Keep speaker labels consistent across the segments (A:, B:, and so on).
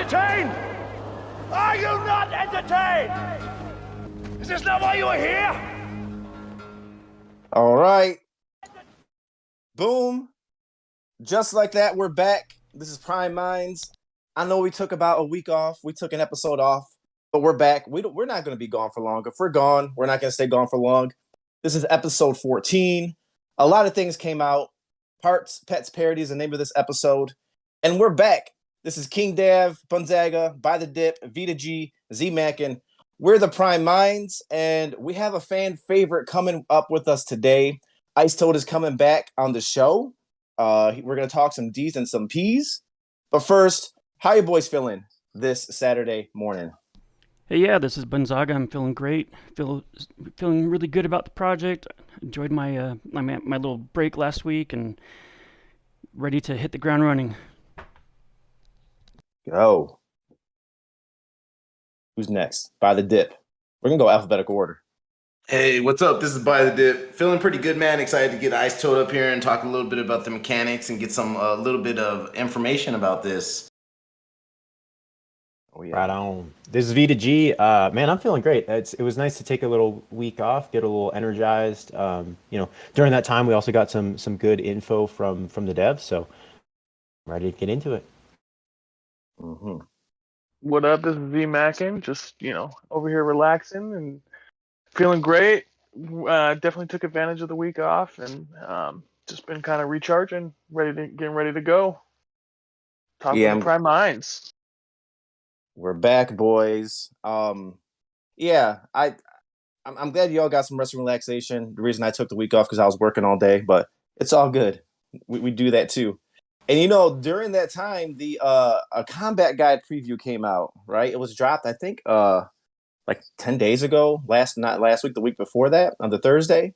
A: entertained? Are you not entertained? Is this not why you are here?
B: All right. Boom. Just like that, we're back. This is Prime Minds. I know we took about a week off. We took an episode off, but we're back. We're not going to be gone for long. If we're gone, we're not going to stay gone for long. This is episode 14. A lot of things came out. Parts, Pets, Parity is the name of this episode. And we're back. This is King Dav, Bunzaga, By the Dip, Vita G, Z Mackin. We're the Prime Minds, and we have a fan favorite coming up with us today. Icetoad is coming back on the show. We're going to talk some D's and some P's. But first, how you boys feeling this Saturday morning?
C: Hey, yeah, this is Bunzaga. I'm feeling great. Feeling really good about the project. Enjoyed my my little break last week and ready to hit the ground running.
B: Go. Who's next? By the Dip. We're going to go alphabetical order.
D: Hey, what's up? This is By the Dip. Feeling pretty good, man. Excited to get Icetoad up here and talk a little bit about the mechanics and get some a little bit of information about this.
E: Oh, yeah. Right on. This is Vita G. Man, I'm feeling great. It was nice to take a little week off, get a little energized. During that time, we also got some good info from the devs, so I'm ready to get into it.
B: Mm-hmm.
F: What up? This is Z Mackin. Just over here relaxing and feeling great. Definitely took advantage of the week off and just been kind of recharging, getting ready to go. Talk with the Prime Minds.
B: We're back, boys. I'm glad y'all got some rest and relaxation. The reason I took the week off because I was working all day, but it's all good. We do that too. And during that time, a combat guide preview came out, right? It was dropped, I think, like 10 days ago. Not last week, the week before that, on the Thursday.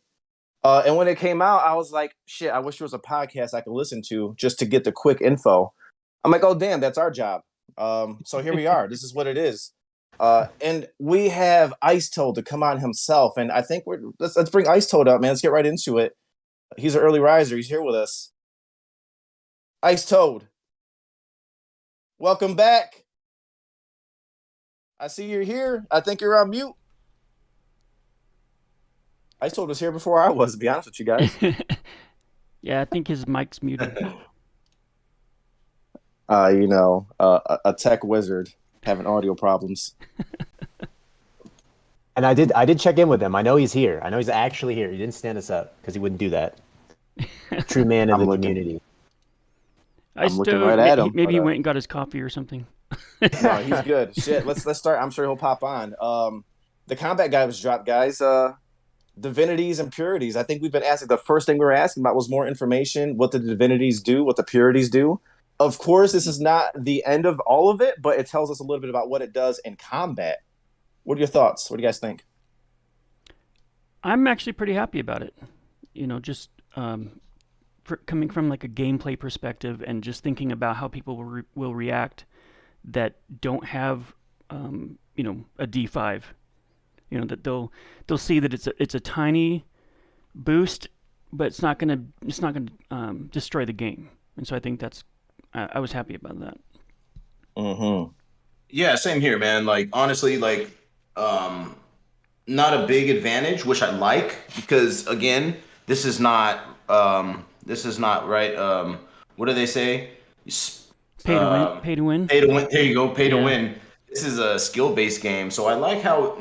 B: And when it came out, I was like, shit, I wish there was a podcast I could listen to just to get the quick info. I'm like, oh damn, that's our job. So here we are. This is what it is. And we have Icetoad to come on himself. And I think let's bring Icetoad up, man. Let's get right into it. He's an early riser. He's here with us. Icetoad, welcome back. I see you're here. I think you're on mute. Icetoad was here before I was, to be honest with you guys.
C: Yeah, I think his mic's muted.
B: A tech wizard having audio problems.
E: And I did check in with him. I know he's here. I know he's actually here. He didn't stand us up because he wouldn't do that. True man of the community.
B: I'm looking right at him.
C: Maybe he went and got his coffee or something.
B: No, he's good. Shit, let's start. I'm sure he'll pop on. The combat guy was dropped, guys. Divinities and purities. I think we've been asking. The first thing we were asking about was more information. What the divinities do, what the purities do. Of course, this is not the end of all of it, but it tells us a little bit about what it does in combat. What are your thoughts? What do you guys think?
C: I'm actually pretty happy about it. Just coming from like a gameplay perspective and just thinking about how people will react that don't have a D5. That they'll see that it's a tiny boost, but it's not gonna destroy the game. And so I think I was happy about that.
B: Mm-hmm.
D: Yeah, same here, man. Like honestly, not a big advantage, which I like because again, this is not right. What do they say?
C: Pay to win.
D: There you go. Pay to win. This is a skill-based game, so I like how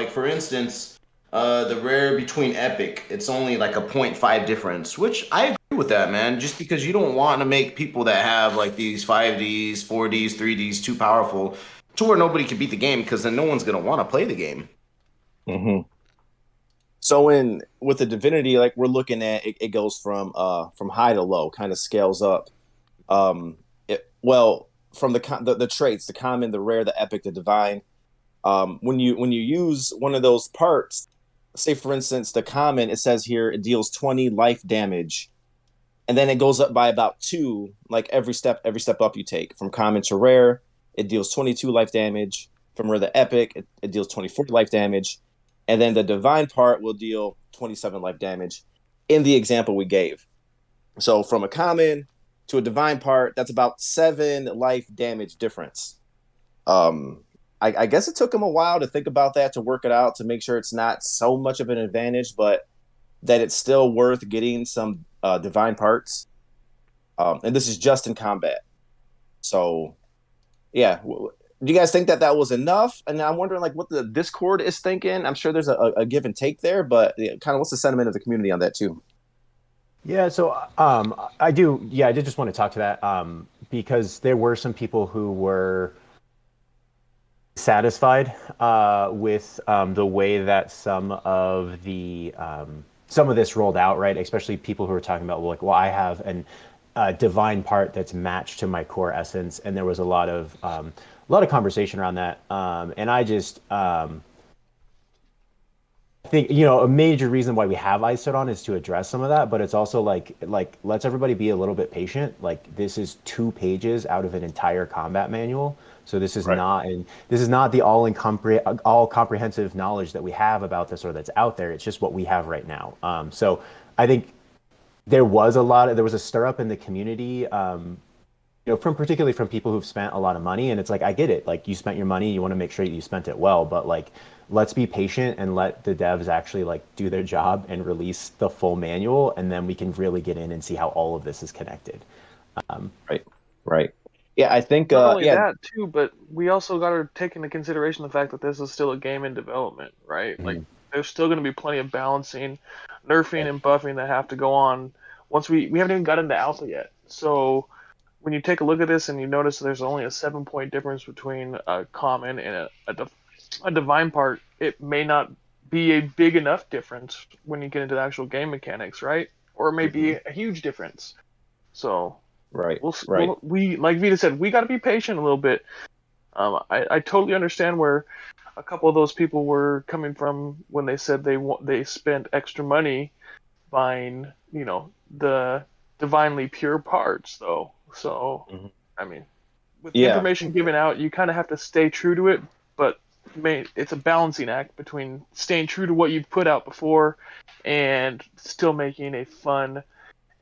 D: for instance, the rare between epic, it's only like a 0.5 difference, which I agree with that, man. Just because you don't want to make people that have like these 5Ds, 4Ds, 3Ds too powerful to where nobody can beat the game, because then no one's gonna want to play the game.
B: Mm-hmm. So with the divinity, like we're looking at, it goes from high to low, kind of scales up. From the traits, the common, the rare, the epic, the divine. When you use one of those parts, say for instance the common, it says here it deals 20 life damage, and then it goes up by about 2, like every step up you take from common to rare. It deals 22 life damage. From rare to epic, it deals 24 life damage. And then the divine part will deal 27 life damage in the example we gave. So from a common to a divine part, that's about 7 life damage difference. I guess it took him a while to think about that, to work it out, to make sure it's not so much of an advantage, but that it's still worth getting some divine parts. And this is just in combat. So, yeah. Do you guys think that that was enough? And I'm wondering, like, what the Discord is thinking. I'm sure there's a give and take there, but kind of what's the sentiment of the community on that too?
E: Yeah, so I do. Yeah, I did just want to talk to that because there were some people who were satisfied with the way that some of this rolled out, right? Especially people who were talking about, well, like, well, I have an divine part that's matched to my core essence, and there was a lot of conversation around that, and I just think a major reason why we have Icetoad on is to address some of that, but it's also like let's everybody be a little bit patient. Like this is 2 pages out of an entire combat manual, so this is not the all comprehensive knowledge that we have about this or that's out there. It's just what we have right now. So I think there was a stir up in the community. Particularly from people who've spent a lot of money, and it's like I get it. Like you spent your money, you want to make sure that you spent it well, but like let's be patient and let the devs actually like do their job and release the full manual, and then we can really get in and see how all of this is connected.
B: Right. Yeah, I think
F: Not only that too, but we also got to take into consideration the fact that this is still a game in development, right?
B: Mhm.
F: Like there's still going to be plenty of balancing, nerfing, and buffing that have to go on. Once we haven't even got into alpha yet, so when you take a look at this and you notice there's only a 7-point difference between a common and a divine part, it may not be a big enough difference when you get into the actual game mechanics, right? Or it may be a huge difference. So
B: Right.
F: we like Vita said, we got to be patient a little bit. I totally understand where a couple of those people were coming from when they said they spent extra money buying, the divinely pure parts, though. So, I mean, with the information given out, you kind of have to stay true to it, but it's a balancing act between staying true to what you've put out before and still making a fun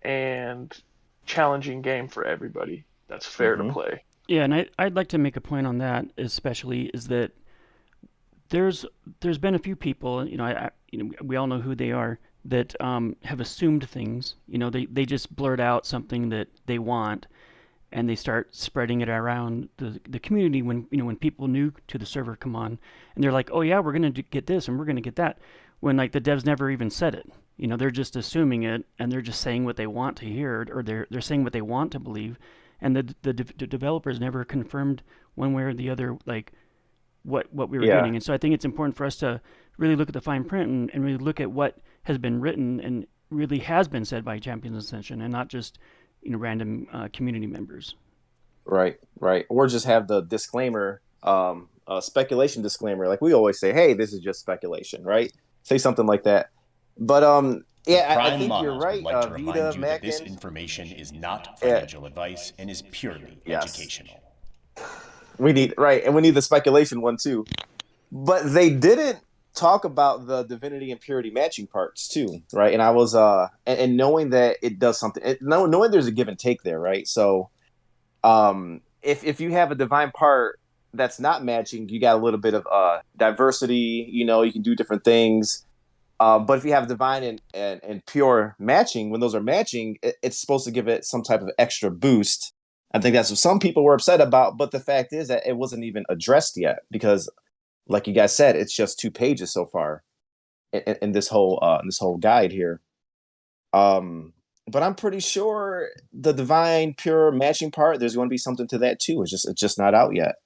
F: and challenging game for everybody that's fair to play.
C: Yeah, and I'd like to make a point on that, especially is that there's been a few people, we all know who they are, that have assumed things. They just blurt out something that they want, and they start spreading it around the community when people new to the server come on, and they're like, oh yeah, we're gonna get this and we're gonna get that, when like the devs never even said it. They're just assuming it, and they're just saying what they want to hear, or they're saying what they want to believe, and the developers never confirmed one way or the other like what we were getting. And so I think it's important for us to really look at the fine print and really look at what has been written and really has been said by Champions Ascension, and not just random community members.
B: Right. Or just have the disclaimer, speculation disclaimer. Like we always say, hey, this is just speculation, right? Say something like that. But I think you're right.
G: Would like to
B: Vita,
G: remind you that this
B: Mackin,
G: information is not financial advice and is purely educational.
B: we need the speculation one too. But they didn't talk about the divinity and purity matching parts too, right? And I was and knowing that it does something, knowing there's a give and take there, right? So if you have a divine part that's not matching, you got a little bit of diversity, you can do different things. But if you have divine and pure matching, when those are matching, it's supposed to give it some type of extra boost. I think that's what some people were upset about, but the fact is that it wasn't even addressed yet because, like you guys said, it's just 2 pages so far in this whole guide here. But I'm pretty sure the divine pure matching part, there's going to be something to that too. It's just not out yet.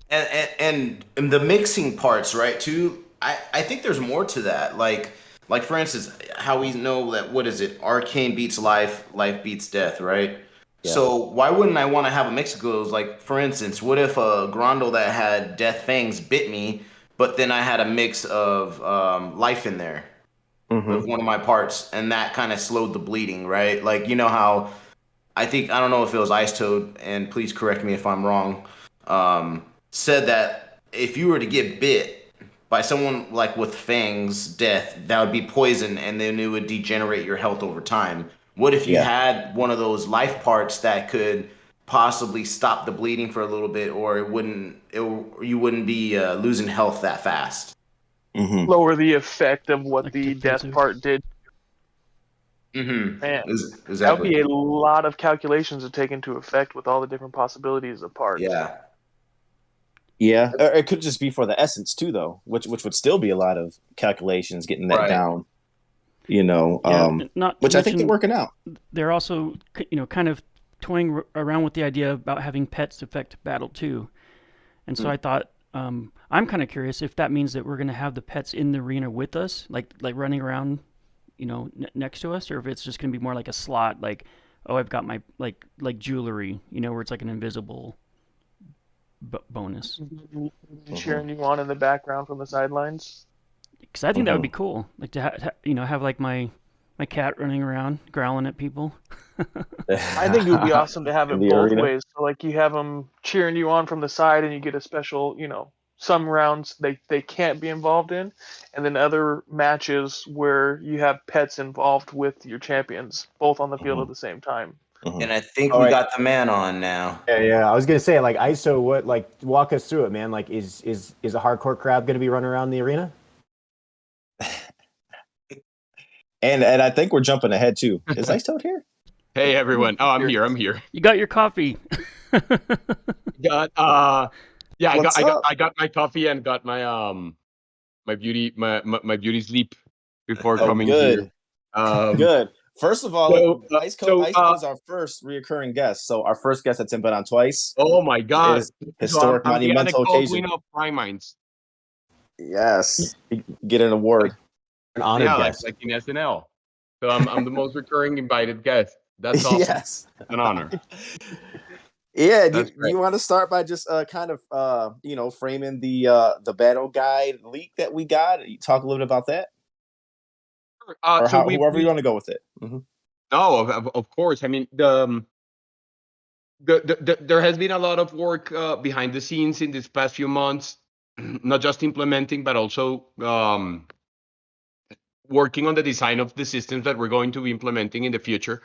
D: And the mixing parts, right? Too. I think there's more to that. Like for instance, how we know that, what is it? Arcane beats life, life beats death, right? Yeah. So why wouldn't I want to have a mix of those? Like for instance, what if a Grundle that had death fangs bit me, but then I had a mix of life in there with one of my parts, and that kind of slowed the bleeding, right? Like how I don't know if it was Icetoad, and please correct me if I'm wrong, said that if you were to get bit by someone like with fangs, death, that would be poison, and then it would degenerate your health over time. What if you had one of those life parts that could possibly stop the bleeding for a little bit, or you wouldn't be losing health that fast.
B: Mm-hmm.
F: Lower the effect of what
C: Like
F: the
C: defensive.
F: death part did.
D: Mm-hmm.
F: Man,
D: Exactly.
F: that would be a lot of calculations to take into effect with all the different possibilities of parts.
D: Yeah.
B: Yeah, or it could just be for the essence too, though, which would still be a lot of calculations getting that
D: Right.
B: down.
C: Not
B: Which
C: to
B: I think they're
C: mention,
B: working out.
C: they're also kind of toying around with the idea about having pets affect battle too. And so I thought, I'm kind of curious if that means that we're going to have the pets in the arena with us, like running around, next to us, or if it's just going to be more like a slot, like, oh, I've got my like jewelry, where it's like an invisible bonus.
F: Cheering you on in the background from the sidelines.
C: Because I think that would be cool, like to have like my cat running around growling at people.
F: I think it would be awesome to have
B: In
F: it
B: the
F: both
B: arena.
F: ways. So like you have them cheering you on from the side, and you get a special, some rounds they can't be involved in, and then other matches where you have pets involved with your champions, both on the field at the same time.
D: And I think
E: All
D: we
E: right.
D: got the man on now.
E: Yeah. I was gonna say, like, ISO, what, like, walk us through it, man. Like, is a hardcore crowd gonna be running around the arena?
B: And I think we're jumping ahead too. Is Icetoad here?
H: Hey everyone! Oh, I'm here.
C: You got your coffee.
H: Got yeah,
B: What's up?
H: I got my coffee and got my my beauty sleep before coming
B: good.
H: here.
B: Good. First of all,
H: so,
B: Icetoad is our first reoccurring guest. So our first guest that's been on twice.
H: Oh my God!
B: Is historic,
H: I'm the
B: monumental
H: anecdotal
B: occasion.
H: queen of prime minds.
B: Yes. Get an award.
E: An honored
H: Yeah,
E: guest.
H: like in SNL. So I'm the most recurring invited guest. That's awesome.
B: Yes.
H: It's an honor.
B: Yeah, do
H: That's great.
B: you want to start by just kind of framing the battle guide leak that we got? You talk a little bit about that, or
H: So
B: whoever you want to go with it. Mm-hmm.
H: No, of course. I mean, there has been a lot of work behind the scenes in these past few months, not just implementing, but also working on the design of the systems that we're going to be implementing in the future.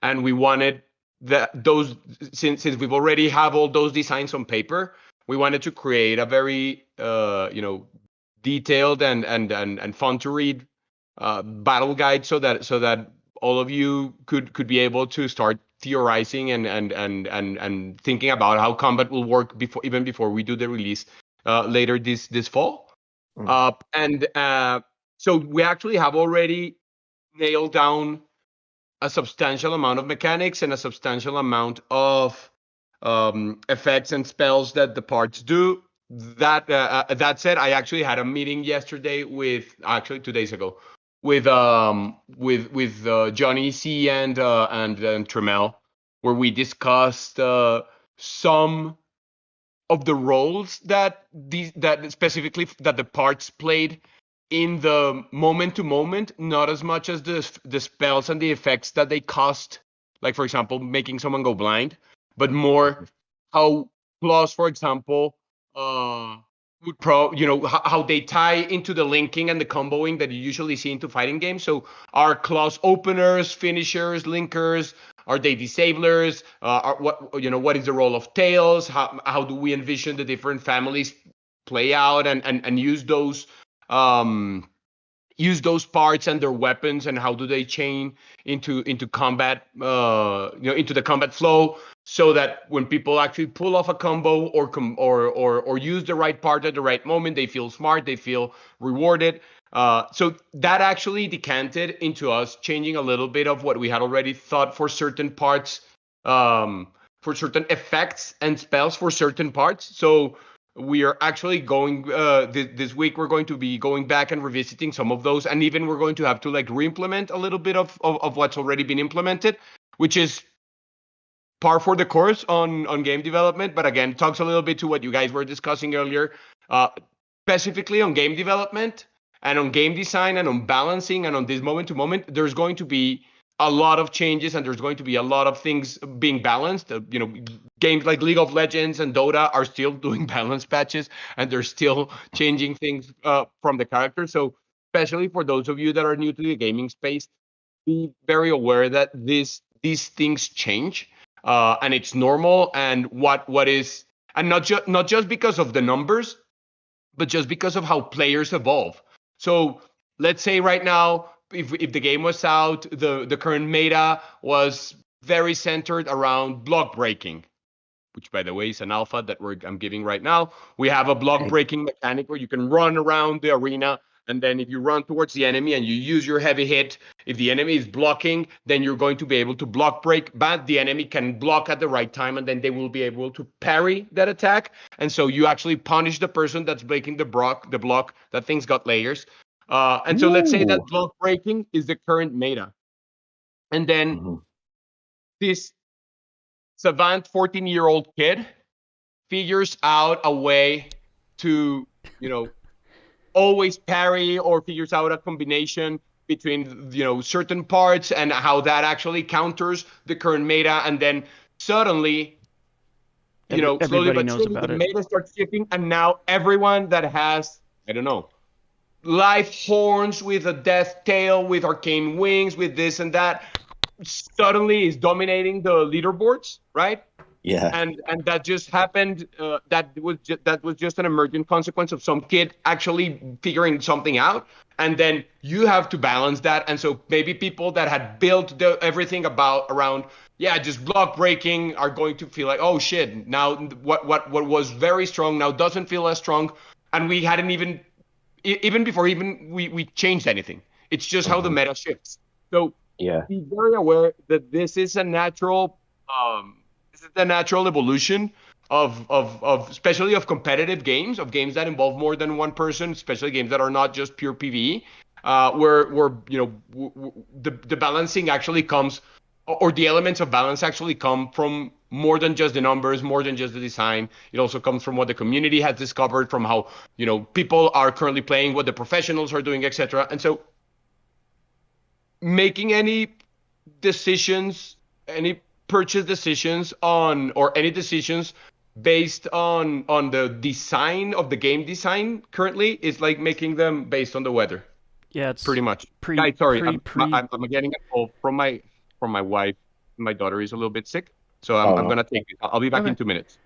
H: And we wanted those, since we've already have all those designs on paper, we wanted to create a very detailed and fun to read battle guide so that all of you could be able to start theorizing and thinking about how combat will work before we do the release later this fall. So we actually have already nailed down a substantial amount of mechanics and a substantial amount of effects and spells that the parts do. That said, I actually had a meeting yesterday actually 2 days ago with Johnny C and Tremel, where we discussed some of the roles that specifically that the parts played in the moment to moment, not as much as the spells and the effects that they cost, like for example making someone go blind, but more how claws, for example, would how they tie into the linking and the comboing that you usually see into fighting games. So are claws openers, finishers, linkers? Are they disablers? What is the role of tails? How do we envision the different families play out and use those parts and their weapons, and how do they chain into combat, into the combat flow, so that when people actually pull off a combo or use the right part at the right moment, they feel smart, they feel rewarded. So that actually decanted into us changing a little bit of what we had already thought for certain parts, for certain effects and spells for certain parts. So we are actually going this week. We're going to be going back and revisiting some of those, and even we're going to have to like re-implement a little bit of what's already been implemented, which is par for the course on game development. But again, it talks a little bit to what you guys were discussing earlier, specifically on game development and on game design and on balancing and on this moment to moment. There's going to be a lot of changes, and there's going to be a lot of things being balanced. Games like League of Legends and Dota are still doing balance patches, and they're still changing things from the characters. So especially for those of you that are new to the gaming space, be very aware that these things change. and it's normal, and what is, and not just because of the numbers, but just because of how players evolve. So let's say right now, if the game was out, the current meta was very centered around block breaking, which by the way is an alpha that I'm giving right now. We have a block breaking mechanic where you can run around the arena, and then if you run towards the enemy and you use your heavy hit, if the enemy is blocking, then you're going to be able to block break, but the enemy can block at the right time, and then they will be able to parry that attack. And so you actually punish the person that's breaking the block. That thing's got layers. And so let's say that block breaking is the current meta. And then this savant 14-year-old kid figures out a way to, always parry, or figures out a combination between, certain parts, and how that actually counters the current meta. And then suddenly, slowly but surely, the meta starts shifting. And now everyone that has, I don't know, life horns with a death tail, with arcane wings, with this and that, suddenly is dominating the leaderboards, right?
B: Yeah.
H: And that just happened. That was just an emergent consequence of some kid actually figuring something out. And then you have to balance that. And so maybe people that had built everything around just block breaking are going to feel like, oh shit, now what was very strong now doesn't feel as strong, and we hadn't even before we changed anything. It's just how the meta shifts. So be very aware that this is a natural evolution of especially of competitive games, of games that involve more than one person, especially games that are not just pure PvE, where the balancing actually comes, or the elements of balance actually come from more than just the numbers, more than just the design. It also comes from what the community has discovered, from how people are currently playing, what the professionals are doing, etc. And so making any decisions, any purchase decisions or any decisions based on the design of the game design currently is like making them based on the weather.
C: Yeah, it's
H: pretty much. I'm getting a call from my wife. My daughter is a little bit sick, so I'm gonna take it. I'll be back in 2 minutes.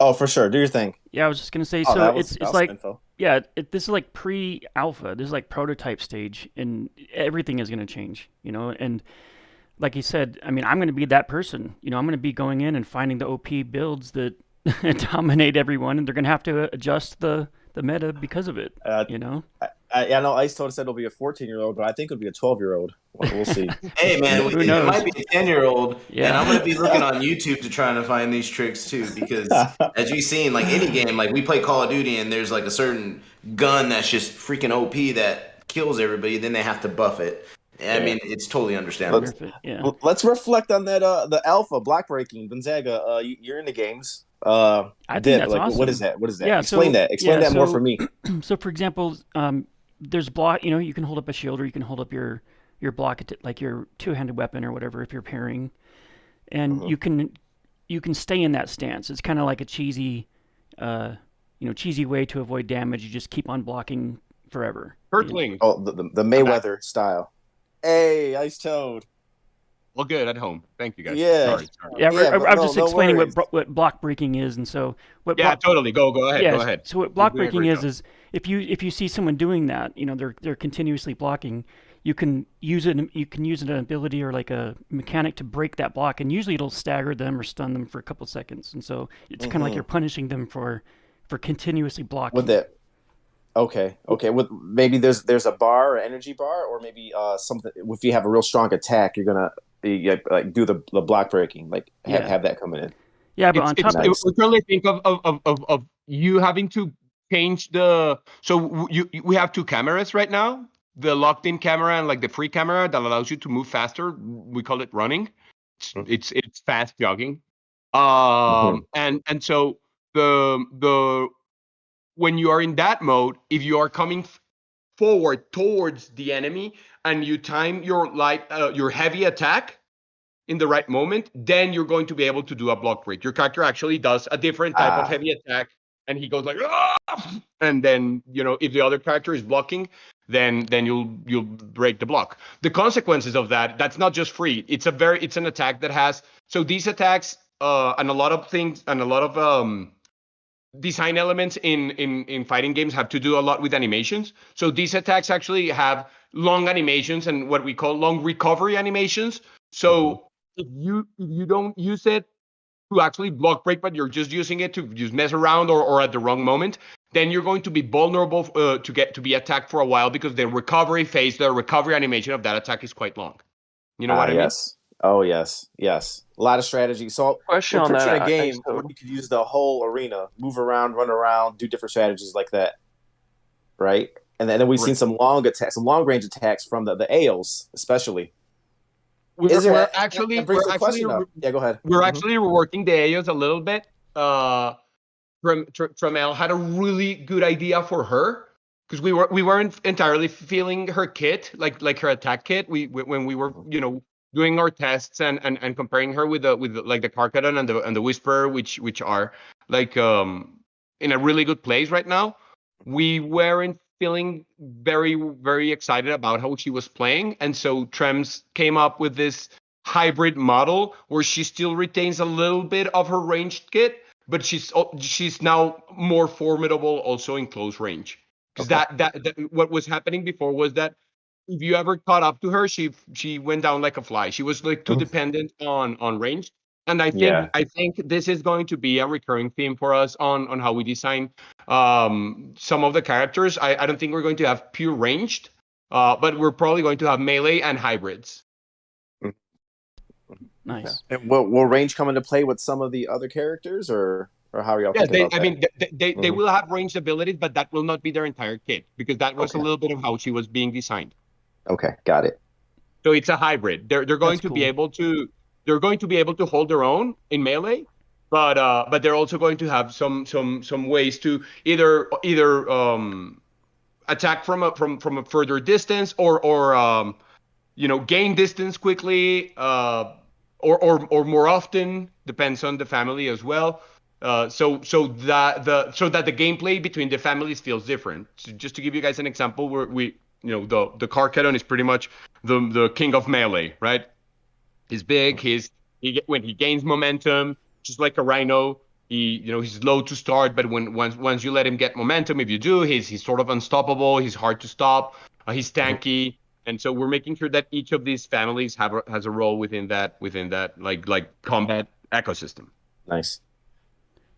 B: Oh, for sure. Do your thing.
C: Yeah, I was just gonna say.
B: Oh,
C: so it's like info. This is like pre-alpha. This is like prototype stage, and everything is gonna change. And like you said, I mean, I'm gonna be that person. I'm gonna be going in and finding the OP builds that dominate everyone, and they're gonna have to adjust the meta because of it.
B: I know Icetoad said it'll be a 14-year-old, but I think it'll be a 12-year-old. We'll see.
D: Hey, man, it might be a 10-year-old,
C: yeah.
D: And I'm going to be looking on YouTube to try to find these tricks, too, because as you've seen, like any game, like we play Call of Duty, and there's like a certain gun that's just freaking OP that kills everybody, then they have to buff it. I mean, it's totally understandable.
B: Let's reflect on that, the alpha, block breaking. Gonzaga, you're into games.
C: I think that's awesome.
B: What is that?
C: Yeah,
B: Explain that more for me.
C: So, for example, there's block. You can hold up a shield, or you can hold up your block, like your two-handed weapon or whatever, if you're parrying, and you can stay in that stance. It's kind of like a cheesy way to avoid damage. You just keep on blocking forever.
H: Hurtling.
B: Oh, the Mayweather style. Hey, Icetoad.
H: Well, good at home. Thank you, guys.
B: Yeah.
H: Sorry.
C: Yeah, I was just explaining what block breaking is, and so
H: totally. Go ahead.
C: Yeah,
H: go ahead.
C: So what block breaking is if you see someone doing that, they're continuously blocking. You can use it. You can use an ability or like a mechanic to break that block, and usually it'll stagger them or stun them for a couple seconds. And so it's kind of like you're punishing them for continuously blocking.
B: With that. Okay. With maybe there's a bar or energy bar, or maybe something. If you have a real strong attack, you're gonna like do the block breaking, like have that coming in.
C: Yeah, but on top of
H: it, we currently think of you having to change the. So we have two cameras right now: the locked-in camera and like the free camera that allows you to move faster. We call it running. It's fast jogging. And so the when you are in that mode, if you are coming forward towards the enemy and you time your heavy attack in the right moment, then you're going to be able to do a block break. Your character actually does a different type of heavy attack, and he goes like, ah! And then if the other character is blocking, then you'll break the block. The consequences of that's not just free. It's an attack that has, so these attacks and a lot of things and a lot of design elements in fighting games have to do a lot with animations. So these attacks actually have long animations and what we call long recovery animations. So if you don't use it to actually block break, but you're just using it to just mess around or at the wrong moment, then you're going to be vulnerable to be attacked for a while because the recovery phase, the recovery animation of that attack is quite long. You know what I mean?
B: Yes. Oh, yes. Yes. A lot of strategy. So
F: Question
B: we're
F: on
B: picturing
F: that,
B: a game
F: Icetoad.
B: where you could use the whole arena, move around, run around, do different strategies like that. Right? And then we've seen some long attacks, some long range attacks from the AOs, especially.
H: We're actually
B: Yeah, go ahead.
H: We're actually reworking the AOs a little bit. Tramel had a really good idea for her because we weren't entirely feeling her kit, like her attack kit. When we were doing our tests and comparing her with like the Karkadon and the Whisperer, which are like in a really good place right now. We weren't feeling very, very excited about how she was playing, and so Trems came up with this hybrid model where she still retains a little bit of her ranged kit, but she's now more formidable also in close range. Because that what was happening before was that if you ever caught up to her, she went down like a fly. She was like too dependent on range. And I think this is going to be a recurring theme for us on how we design some of the characters. I don't think we're going to have pure ranged, but we're probably going to have melee and hybrids.
C: Nice.
B: And will range come into play with some of the other characters, or how are y'all thinking about that?
H: They will have ranged abilities, but that will not be their entire kit because that was a little bit of how she was being designed.
B: Okay, got it.
H: So it's a hybrid. They're going to be able to hold their own in melee, but they're also going to have some ways to either attack from a further distance or gain distance quickly or more often, depends on the family as well. So that the gameplay between the families feels different. So just to give you guys an example, the Karkadon is pretty much the king of melee, right? He's big. When he gains momentum, just like a rhino, he's slow to start, but once you let him get momentum, if you do, he's sort of unstoppable. He's hard to stop. He's tanky, and so we're making sure that each of these families has a role within that like combat ecosystem.
B: Nice.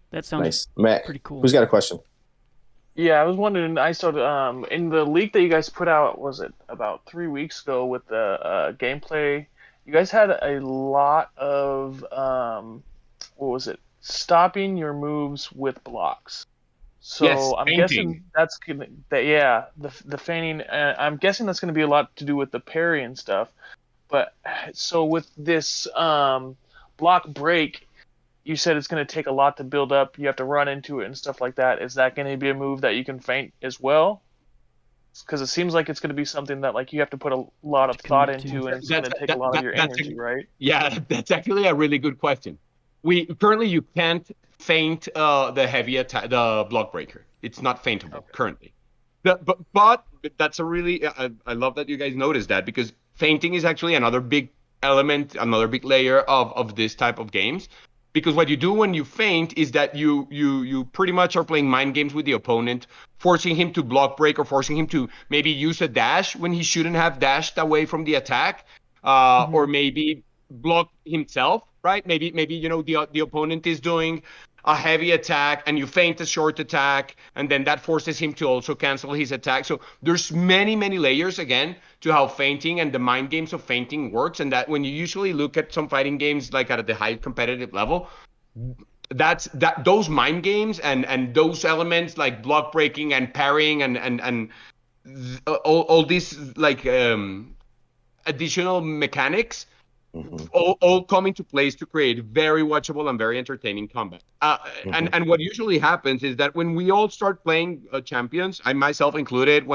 C: That sounds
B: Matt,
C: pretty cool.
B: Who's got a question?
F: Yeah, I was wondering. I started in the leak that you guys put out. Was it about 3 weeks ago with the gameplay? You guys had a lot of what was it? Stopping your moves with blocks. So
H: yes,
F: I'm
H: fainting.
F: Guessing that's gonna the feigning. I'm guessing that's gonna be a lot to do with the parry and stuff. But so with this block break, you said it's going to take a lot to build up. You have to run into it and stuff like that. Is that going to be a move that you can feint as well? Because it seems like it's going to be something that like you have to put a lot of thought into, and it's going to take a lot of your energy, right?
H: Yeah, that's actually a really good question. Currently you can't feint the heavy attack, the block breaker. It's not feintable currently. But that's a really I love that you guys noticed that, because feinting is actually another big element, another big layer of this type of games. Because what you do when you feint is that you pretty much are playing mind games with the opponent, forcing him to block break or forcing him to maybe use a dash when he shouldn't have dashed away from the attack, or maybe block himself, right? Maybe the opponent is doing a heavy attack and you feint a short attack, and then that forces him to also cancel his attack. So there's many layers again to how feinting and the mind games of feinting works, and that when you usually look at some fighting games like at the high competitive level, those mind games and those elements like block breaking and parrying and all these like additional mechanics all come into place to create very watchable and very entertaining combat. And what usually happens is that when we all start playing champions, I myself included,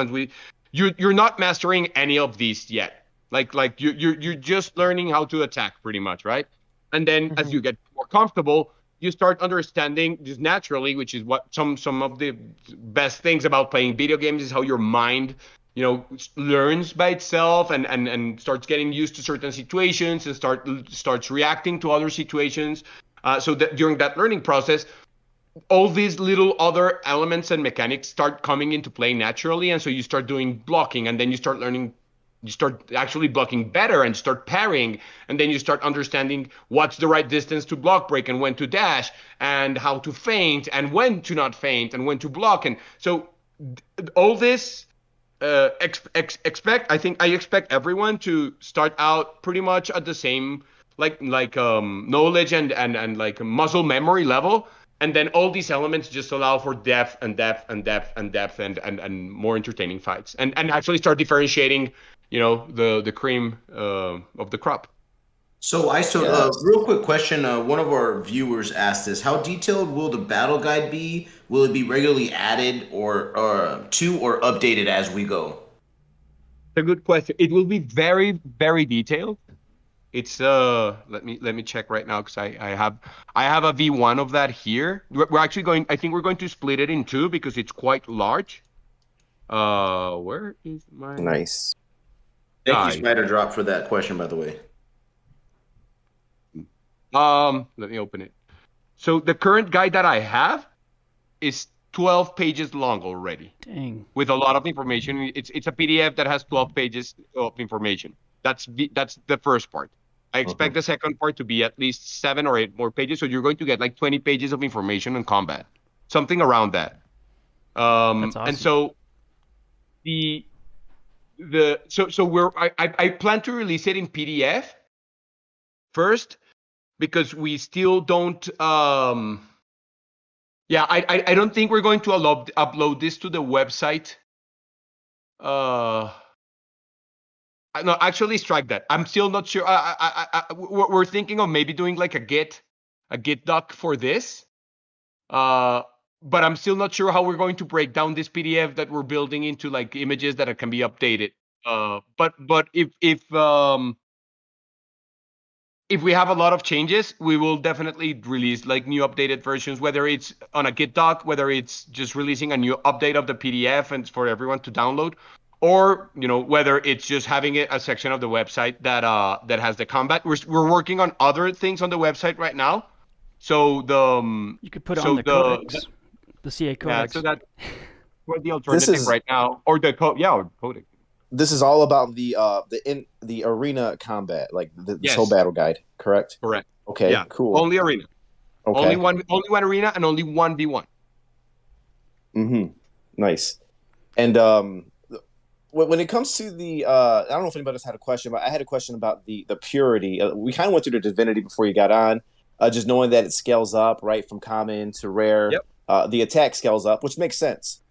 H: you're not mastering any of these yet. Like you're just learning how to attack pretty much, right? And then as you get more comfortable, you start understanding just naturally, which is what some of the best things about playing video games is how your mind learns by itself and starts getting used to certain situations and starts reacting to other situations. So that during that learning process, all these little other elements and mechanics start coming into play naturally, and so you start doing blocking, and then you start actually blocking better and start parrying, and then you start understanding what's the right distance to block break and when to dash and how to feint and when to not feint and when to block. And so all this I expect everyone to start out pretty much at the same knowledge and like muscle memory level, and then all these elements just allow for depth and depth and depth and depth and more entertaining fights, and actually start differentiating the cream of the crop.
D: So, Icetoad, real quick question. One of our viewers asked this: how detailed will the battle guide be? Will it be regularly added or updated as we go?
H: A good question. It will be very, very detailed. It's let me check right now, because I have a V1 of that here. We're actually going. I think we're going to split it in two because it's quite large. Where is my
B: Nice?
D: Thank you, Spider Drop, for that question, by the way.
H: Let me open it. So the current guide that I have is 12 pages long already.
C: Dang.
H: With a lot of information. It's a PDF that has 12 pages of information. That's the first part. I expect the second part to be at least 7 or 8 more pages. So you're going to get like 20 pages of information on combat, something around that.
C: That's awesome.
H: And so I plan to release it in PDF first, because we still don't. I don't think we're going to upload this to the website. No, actually, strike that. I'm still not sure. We're thinking of maybe doing like a Git doc for this. But I'm still not sure how we're going to break down this PDF that we're building into like images that can be updated. But if we have a lot of changes, we will definitely release like new updated versions, whether it's on a Git doc, whether it's just releasing a new update of the PDF and for everyone to download, or whether it's just having a section of the website that has the combat. We're working on other things on the website right now, so
C: you could put it on the codex, the CA codex.
H: Yeah, so that we're the alternative right now, or the codex.
B: This is all about the arena combat, like this whole battle guide, correct?
H: Correct.
B: Okay,
H: yeah,
B: cool.
H: Only arena.
B: Okay.
H: Only one arena and only 1v1.
B: Nice. And when it comes to the, I don't know if anybody else had a question, but I had a question about the purity. We kind of went through the divinity before you got on, just knowing that it scales up right from common to rare.
H: Yep.
B: The attack scales up, which makes sense.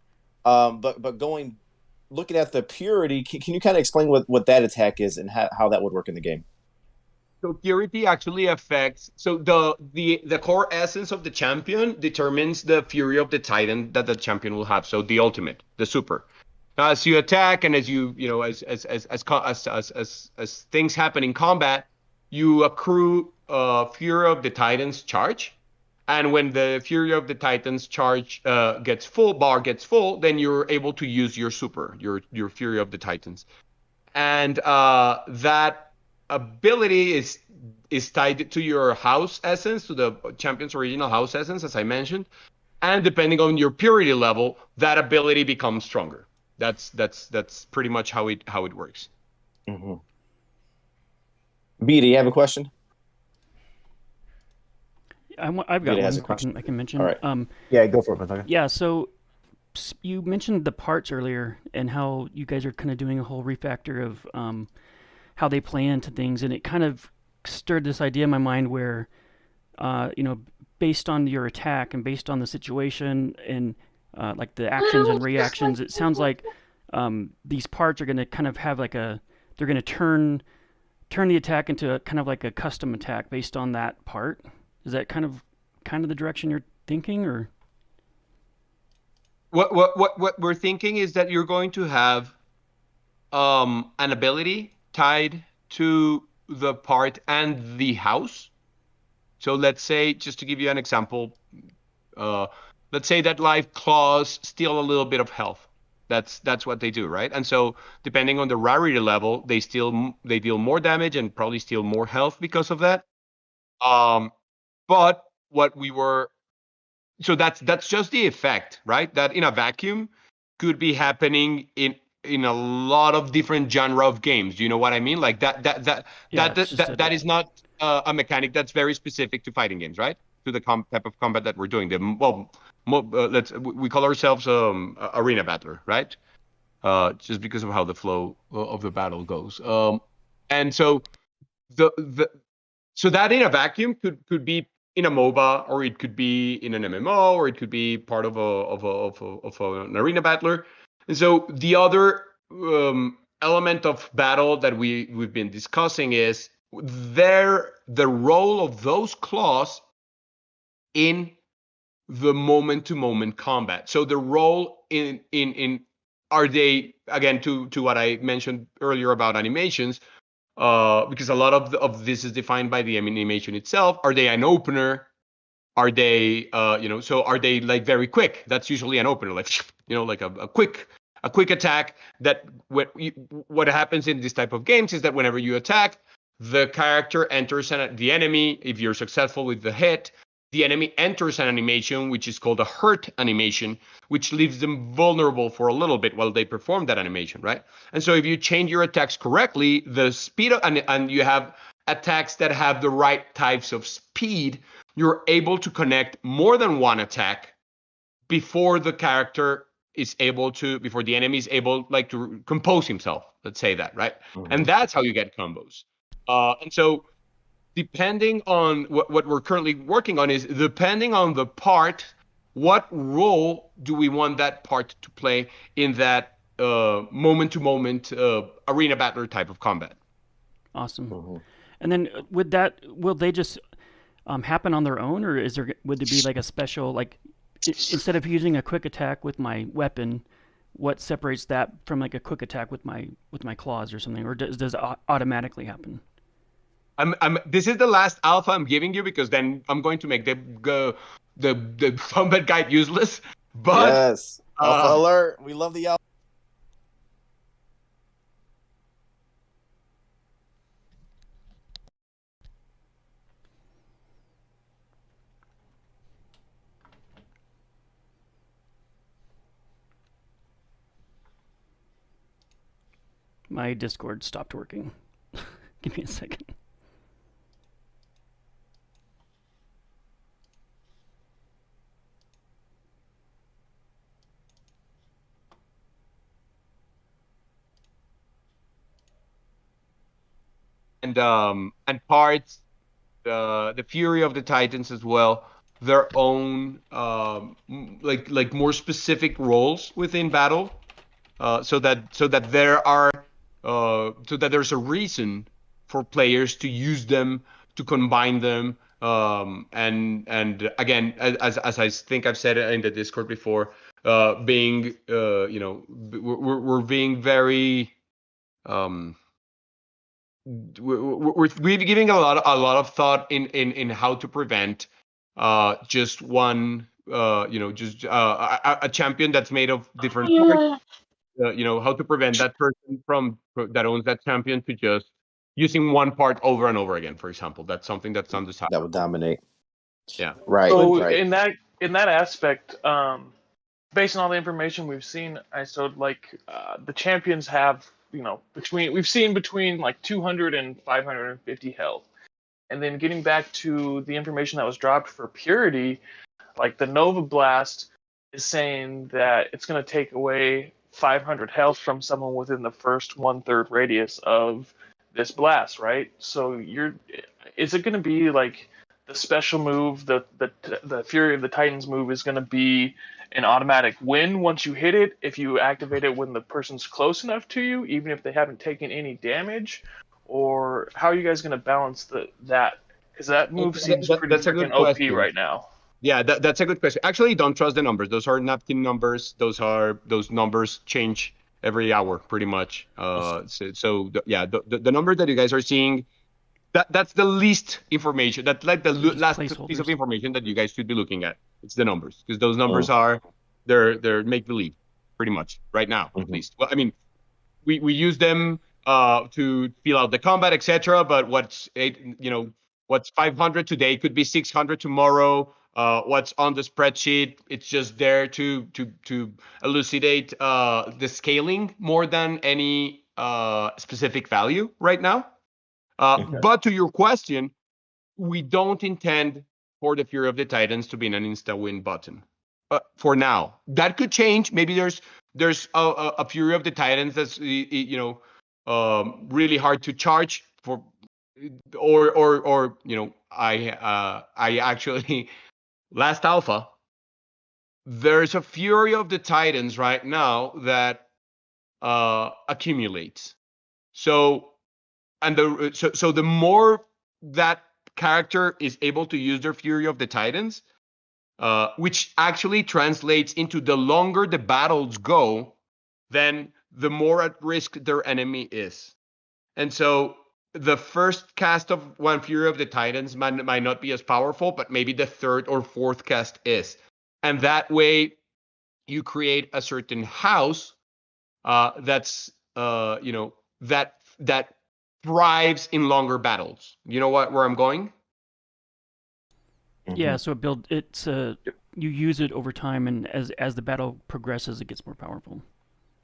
B: But looking at the purity, can you kind of explain what that attack is and how that would work in the game?
H: So purity actually affects. So the core essence of the champion determines the fury of the titan that the champion will have. So the ultimate, the super. As you attack and as as things happen in combat, you accrue fury of the titans charge. And when the Fury of the Titans charge gets full, then you're able to use your super, your Fury of the Titans. And that ability is tied to your house essence, to the champion's original house essence, as I mentioned. And depending on your purity level, that ability becomes stronger. That's pretty much how it works.
B: B, do you have a question?
C: I've got one I can mention.
B: All right.
E: Yeah, go for it, Mataka.
C: Yeah, so you mentioned the parts earlier and how you guys are kind of doing a whole refactor of how they play into things, and it kind of stirred this idea in my mind where, based on your attack and based on the situation and like the actions and reactions, it sounds like these parts are going to kind of have they're going to turn the attack into a kind of like a custom attack based on that part. Is that kind of the direction you're thinking, or?
H: What we're thinking is that you're going to have an ability tied to the part and the house. So let's say, just to give you an example, let's say that live claws steal a little bit of health. That's what they do, right? And so depending on the rarity level, they deal more damage and probably steal more health because of that. But what we were so that's just the effect, right? That in a vacuum could be happening in a lot of different genre of games. Do you know what I mean? Like that is not a mechanic that's very specific to fighting games, right? To the type of combat that we're doing. We call ourselves arena battler, right? Just because of how the flow of the battle goes. And so so that in a vacuum could be in a MOBA, or it could be in an MMO, or it could be part of an arena battler. And so the other element of battle that we've been discussing is the role of those claws in the moment-to-moment combat. So the role in are they, again, to what I mentioned earlier about animations, because a lot of this is defined by the animation itself. Are they an opener? Are they, so are they like very quick? That's usually an opener, like, like a quick attack. That what happens in this type of games is that whenever you attack, the character enters the enemy. If you're successful with the hit, the enemy enters an animation, which is called a hurt animation, which leaves them vulnerable for a little bit while they perform that animation, right? And so if you change your attacks correctly, the speed and you have attacks that have the right types of speed, you're able to connect more than one attack before the enemy is able to compose himself. Let's say that, right? Mm-hmm. And that's how you get combos. And so depending on what we're currently working on is, depending on the part, what role do we want that part to play in that moment-to-moment arena battler type of combat?
C: Awesome. Mm-hmm. And then will they just happen on their own, or would there be like a special, like instead of using a quick attack with my weapon, what separates that from like a quick attack with my claws or something, or does it automatically happen?
H: This is the last alpha I'm giving you, because then I'm going to make the combat guide useless. But
B: yes, alpha alert! We love the alpha.
C: My Discord stopped working. Give me a second.
H: And parts, the Fury of the Titans as well, their own like more specific roles within battle, so that there's a reason for players to use them, to combine them, and again, as I think I've said in the Discord before, being we're being very we're giving a lot of thought in how to prevent just one a champion that's made of different parts. How to prevent that person that owns that champion to just using one part over and over again, for example. That's something that's undesirable.
B: That would dominate.
H: Yeah.
B: Right.
F: So
B: right.
F: in that aspect, based on all the information we've seen, Icetoad, like the champions have, we've seen between like 200 and 550 health. And then getting back to the information that was dropped for Purity, like the Nova Blast is saying that it's going to take away 500 health from someone within the first 1/3 radius of this blast, right? So is it going to be like the special move, the Fury of the Titans move is going to be an automatic win once you hit it if you activate it when the person's close enough to you, even if they haven't taken any damage? Or how are you guys going to balance that? Because that move seems pretty freaking OP right now.
H: Yeah, that's a good question. Actually, don't trust the numbers. Those are napkin numbers. Those numbers change every hour, pretty much. The number that you guys are seeing, that's the least information. That's like the last piece of information that you guys should be looking at. It's the numbers, because those numbers they're make believe. pretty much right now, at
B: Mhm.
H: least. Well, I mean, we use them to fill out the combat, etc. But what's 500 today could be 600 tomorrow. What's on the spreadsheet, it's just there to elucidate the scaling more than any specific value right now.
B: Okay.
H: But to your question, we don't intend for the Fury of the Titans to be an insta-win button. For now, that could change. Maybe there's a Fury of the Titans that's really hard to charge for, or I actually last alpha. There's a Fury of the Titans right now that accumulates. So the more that character is able to use their Fury of the Titans, which actually translates into the longer the battles go, then the more at risk their enemy is. And so the first cast of one Fury of the Titans might not be as powerful, but maybe the third or fourth cast is. And that way you create a certain house that's that thrives in longer battles. You know where I'm going?
C: Yeah, so you use it over time, and as the battle progresses, it gets more powerful.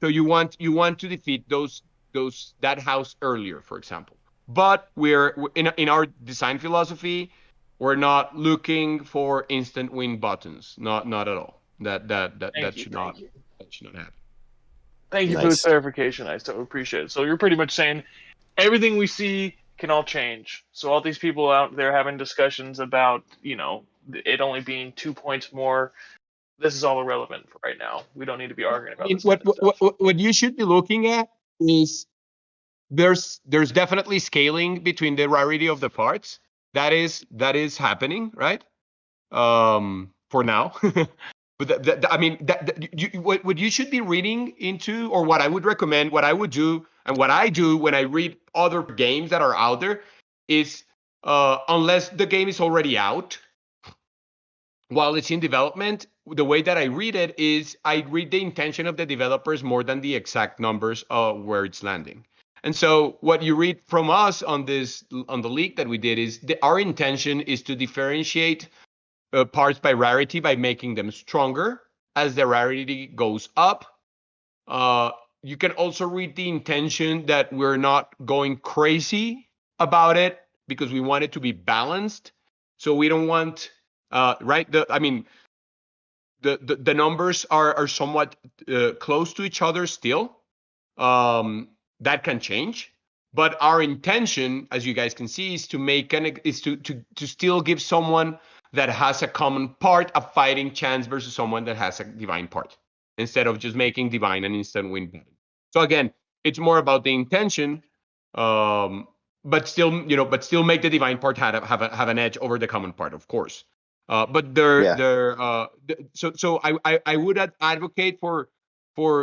H: So you want to defeat that house earlier, for example. But we're in our design philosophy, we're not looking for instant win buttons. Not at all. That should not happen.
F: Thank you for the clarification. I so appreciate it. So you're pretty much saying everything we see can all change. So all these people out there having discussions about, it only being 2 points more, this is all irrelevant for right now. We don't need to be arguing about this.
H: What you should be looking at is there's definitely scaling between the rarity of the parts. That is happening, right? For now. But what you should be reading into, or what I would recommend, what I would do, and what I do when I read other games that are out there, is unless the game is already out, while it's in development, the way that I read it is I read the intention of the developers more than the exact numbers of where it's landing. And so what you read from us on the leak that we did is our intention is to differentiate parts by rarity by making them stronger as the rarity goes up. You can also read the intention that we're not going crazy about it because we want it to be balanced. So we don't want the numbers are somewhat close to each other still. That can change, but our intention, as you guys can see, is to still give someone that has a common part a fighting chance versus someone that has a divine part, instead of just making divine an instant win button. So again, it's more about the intention, but still make the divine part have an edge over the common part, of course. But so I would advocate for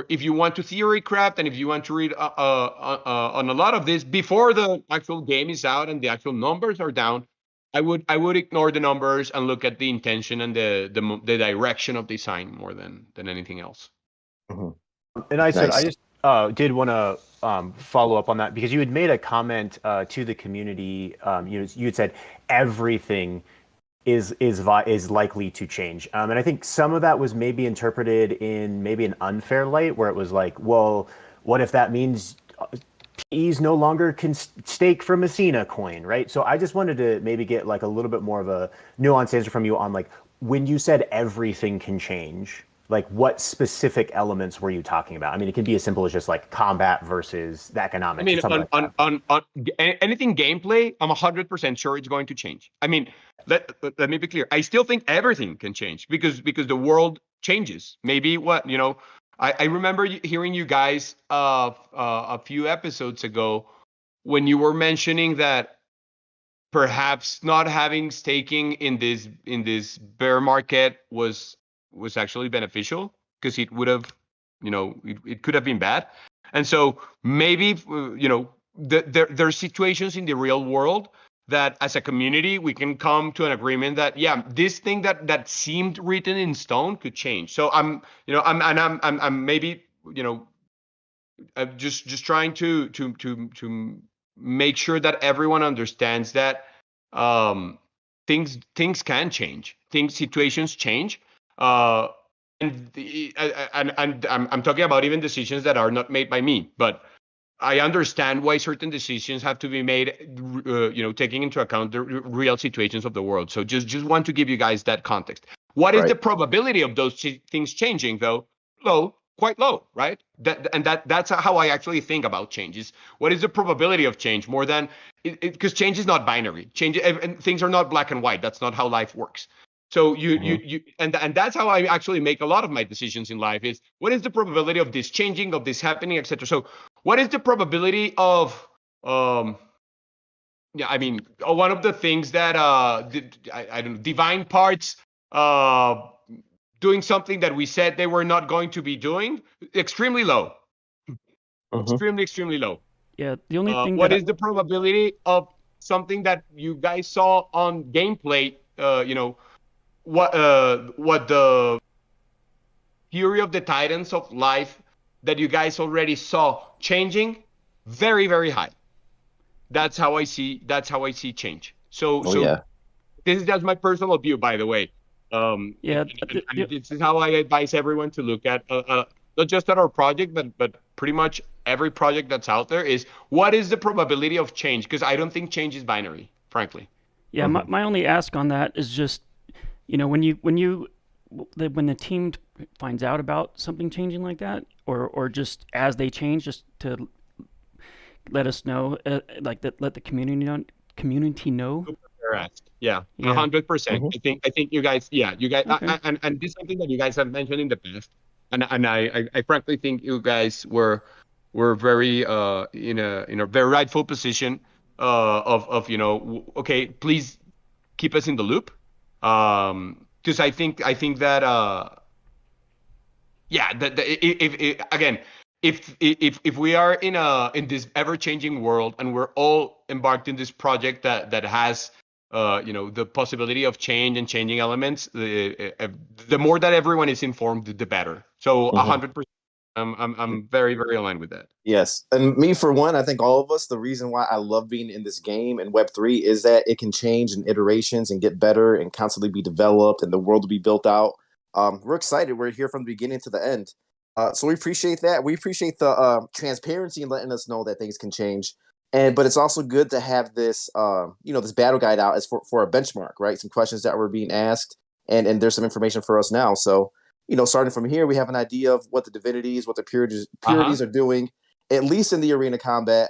H: if you want to theory craft and if you want to read on a lot of this before the actual game is out and the actual numbers are down, I would ignore the numbers and look at the intention and the direction of design more than anything else.
E: Mm-hmm. And I just did want to follow up on that, because you had made a comment to the community. You had said everything is likely to change, and I think some of that was maybe interpreted in maybe an unfair light, where it was like, well, what if that means PEs no longer can stake from Messina coin, right? So I just wanted to maybe get like a little bit more of a nuanced answer from you on, like, when you said everything can change, like what specific elements were you talking about? I mean, it can be as simple as just like combat versus the economics.
H: I mean, on anything gameplay, I'm 100% sure it's going to change. I mean, let me be clear. I still think everything can change because the world changes. Maybe I remember hearing you guys a few episodes ago when you were mentioning that perhaps not having staking in this bear market was actually beneficial, because it would have, it could have been bad. And so maybe, there are situations in the real world that as a community we can come to an agreement that this thing that seemed written in stone could change. So I'm maybe I'm just trying to make sure that everyone understands that things can change, situations change, and I'm talking about even decisions that are not made by me, but I understand why certain decisions have to be made, taking into account the real situations of the world. So just want to give you guys that context. What is the probability of those things changing, though? Low, quite low, right? That's how I actually think about changes. What is the probability of change? More than because change is not binary. And things are not black and white. That's not how life works. So and that's how I actually make a lot of my decisions in life. Is what is the probability of this changing, of this happening, etc. So what is the probability of one of the things that I don't know, divine parts doing something that we said they were not going to be doing? Extremely low. Extremely low.
C: Yeah, the only thing
H: what is the probability of something that you guys saw on gameplay, what the Fury of the Titans of life that you guys already saw changing? Very, very high. That's how I see change. So this is just my personal view, by the way. And this is how I advise everyone to look at not just at our project, but pretty much every project that's out there. Is what is the probability of change? Because I don't think change is binary, frankly.
C: Yeah, my only ask on that is just, when the team finds out about something changing like that, or just as they change, just to let us know, let the community know.
H: Yeah, 100%. I think you guys, okay. And this is something that you guys have mentioned in the past, and I frankly think you guys were very in a very rightful position of okay, please keep us in the loop, because I think that if we are in this ever-changing world and we're all embarked in this project that has the possibility of change and changing elements, the more that everyone is informed, the better. So 100%, I'm very, very aligned with that.
B: Yes, and me for one, I think all of us, the reason why I love being in this game and Web3 is that it can change in iterations and get better and constantly be developed, and the world will be built out. We're excited. We're here from the beginning to the end. So we appreciate that. We appreciate the transparency and letting us know that things can change. But it's also good to have this, this battle guide out as for a benchmark, right? Some questions that were being asked, and there's some information for us now. So, starting from here, we have an idea of what the divinities, what the purities are doing, at least in the arena combat.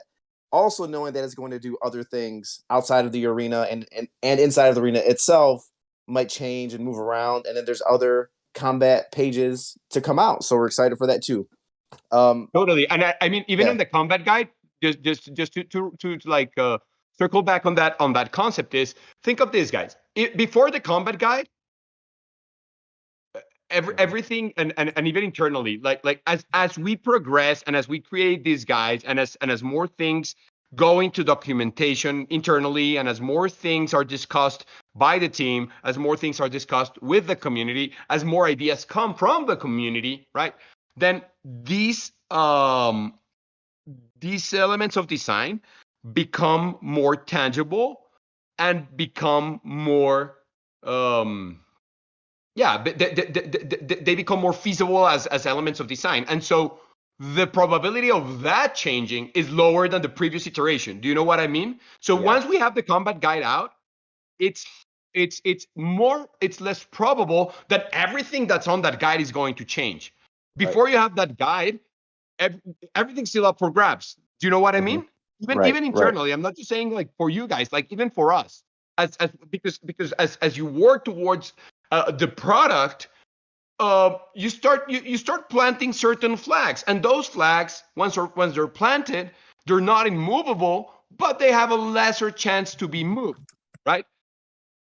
B: Also knowing that it's going to do other things outside of the arena and inside of the arena itself might change and move around. And then there's other combat pages to come out. So we're excited for that too.
H: Totally. And I mean, even in the combat guide, just to like circle back on that concept, is think of this, guys. Before the combat guide, everything and even internally, like as we progress and as we create these guides and as more things go into documentation internally, and as more things are discussed by the team, as more things are discussed with the community, as more ideas come from the community, right? Then these elements of design become more tangible and become more they become more feasible as elements of design. And so the probability of that changing is lower than the previous iteration. Do you know what I mean? So once we have the combat guide out, it's less probable that everything that's on that guide is going to change. Before you have that guide, everything's still up for grabs. Do you know what I mean? Even internally, I'm not just saying like for you guys, like even for us, because as you work towards the product, you start planting certain flags, and those flags, once they're planted, they're not immovable, but they have a lesser chance to be moved, right?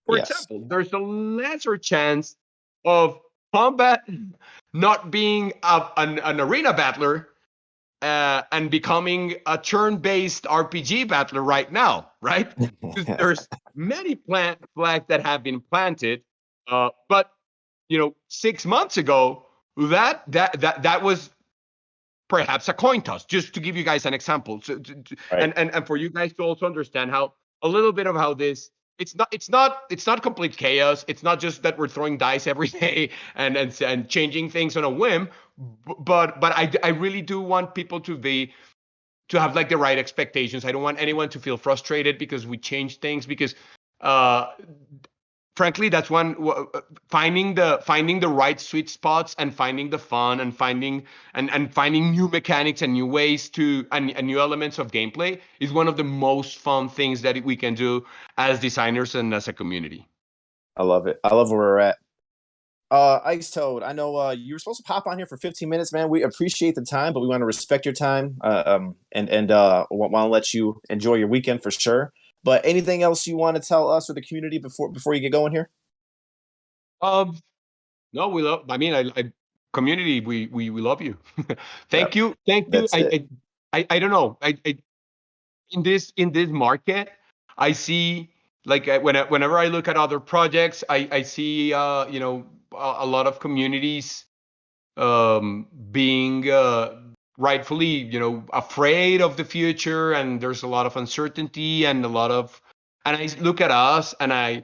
H: For example, there's a lesser chance of combat not being an arena battler and becoming a turn-based RPG battler right now, right? Because there's many flags that have been planted, but 6 months ago, that was perhaps a coin toss, just to give you guys an example. So,
B: Right.
H: and for you guys to also understand how a little bit of how this it's not complete chaos. It's not just that we're throwing dice every day and changing things on a whim, but I really do want people to have like the right expectations. I don't want anyone to feel frustrated because we change things, because frankly, that's finding the right sweet spots and finding the fun and finding new mechanics and new ways and new elements of gameplay is one of the most fun things that we can do as designers and as a community.
B: I love it. I love where we're at. Icetoad, I know you were supposed to pop on here for 15 minutes, man. We appreciate the time, but we want to respect your time. And want to let you enjoy your weekend for sure. But anything else you want to tell us or the community before you get going here?
H: No, we love. I mean, I community. We love you. Thank
B: Yep.
H: you.
B: That's it.
H: I don't know. In this market, I see like whenever I look at other projects, I see a lot of communities being rightfully afraid of the future, and there's a lot of uncertainty and I look at us and I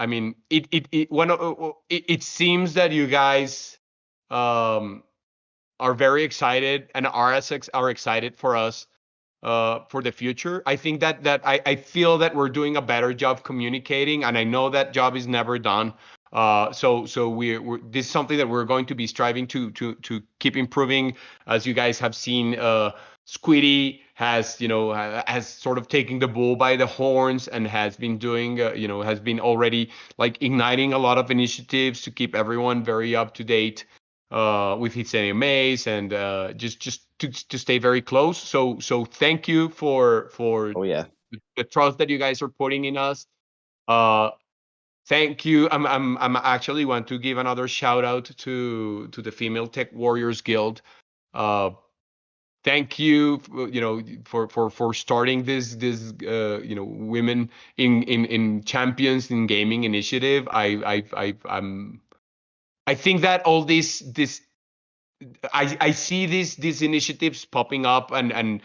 H: mean it seems that you guys are very excited and are excited for us for the future. I think that I feel that we're doing a better job communicating, and I know that job is never done. So we're this is something that we're going to be striving to keep improving. As you guys have seen, Squiddy has sort of taking the bull by the horns and has been doing has been already like igniting a lot of initiatives to keep everyone very up to date with his AMAs and just to stay very close. So thank you for
B: Oh yeah.
H: the trust that you guys are putting in us. Thank you. I'm actually want to give another shout out to the Female Tech Warriors Guild. Thank you, for starting this women in champions in gaming initiative. I think that all this I see these initiatives popping up and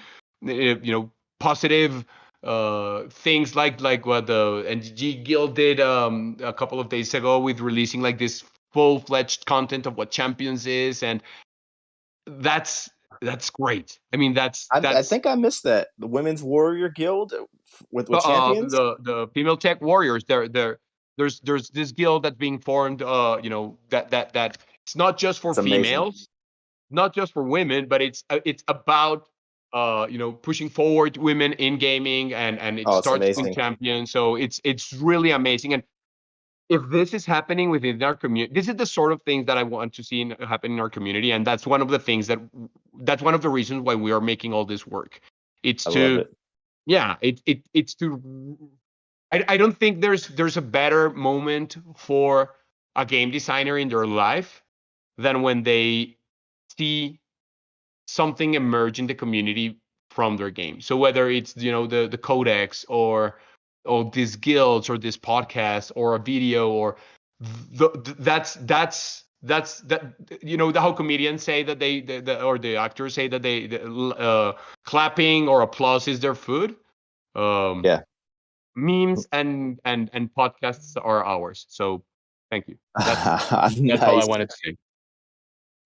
H: positive things like what the NGG Guild did a couple of days ago with releasing like this full-fledged content of what Champions is, and that's great. I mean
B: I think I missed that. The Women's Warrior Guild with champions.
H: The Female Tech Warriors. There's this guild that's being formed. That it's not just for females, not just for women, but it's about pushing forward women in gaming, and it starts with champions. So it's really amazing. And if this is happening within our community, this is the sort of things that I want to see happen in our community, and that's one of the things that's one of the reasons why we are making all this work. It's it's to. I don't think there's a better moment for a game designer in their life than when they see something emerge in the community from their game. So whether it's the codex or these guilds or this podcast or a video or that's how comedians say that or the actors say that they clapping or applause is their food. Memes and podcasts are ours. So thank you. That's all I wanted to say.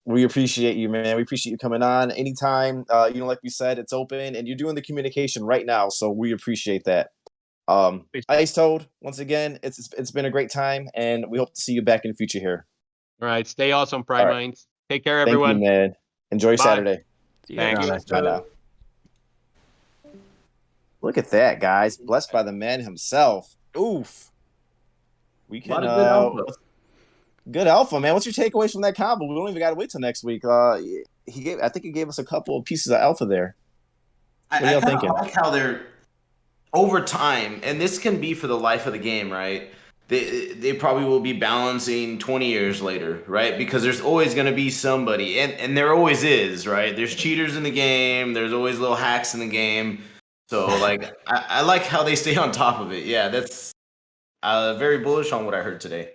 B: We appreciate you, man. We appreciate you coming on anytime. Like we said, it's open, and you're doing the communication right now, so we appreciate that. Icetoad, once again, it's been a great time, and we hope to see you back in the future here.
H: All right, stay awesome, Prime Minds. Take care, everyone.
B: Thank you, man. Enjoy your Saturday.
H: Thank you.
B: Bye now. Look at that, guys. Blessed by the man himself. Oof. We can good alpha, man. What's your takeaways from that combo? We don't even got to wait till next week. I think he gave us a couple of pieces of alpha there. What are y'all thinking?
D: I like how they're over time, and this can be for the life of the game, right? They probably will be balancing 20 years later, right? Because there's always going to be somebody, and there always is, right? There's cheaters in the game. There's always little hacks in the game. So like I like how they stay on top of it. Yeah, that's very bullish on what I heard today.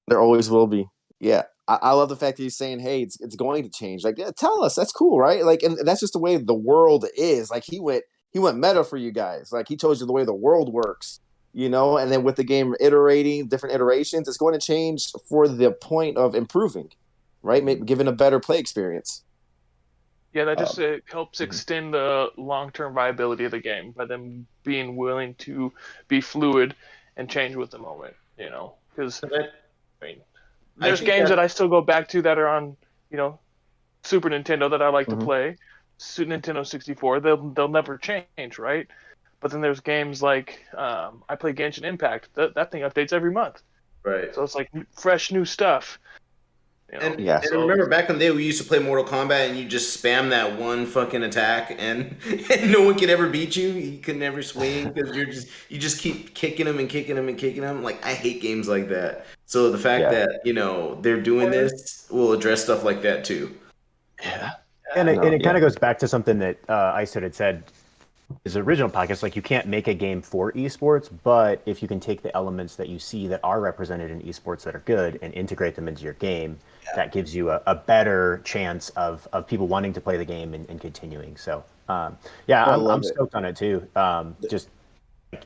B: There always will be. Yeah. I love the fact that he's saying, hey, it's going to change. Like, yeah, tell us. That's cool, right? Like, and that's just the way the world is. Like, he went meta for you guys. Like, he told you the way the world works, and then with the game iterating, different iterations, it's going to change for the point of improving, right? Maybe giving a better play experience.
F: Yeah, that just helps extend the long-term viability of the game by them being willing to be fluid and change with the moment, because there's games that I still go back to that are on, Super Nintendo that I like to play, Nintendo 64. They'll never change, right? But then there's games like I play Genshin Impact. That thing updates every month,
D: right?
F: So it's like fresh new stuff.
D: And remember back in the day we used to play Mortal Kombat and you just spam that one fucking attack and no one could ever beat you. You could never swing because you just keep kicking them and kicking them and kicking them. Like I hate games like that. So the fact that they're doing this will address stuff like that too.
F: Yeah.
E: And it kind of goes back to something that Icetoad had said his original podcast. Like you can't make a game for esports, but if you can take the elements that you see that are represented in esports that are good and integrate them into your game, that gives you a better chance of people wanting to play the game and continuing. So I'm stoked on it too. Just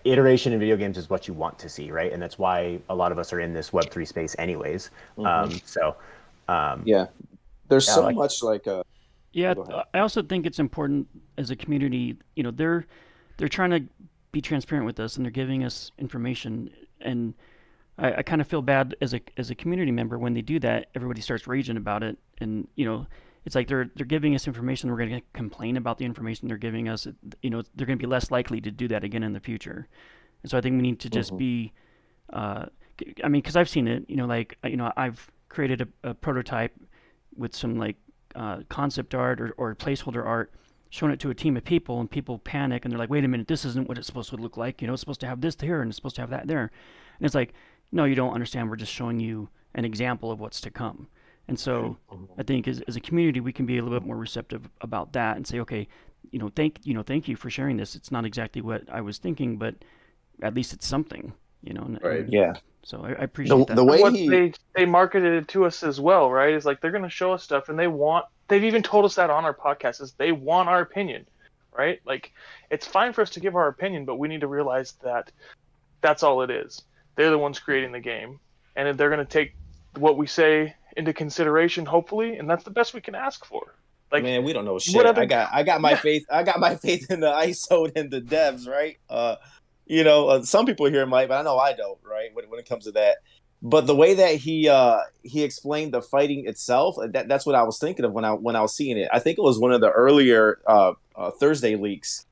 E: iteration in video games is what you want to see, right? And that's why a lot of us are in this Web3 space anyways. There's
B: so much like
C: I also think it's important as a community, they're trying to be transparent with us and they're giving us information, and I kind of feel bad as a community member when they do that. Everybody starts raging about it, and it's like they're giving us information. We're going to complain about the information they're giving us. They're going to be less likely to do that again in the future. And so I think we need to just be, because I've seen it. I've created a prototype with some concept art or placeholder art, showing it to a team of people, and people panic and they're like, wait a minute, this isn't what it's supposed to look like. It's supposed to have this here and it's supposed to have that there. And it's like, no, you don't understand. We're just showing you an example of what's to come. And so I think as a community, we can be a little bit more receptive about that and say, okay, thank you for sharing this. It's not exactly what I was thinking, but at least it's something,
D: Right.
B: Yeah.
C: So I appreciate that.
F: The way they marketed it to us as well, right? Is like they're going to show us stuff, and they've even told us that on our podcast, is they want our opinion, right? Like it's fine for us to give our opinion, but we need to realize that that's all it is. They're the ones creating the game, and they're going to take what we say into consideration, hopefully, and that's the best we can ask for. Like,
B: man, we don't know shit. I got my faith. I got my faith in the Icetoad and the devs, right? Some people here might, but I know I don't, right? When it comes to that. But the way that he explained the fighting itself, that's what I was thinking of when I was seeing it. I think it was one of the earlier Thursday leaks,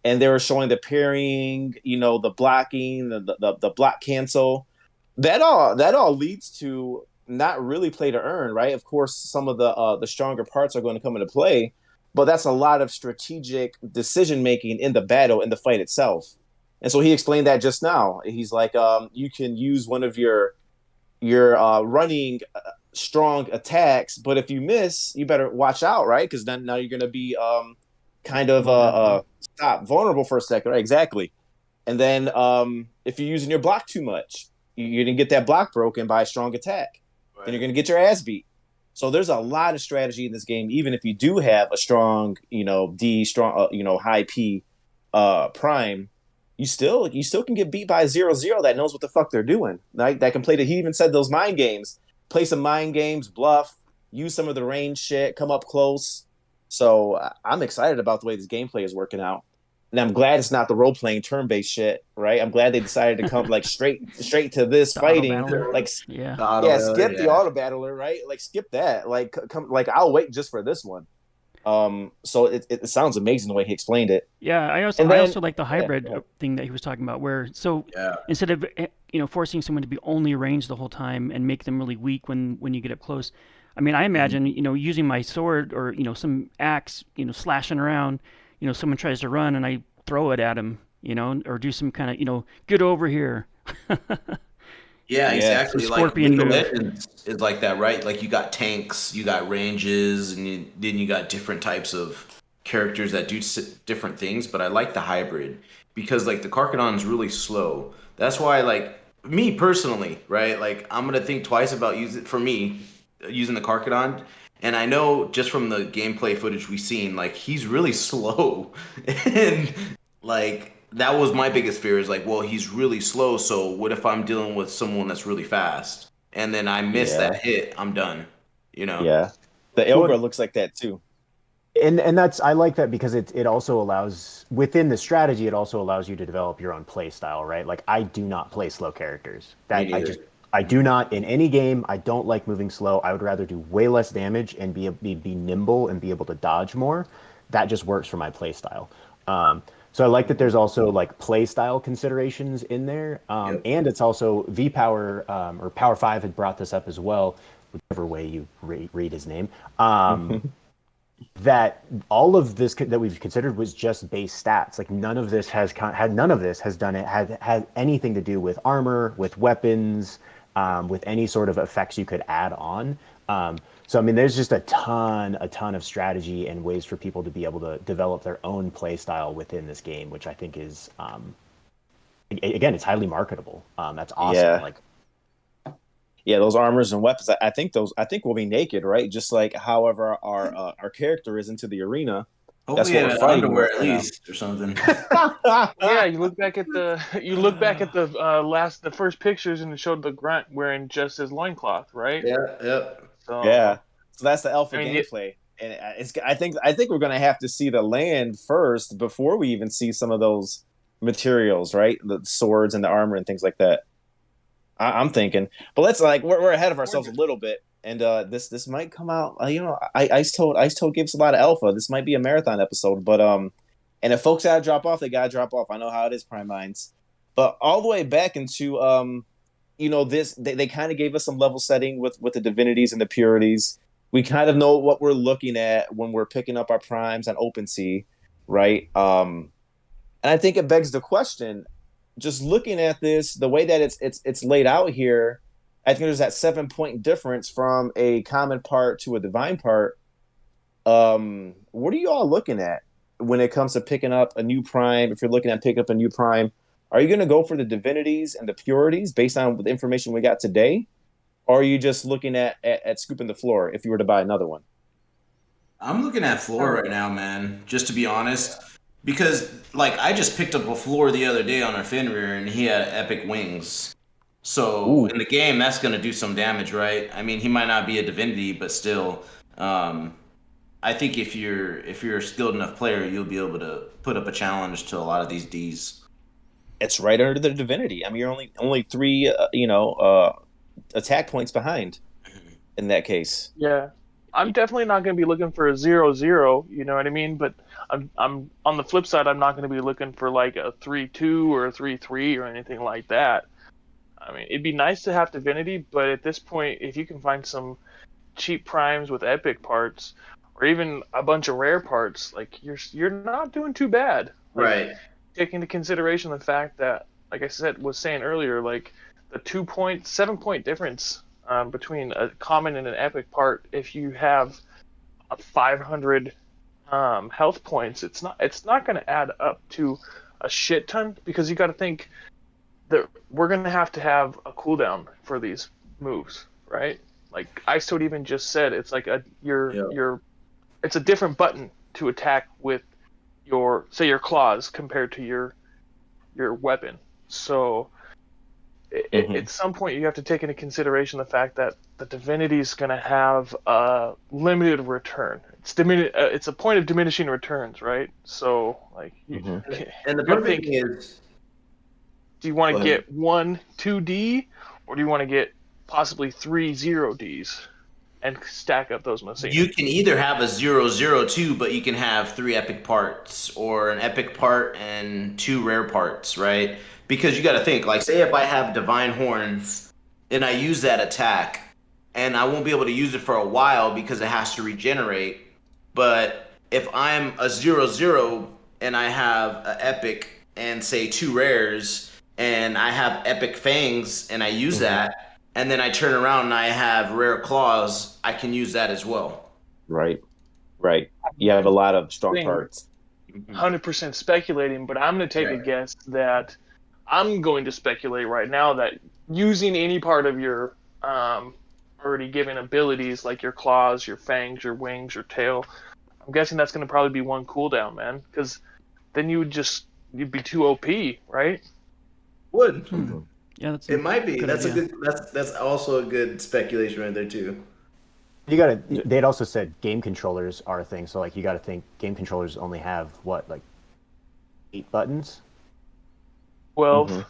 B: and they were showing the parrying, the blocking, the block cancel. That all leads to not really play to earn, right? Of course, some of the stronger parts are going to come into play, but that's a lot of strategic decision making in the battle, in the fight itself. And so he explained that just now. He's like, you can use one of your running strong attacks, but if you miss, you better watch out, right? Because then now you're going to be vulnerable for a second, right? Exactly. And then if you're using your block too much, you're going to get that block broken by a strong attack. Right. Then you're going to get your ass beat. So there's a lot of strategy in this game, even if you do have a strong, high P prime. You still can get beat by a 0-0 that knows what the fuck they're doing. Right? That can play he even said those mind games. Play some mind games, bluff, use some of the range shit, come up close. So I'm excited about the way this gameplay is working out. And I'm glad it's not the role-playing turn-based shit, right? I'm glad they decided to come straight to this fighting. Skip the auto battler, right? Skip that. I'll wait just for this one. So it sounds amazing the way he explained it.
C: Yeah, I also like the hybrid thing that he was talking about, where instead of forcing someone to be only ranged the whole time and make them really weak when you get up close. I mean, I imagine using my sword or some axe, slashing around. Someone tries to run and I throw it at him, or do some kind of get over here.
D: Yeah, exactly.
C: Scorpion
D: League of Legends is like that, right? Like you got tanks, you got ranges, and then you got different types of characters that do different things, but I like the hybrid because like the Karkadon is really slow. That's why like me personally, right? Like I'm gonna think twice about using the Karkadon. And I know just from the gameplay footage we've seen, like he's really slow. And like that was my biggest fear is like, well, he's really slow, so what if I'm dealing with someone that's really fast? And then I miss that hit, I'm done. You know?
B: Yeah. The Ilgra looks like that too.
E: And that's I like that because it also allows within the strategy it also allows you to develop your own play style, right? Like I do not play slow characters. I do not in any game. I don't like moving slow. I would rather do way less damage and be nimble and be able to dodge more. That just works for my play style. So I like that there's also like play style considerations in there, and it's also V Power or Power 5 had brought this up as well, whichever way you read his name. That all of this that we've considered was just base stats. Like none of this has had anything to do with armor, with weapons, with any sort of effects you could add on. So I mean, there's just a ton of strategy and ways for people to be able to develop their own play style within this game, which I think is, again, it's highly marketable. That's awesome.
B: Yeah.
E: Like,
B: yeah, those armors and weapons. I think we'll be naked, right? Just like however our character is into the arena.
D: Hopefully that's what we're fighting underwear at least or something.
F: Yeah, you look back at the the first pictures and it showed the grunt wearing just his loincloth, right?
D: Yeah.
B: So that's the alpha gameplay, and I think we're gonna have to see the land first before we even see some of those materials, right? The swords and the armor and things like that. I'm thinking, but let's we're ahead of ourselves a little bit, and this might come out. Icetoad gives a lot of alpha. This might be a marathon episode, but and if folks gotta drop off, they gotta drop off. I know how it is, Prime Minds, but all the way back into this they kind of gave us some level setting with the divinities and the purities. We kind of know what we're looking at when we're picking up our primes on OpenSea, right? And I think it begs the question. Just looking at this, the way that it's laid out here, I think there's that 7-point difference from a common part to a divine part. What are you all looking at when it comes to picking up a new prime? If you're looking at picking up a new prime, are you going to go for the divinities and the purities based on the information we got today? Or are you just looking at scooping the floor if you were to buy another one?
D: I'm looking at floor right now, man, just to be honest. Because, like, I just picked up a floor the other day on our Fenrir, and he had epic wings. So, in the game, that's going to do some damage, right? I mean, he might not be a divinity, but still, I think if you're a skilled enough player, you'll be able to put up a challenge to a lot of these Ds.
B: It's right under the divinity. I mean, you're only 3, attack points behind in that case.
F: Yeah. I'm definitely not going to be looking for a 0-0, you know what I mean? But I'm on the flip side, I'm not going to be looking for like a 3-2 or a 3-3 or anything like that. I mean, it'd be nice to have divinity, but at this point, if you can find some cheap primes with epic parts, or even a bunch of rare parts, like you're not doing too bad. Like,
D: right.
F: Take into consideration the fact that, like I was saying earlier, like the 7-point difference between a common and an epic part, if you have 500 health points, it's not going to add up to a shit ton, because you got to think that we're going to have a cooldown for these moves, right? Like Icetoad even just said, it's like it's a different button to attack with your claws compared to your weapon. So at some point you have to take into consideration the fact that the divinity is going to have a limited return. It's a point of diminishing returns, right? So like,
D: and the perfect thing is,
F: do you want to get 1 2D, or do you want to get possibly 3 0Ds and stack up those machines?
D: You can either have a 0-0-2, but you can have 3 epic parts, or an epic part and 2 rare parts, right? Because you got to think, like, say if I have divine horns and I use that attack, and I won't be able to use it for a while because it has to regenerate. But if I'm a 0-0 and I have an epic and say 2 rares, and I have epic fangs and I use that, and then I turn around and I have rare claws, I can use that as well.
B: Right. Right. You have a lot of strong
F: Thing.
B: cards.
F: 100% speculating, but I'm going to take a guess that I'm going to speculate right now that using any part of your already given abilities, like your claws, your fangs, your wings, your tail, I'm guessing that's going to probably be one cooldown, man. Because then you'd be too OP, right?
D: Would.
C: Yeah,
D: It might be.
C: good
D: That's
C: idea.
D: a good. That's also a good speculation right there too.
E: They'd also said game controllers are a thing, so like you got to think game controllers only have what, like 8 buttons?
F: 12.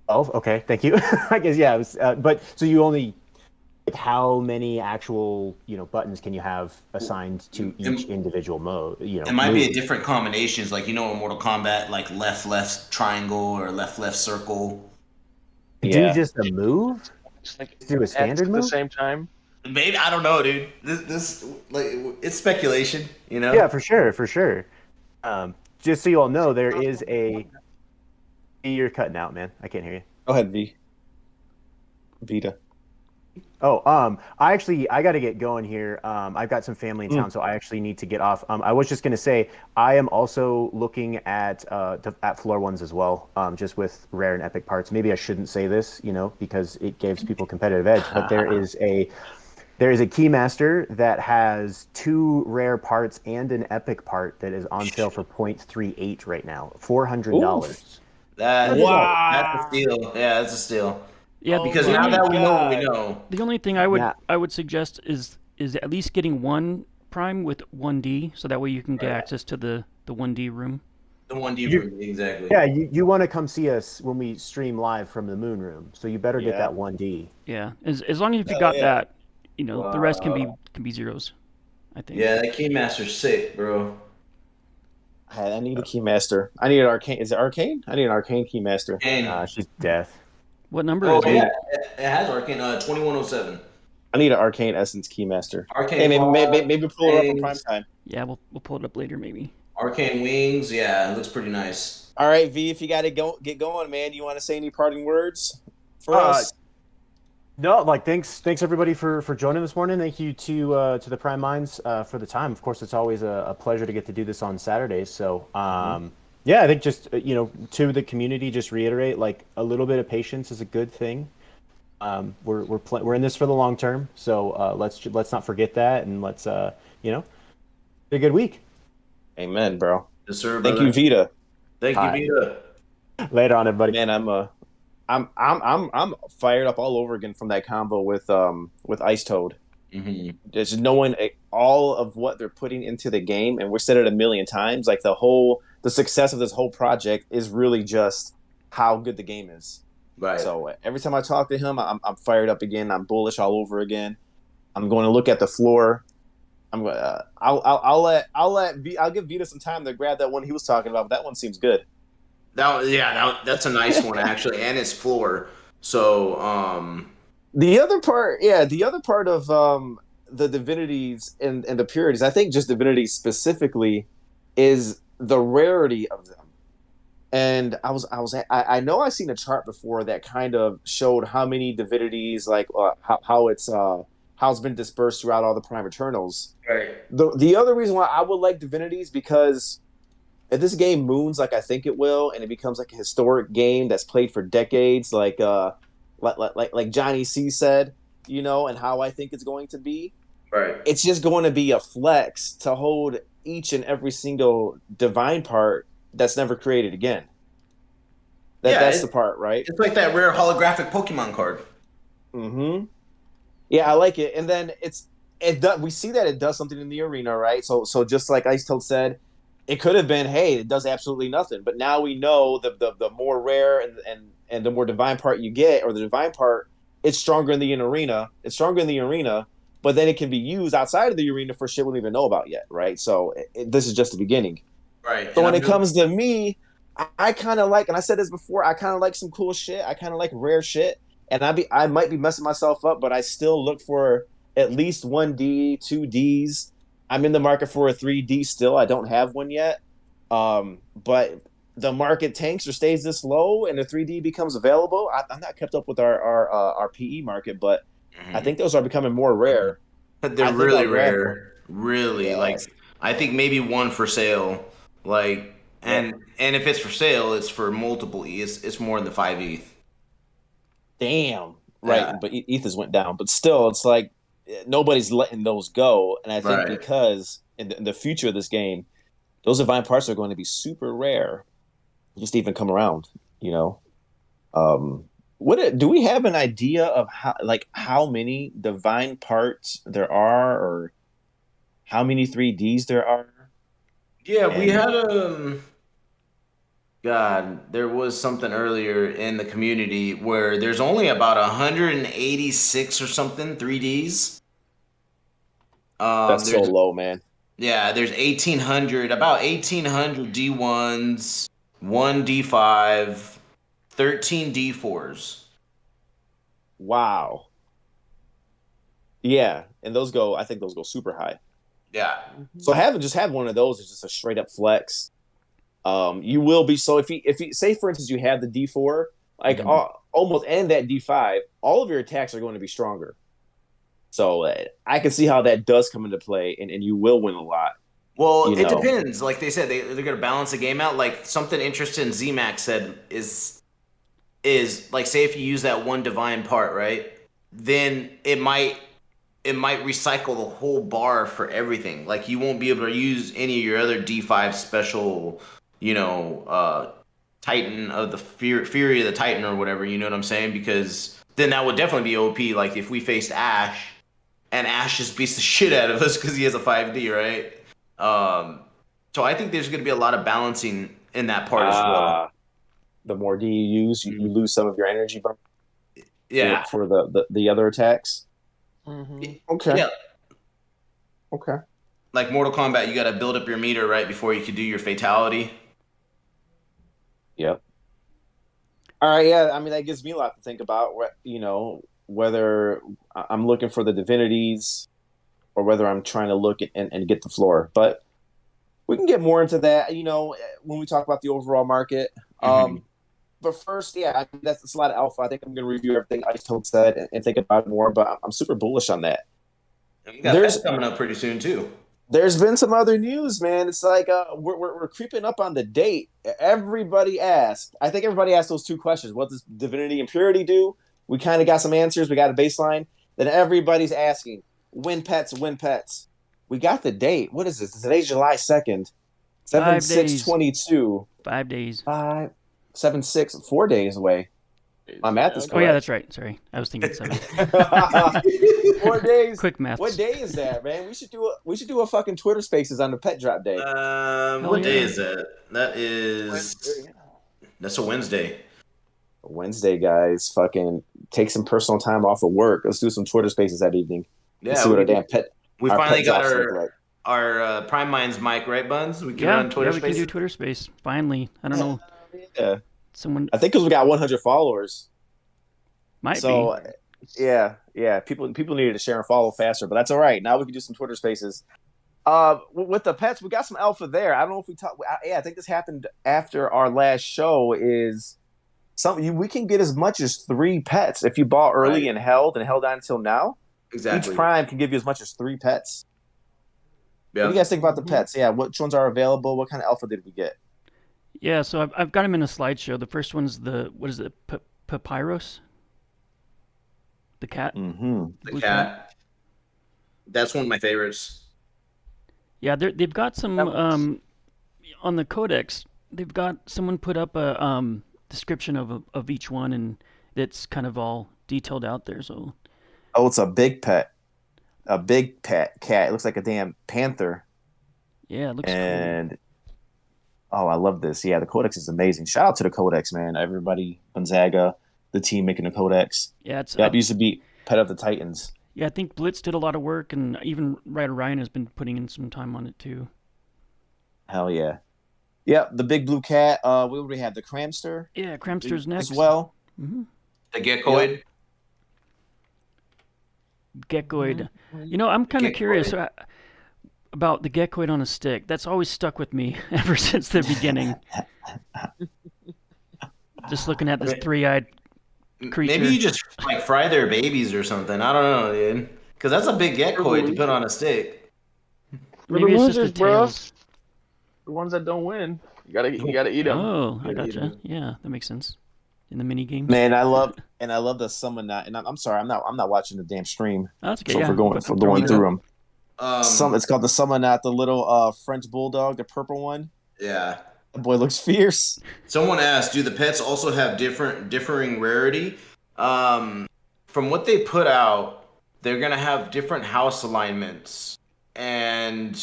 E: 12? Okay, thank you. I guess yeah. It was, but so you only like how many actual buttons can you have assigned to each individual mode?
D: It might be a different combinations, like in Mortal Kombat, like left triangle or left circle.
E: Do just a move?
F: Just like
E: do a standard
F: at
E: move
F: the same time.
D: Maybe, I don't know, dude. This like it's speculation,
E: Yeah, for sure. Just so you all know, there is You're cutting out, man. I can't hear you.
B: Go ahead, Vita.
E: Oh, I got to get going here. I've got some family in town, so I actually need to get off. I was just going to say, I am also looking at floor ones as well, just with rare and epic parts. Maybe I shouldn't say this, because it gives people competitive edge, but there is a Keymaster that has 2 rare parts and an epic part that is on sale for 0.38 right now, $400.
D: That's a steal. Yeah, that's a steal.
C: Yeah,
D: because now that we know what we know.
C: The only thing I would suggest is at least getting one Prime with 1D, so that way you can get access to the 1D room.
D: The 1D room, exactly.
E: Yeah, you want to come see us when we stream live from the Moon Room, so you better get that 1D.
C: Yeah, as long as you got that, the rest can be zeros, I think.
D: Yeah, that Keymaster's sick, bro.
B: I need a Keymaster. I need an Arcane. Is it Arcane? I need an Arcane Keymaster.
E: She's death.
C: What number is it?
D: It has Arcane 2107.
B: I need an Arcane Essence Keymaster.
D: Arcane.
B: Hey, maybe pull it up in prime time.
C: Yeah, we'll pull it up later, maybe.
D: Arcane Wings, yeah, it looks pretty nice.
B: All right, V, if you got to get going, man, you want to say any parting words for us?
E: No, thanks everybody for joining this morning. Thank you to the Prime Minds for the time. Of course, it's always a pleasure to get to do this on Saturdays. So, yeah, I think just to the community, just reiterate, a little bit of patience is a good thing. We're in this for the long term, so let's not forget that, and let's a good week.
B: Amen, bro.
D: Yes, sir.
B: Thank you, Vita.
D: Thank you, Vita.
E: Later on, everybody.
B: Man, I'm fired up all over again from that combo with Icetoad. Just knowing all of what they're putting into the game, and we've said it a million times. The success of this whole project is really just how good the game is.
D: Right.
B: So every time I talk to him, I'm fired up again. I'm bullish all over again. I'm going to look at the floor. I'll give Vita some time to grab that one he was talking about. But that one seems good.
D: That's a nice one actually, and it's floor. So
B: the other part of the divinities and the purities, I think just divinities specifically, is the rarity of them. And I know I've seen a chart before that kind of showed how many divinities, how it's been dispersed throughout all the Prime Eternals.
D: Right.
B: The other reason why I would like divinities, because if this game moons like I think it will, and it becomes like a historic game that's played for decades, like Johnny C said, and how I think it's going to be.
D: Right.
B: It's just going to be a flex to hold each and every single divine part that's never created again. That's the part, right?
D: It's like that rare holographic Pokemon card.
B: Mm-hmm. Yeah, I like it. And then we see that it does something in the arena, right? So just like Icetoad said, it could have been, hey, it does absolutely nothing. But now we know the more rare and the more divine part you get, or the divine part, it's stronger in the arena. It's stronger in the arena, but then it can be used outside of the arena for shit we don't even know about yet, right? So this is just the beginning.
D: Right.
B: So when it comes to me, I kind of like, and I said this before, I kind of like some cool shit. I kind of like rare shit. And I might be messing myself up, but I still look for at least 1D, 2Ds. I'm in the market for a 3D still. I don't have one yet. But the market tanks or stays this low and the 3D becomes available. I'm not kept up with our PE market, but I think those are becoming more rare.
D: But they're really rare. Really, I think maybe one for sale. Like, and if it's for sale, it's for multiple ETH. It's more than the 5 ETH.
B: Damn. Right,
D: Yeah.
B: but Ethers went down. But still, it's like nobody's letting those go. And I think
D: Right.
B: because in the future of this game, those divine parts are going to be super rare, just to even come around. You know, do we have an idea of how many divine parts there are, or how many 3Ds there are?
D: Yeah, we had God, there was something earlier in the community where there's only about 186 or something 3Ds.
B: That's so
D: There's
B: low, man.
D: Yeah, there's 1,800, about 1,800 D1s, 1 D5, 13 D4s.
B: Wow. Yeah, and I think those go super high.
D: Yeah.
B: So have one of those is just a straight up flex. You will be, so if you say for instance you have the D4, like almost and that D5, all of your attacks are going to be stronger. So I can see how that does come into play, and you will win a lot.
D: Well, it depends. Like they said, they're going to balance the game out. Like something interesting ZMax said is like, say if you use that one divine part, right? Then it might recycle the whole bar for everything. Like you won't be able to use any of your other D5 special, Titan of the Fury of the Titan or whatever. You know what I'm saying? Because then that would definitely be OP. Like if we faced Ash, and Ash just beats the shit out of us because he has a 5D, right? So I think there's going to be a lot of balancing in that part as well.
B: The more D you use, you lose some of your energy bar.
D: Yeah.
B: For the other attacks. Okay.
D: Yeah.
B: Okay.
D: Like Mortal Kombat, you got to build up your meter right before you could do your fatality.
B: Yep. All right. Yeah. I mean, that gives me a lot to think about. Whether I'm looking for the divinities or whether I'm trying to look at and get the floor. But we can get more into that, when we talk about the overall market. But first, I mean, that's a lot of alpha. I think I'm going to review everything Icetoad said and think about it more, but I'm super bullish on that.
D: And we got that coming up pretty soon, too.
B: There's been some other news, man. It's like we're creeping up on the date. Everybody asked. I think everybody asked those two questions. What does Divinity and Purity do? We kind of got some answers. We got a baseline. Then everybody's asking, when pets. We got the date. What is this? Today's July 2nd. 7/6/22.
C: 5 days.
B: 4 days away. My math is correct.
C: Oh, yeah, that's right. Sorry. I was thinking 7.
B: 4 days.
C: Quick math.
B: What day is that, man? We should do a fucking Twitter Spaces on the pet drop day.
D: What day is that? That's a Wednesday.
B: Wednesday, guys. Fucking take some personal time off of work. Let's do some Twitter Spaces that evening.
D: Yeah.
B: See what our damn pet.
D: We finally got our Prime Minds mic, right, Buns? We can run Twitter Spaces.
C: We can do Twitter Space. Finally. I don't know.
B: Yeah.
C: Someone.
B: I think because we got 100 followers.
C: Might be.
B: Yeah. People needed to share and follow faster, but that's all right. Now we can do some Twitter Spaces. With the pets, we got some alpha there. I don't know if we talked. I think this happened after our last show. We can get as much as 3 pets if you bought early and held on until now.
D: Exactly.
B: Each Prime can give you as much as 3 pets.
D: Yeah.
B: What do you guys think about the pets? Yeah, which ones are available? What kind of alpha did we get?
C: Yeah, so I've got them in a slideshow. The first one's what is it? Papyrus? The cat?
B: Mm-hmm.
D: The cat. That's one of my favorites.
C: Yeah, they've got some on the codex. They've got someone put up a description of each one, and it's kind of all detailed out there. So.
B: Oh, it's a big pet. A big cat. It looks like a damn panther.
C: Yeah, it looks
B: cool.
C: Oh,
B: I love this. Yeah, the codex is amazing. Shout out to the codex, man. Everybody, Gonzaga, the team making the codex.
C: Yeah,
B: used to be Pet of the Titans.
C: Yeah, I think Blitz did a lot of work, and even Ryder Ryan has been putting in some time on it too.
B: Hell yeah. Yeah, the big blue cat. We already have the Cramster.
C: Yeah, Cramster's next
B: as well.
C: Mm-hmm.
D: The Geckoid.
B: Yep.
C: Geckoid. I'm kind of curious about the Geckoid on a stick. That's always stuck with me ever since the beginning. Just looking at this 3-eyed creature.
D: Maybe you just fry their babies or something. I don't know, dude. Because that's a big Geckoid to put on a stick.
F: For the
C: maybe it's just
F: losers,
C: the
F: bro.
C: tails.
F: The ones that don't win, you gotta eat them.
C: Oh, I gotcha. Yeah, that makes sense. In the mini games.
B: Man, I love the summon and I'm sorry, I'm not watching the damn stream.
C: Oh, that's okay.
B: So
C: Yeah,
B: for going
C: throwing it
B: through
C: up.
B: them. It's called the Summonat, the little French bulldog, the purple one.
D: Yeah.
B: The boy looks fierce.
D: Someone asked, do the pets also have differing rarity? From what they put out, they're gonna have different house alignments. And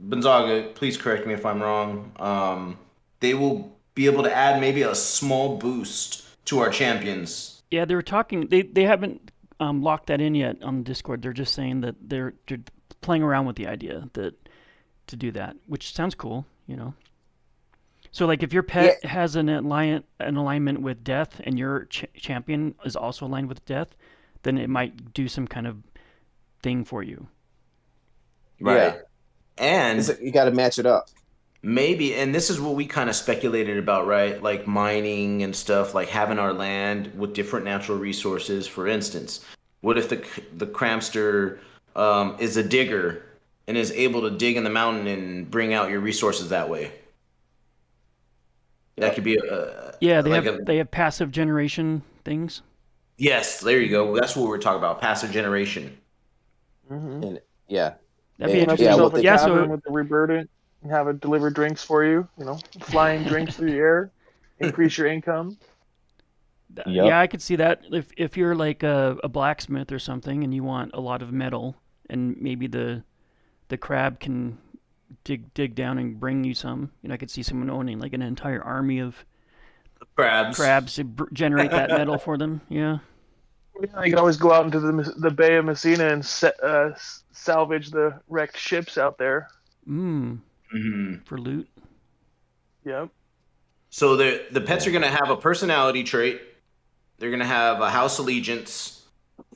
D: Gonzaga, please correct me if I'm wrong. They will be able to add maybe a small boost to our champions.
C: Yeah, they were talking. They haven't locked that in yet on Discord. They're just saying that they're playing around with the idea that to do that, which sounds cool. So like if your pet has an alignment with death and your champion is also aligned with death, then it might do some kind of thing for you.
D: Right. And
B: you got to match it up.
D: Maybe, and this is what we kind of speculated about, right? Like mining and stuff, like having our land with different natural resources. For instance, what if the Cramster is a digger and is able to dig in the mountain and bring out your resources that way? That could be
C: they have passive generation things.
D: Yes, there you go. That's what we're talking about, passive generation.
F: Mm-hmm.
B: And,
C: that'd be interesting.
F: So with the rebird and have it deliver drinks for you. Flying drinks through the air, increase your income.
C: Yeah, I could see that. If you're like a blacksmith or something and you want a lot of metal, and maybe the crab can dig down and bring you some. I could see someone owning like an entire army of crabs to generate that metal for them. Yeah.
F: Yeah, you can always go out into the Bay of Messina and salvage the wrecked ships out there.
C: For loot.
F: Yep.
D: So the pets are going to have a personality trait. They're going to have a house allegiance,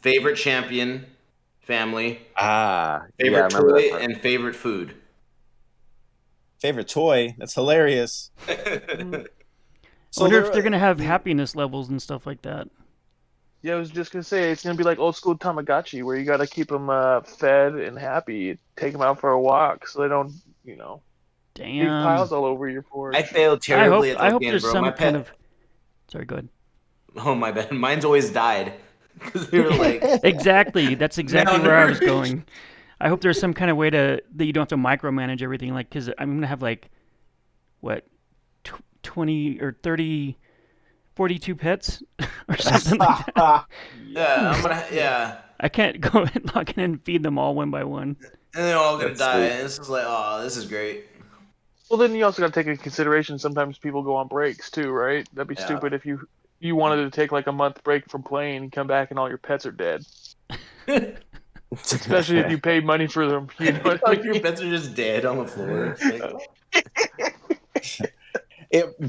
D: favorite champion, family, favorite toy, and favorite food.
B: Favorite toy? That's hilarious.
C: I wonder if they're going to have happiness levels and stuff like that.
F: Yeah, I was just going to say, it's going to be like old school Tamagotchi, where you got to keep them fed and happy. Take them out for a walk so they don't,
C: Damn.
F: big piles all over your porch.
D: I failed terribly at that game,
C: there's
D: bro.
C: some
D: My pet...
C: kind of... Sorry, go ahead.
D: Oh, my bad. Mine's always died. Because they were like...
C: Exactly. That's exactly where I was going. I hope there's some kind of way that you don't have to micromanage everything. Like, because I'm going to have, 20 or 30... 42 pets or something like that.
D: Yeah.
C: I can't go and log in and feed them all one by one.
D: And they're all going to die. And this is like, oh, this is great.
F: Well, then you also got to take into consideration sometimes people go on breaks too, right? That'd be stupid if you wanted to take like a month break from playing and come back and all your pets are dead. Especially if you paid money for them.
D: Like your pets are just dead on the floor.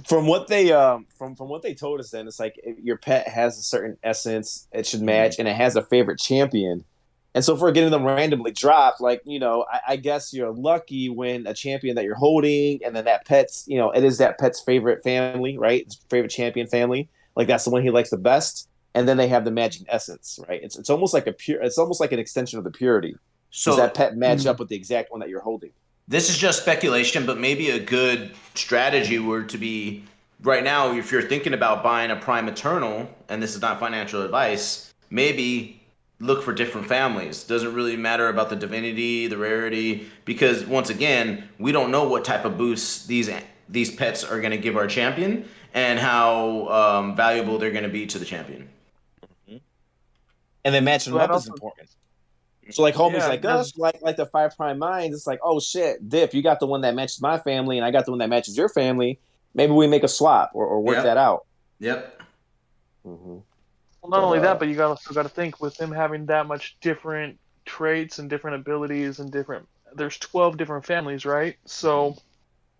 B: From what they told us, then it's like if your pet has a certain essence, it should match, and it has a favorite champion. And so if we're getting them randomly dropped, I guess you're lucky when a champion that you're holding, and then that pet's, it is that pet's favorite family, right? It's favorite champion family, like that's the one he likes the best. And then they have the matching essence, right? It's almost like it's almost like an extension of the purity. So does that pet match up with the exact one that you're holding?
D: This is just speculation, but maybe a good strategy were to be right now, if you're thinking about buying a Prime Eternal, and this is not financial advice, maybe look for different families. Doesn't really matter about the divinity, the rarity, because once again, we don't know what type of boosts these pets are going to give our champion and how valuable they're going to be to the champion.
B: And then matching them up is important. So like homies like us, like the 5 Prime Minds, it's like, oh shit, Dip, you got the one that matches my family and I got the one that matches your family. Maybe we make a swap or work that out.
D: Yep.
F: Well, not only that, but you also got to think with them having that much different traits and different abilities and there's 12 different families, right? So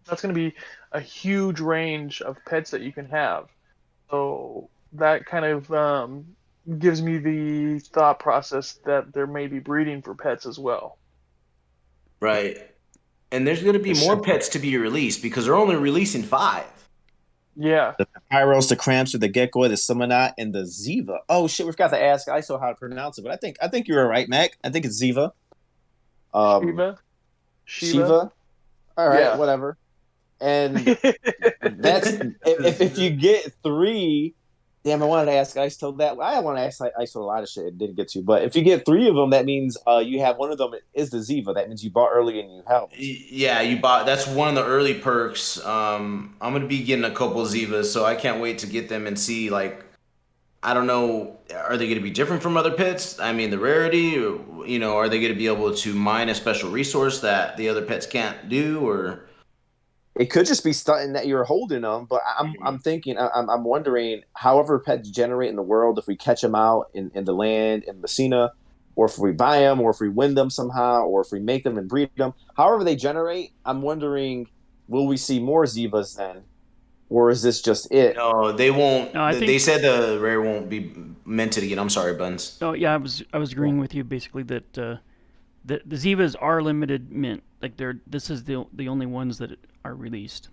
F: that's going to be a huge range of pets that you can have. So that kind of gives me the thought process that there may be breeding for pets as well.
D: Right. And there's going to be more pets to be released because they're only releasing 5.
F: Yeah.
B: The Pyros, the Cramster, the Gecko, the Summonat, and the Ziva. Oh shit, we forgot to ask Iso how to pronounce it, but I think you were right, Mac. I think it's Ziva.
F: Shiva?
B: Shiva. All right,
F: Yeah.
B: whatever. And that's if you get 3. Damn, I wanted to ask Icetoad that. I want to ask Icetoad a lot of shit. It didn't get to. But if you get 3 of them, that means you have one of them is the Ziva. That means you bought early and you helped.
D: Yeah, you bought. That's one of the early perks. I'm gonna be getting a couple of Zivas, so I can't wait to get them and see. Like, I don't know, are they gonna be different from other pets? I mean, the rarity, or, are they gonna be able to mine a special resource that the other pets can't do, or?
B: It could just be stunting that you're holding them, but I'm thinking, I'm wondering, however pets generate in the world, if we catch them out in the land in Messina, or if we buy them, or if we win them somehow, or if we make them and breed them, however they generate, I'm wondering, will we see more Zivas then, or is this just it?
D: No, they won't.
C: No, I think-
D: They said the rare won't be minted again. I'm sorry, Buns.
C: Oh yeah, I was agreeing with you basically that the Zivas are limited mint. Like this is the only ones that are released.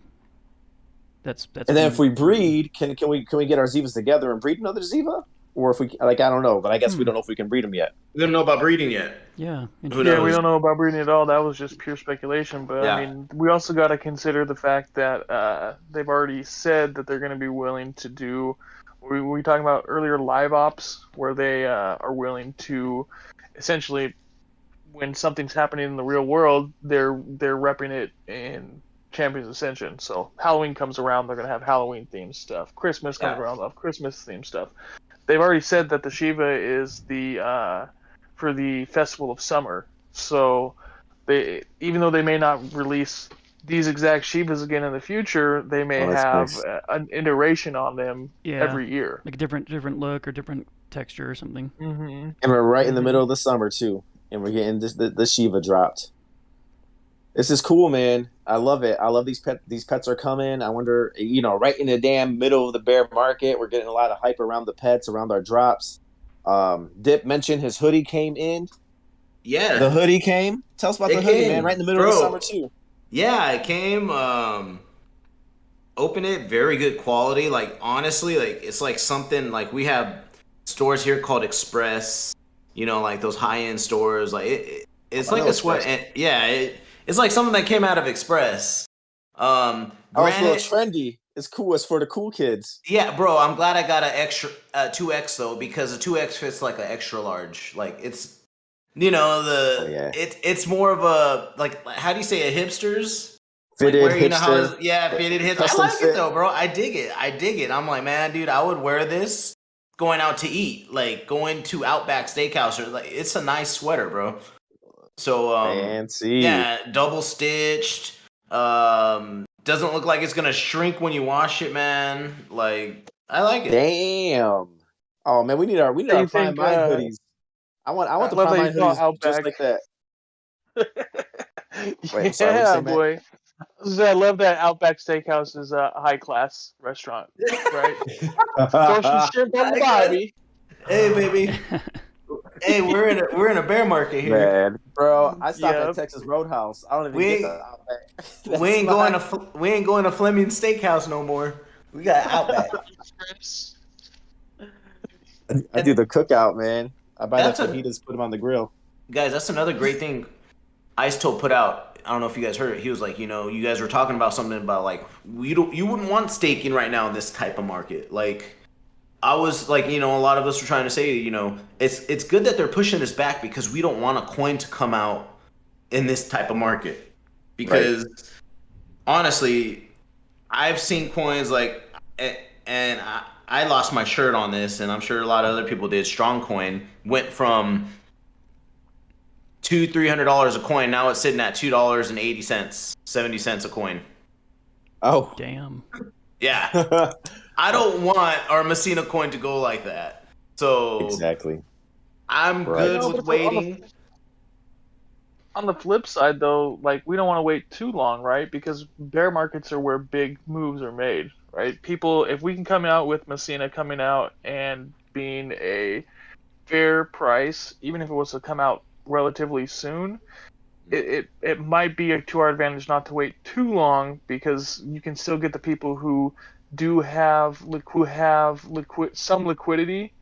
C: That's.
B: And then if we breed, can we get our Zivas together and breed another Ziva? Or if we I don't know, but I guess we don't know if we can breed them yet.
D: We don't know about breeding yet.
C: Yeah.
D: Who knows?
F: Yeah, we don't know about breeding at all. That was just pure speculation. But
D: Yeah.
F: I mean, we also got to consider the fact that they've already said that they're going to be willing to do. We talking about earlier live ops where they are willing to essentially, when something's happening in the real world, they're repping it in Champions Ascension. So Halloween comes around, they're going to have Halloween themed stuff. Christmas comes around, they'll have Christmas themed stuff. They've already said that the Shiva is the for the Festival of Summer. So even though they may not release these exact Shivas again in the future, they may have
B: nice.
F: an iteration on them every year.
C: Like a different look or different texture or something.
F: Mm-hmm.
B: And we're right in the middle of the summer too, and we're getting the Shiva dropped. This is cool, man. I love it. I love these pets. These pets are coming. I wonder, right in the damn middle of the bear market, we're getting a lot of hype around the pets, around our drops. Dip mentioned his hoodie came in.
D: Yeah,
B: The hoodie came. Tell us about the hoodie, man. Right in the middle of the summer too.
D: Yeah, it came. Open it, very good quality. Like, honestly, like it's like something like we have stores here called Express. Like those high end stores. Like it's like a sweat. And, yeah, it's like something that came out of Express.
B: It's a little trendy. It's cool. It's for the cool kids.
D: Yeah, bro. I'm glad I got an extra 2X though, because a 2X fits like an extra large. Like it's, it's more of a, like, how do you say, a hipsters?
B: Fitted
D: like
B: hipster.
D: Fitted hipster. I like it though, bro. I dig it. I'm like, man, dude, I would wear this going out to eat, like going to Outback Steakhouse, or like, it's a nice sweater, bro. So
B: fancy.
D: Yeah, double stitched. Doesn't look like it's gonna shrink when you wash it, man. Like, I like it.
B: Damn. Oh man, we need our Prime Mind hoodies. I want the Prime Mind hoodies just like that. Wait, sorry,
F: boy. I love that Outback Steakhouse is a high class restaurant, right? Throw some shrimp on the barbie.
D: Hey, baby. Hey, we're in a bear market here,
B: man, bro. I stopped at Texas Roadhouse. I don't even get the Outback.
D: We ain't going to Fleming's Steakhouse no more. We got Outback.
B: I do the cookout, man. I buy that fajitas, put them on the grill.
D: Guys, that's another great thing Icetoad put out. I don't know if you guys heard it. He was like, you guys were talking about something about like you wouldn't want staking right now in this type of market. Like, I was like, a lot of us were trying to say, it's good that they're pushing this back, because we don't want a coin to come out in this type of market. Because honestly, I've seen coins like, and I lost my shirt on this, and I'm sure a lot of other people did. Strong coin went from $200-$300 a coin. Now it's sitting at $2.80, 70 cents a coin.
B: Oh,
C: damn.
D: Yeah. I don't want our Messina coin to go like that. So
B: exactly.
D: I'm good with waiting.
F: On the flip side, though, like, we don't want to wait too long, right? Because bear markets are where big moves are made, right? People, if we can come out with Messina coming out and being a fair price, even if it was to come out relatively soon, it might be to our advantage not to wait too long, because you can still get the people who do have some liquidity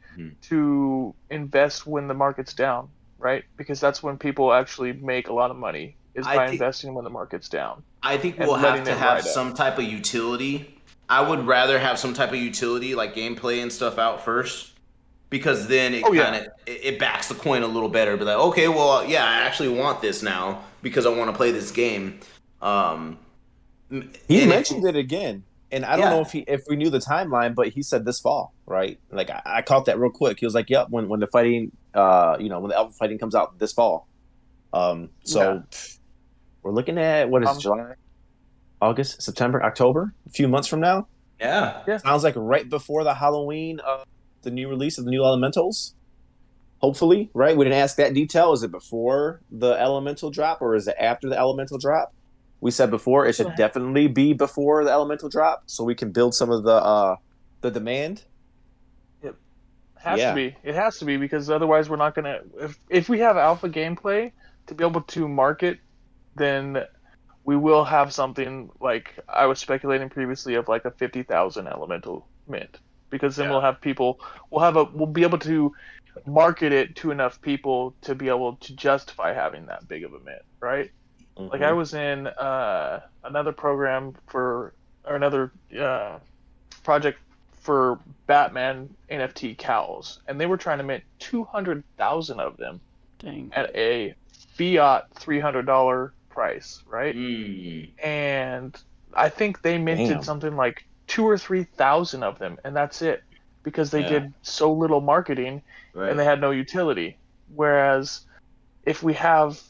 F: to invest when the market's down, right? Because that's when people actually make a lot of money, is
D: I
F: by
D: think-
F: investing when the market's down.
D: I think
F: and
D: we'll have
F: letting
D: to
F: it
D: have
F: ride out.
D: some type of utility. I would rather have some type of utility, like gameplay and stuff out first, because then it it backs the coin a little better. Be like, okay, well, yeah, I actually want this now because I want to play this game.
B: He mentioned it again, and I don't know if we knew the timeline, but he said this fall, right? Like I caught that real quick. He was like, "Yep, when the fighting, when the alpha fighting comes out this fall." We're looking at what is July, August, September, October, a few months from now.
D: Yeah.
B: Sounds like right before the Halloween, the new release of the new Elementals. Hopefully, right? We didn't ask that detail. Is it before the Elemental drop or is it after the Elemental drop? We said before it should definitely be before the Elemental drop, so we can build some of the demand.
F: It has to be. It has to be, because otherwise we're not gonna. If we have alpha gameplay to be able to market, then we will have something like I was speculating previously of like a 50,000 Elemental mint, because then we'll have people. We'll be able to market it to enough people to be able to justify having that big of a mint, right?
B: Mm-hmm.
F: Like I was in another program or another project for Batman NFT cows, and they were trying to mint 200,000 of them.
C: Dang.
F: At a fiat $300 price, right? And I think they minted something like 2,000 or 3,000 of them, and that's it, because they did so little marketing and they had no utility. Whereas if we have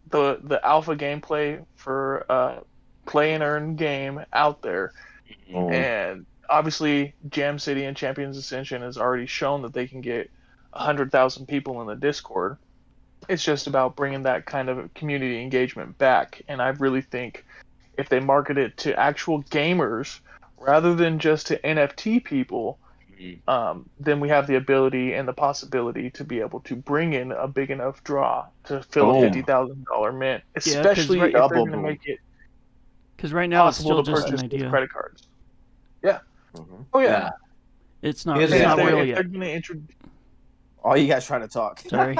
F: the alpha gameplay for play and earn game out there, and obviously Jam City and Champions Ascension has already shown that they can get 100,000 people in the Discord. It's just about bringing that kind of community engagement back, and I really think if they market it to actual gamers rather than just to NFT people, then we have the ability and the possibility to be able to bring in a big enough draw to fill a $50,000 mint, especially if they're going to make it
C: because right now it's
F: possible
C: still
F: to
C: just
F: purchase
C: an idea.
F: with credit cards. Yeah. Oh yeah.
C: It's not.
F: If
C: It's not
F: they're
C: real yet.
F: going to introduce.
B: All you guys trying to talk.
C: Sorry.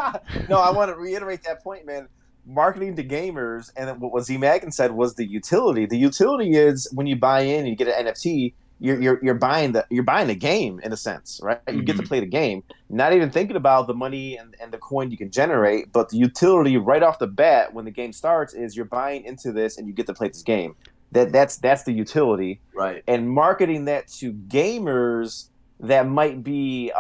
B: No, I want to reiterate that point, man. Marketing to gamers, and then what Z Magan said was the utility. The utility is when you buy in and you get an NFT, you're buying the game in a sense, right? You get to play the game, not even thinking about the money and the coin you can generate, but the utility right off the bat when the game starts is you're buying into this and you get to play this game. That's the utility,
D: right?
B: And marketing that to gamers that might be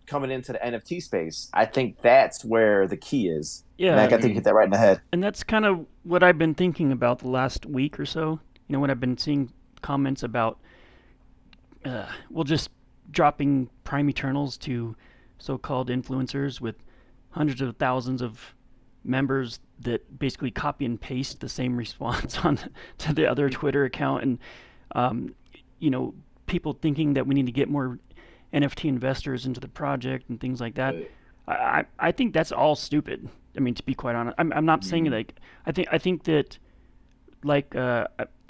B: coming into the NFT space, I think that's where the key is.
C: Yeah,
B: Mac, I think you hit that right in the head.
C: And that's kind of what I've been thinking about the last week or so. You know, when I've been seeing comments about, just dropping Prime Eternals to so-called influencers with hundreds of thousands of members that basically copy and paste the same response to the other Twitter account, and people thinking that we need to get more NFT investors into the project and things like that. I think that's all stupid. I mean, to be quite honest, I'm not saying like I think that like I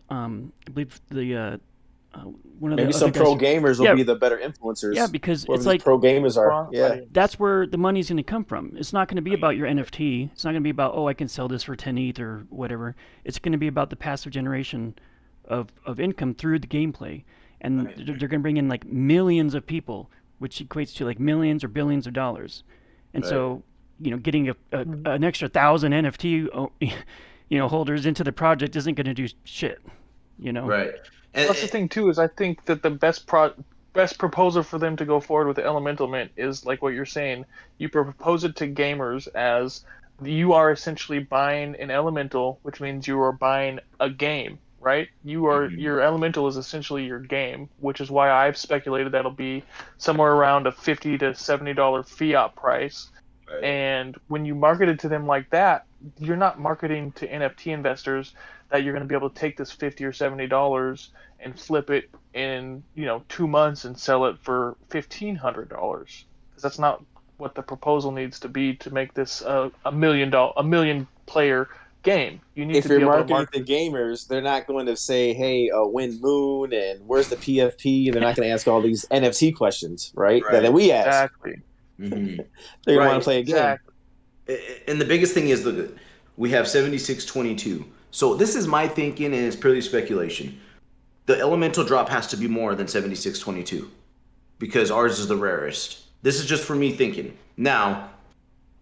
C: believe the one of
B: maybe
C: the
B: some
C: other
B: pro
C: guys,
B: gamers will be the better influencers.
C: Yeah, because
B: whoever
C: it's like
B: pro gamers are. Yeah,
C: that's where the money's going to come from. It's not going to be about your NFT. It's not going to be about I can sell this for 10 ETH or whatever. It's going to be about the passive generation of income through the gameplay, and they're going to bring in like millions of people, which equates to like millions or billions of dollars. And so, getting an extra 1,000 NFT, holders into the project isn't going to do shit.
D: Right.
F: And that's the thing too, is I think that the best proposal for them to go forward with the Elemental Mint is like what you're saying. You propose it to gamers as you are essentially buying an Elemental, which means you are buying a game, right? Your Elemental is essentially your game, which is why I've speculated that'll be somewhere around a $50 to $70 fiat price. Right. And when you market it to them like that, you're not marketing to NFT investors that you're going to be able to take this $50 or $70 and flip it in 2 months and sell it for $1,500, because that's not what the proposal needs to be to make this a million player game. You need
B: if
F: to
B: you're
F: be able
B: marketing
F: to market
B: the gamers, they're not going to say, "Hey, win Moon," and "Where's the PFP?" They're not going to ask all these NFT questions, right? That we ask.
F: Exactly.
B: They're going to want to play a game.
D: And the biggest thing is we have 7622. So this is my thinking, and it's purely speculation. The elemental drop has to be more than 7622 because ours is the rarest. This is just for me thinking. Now,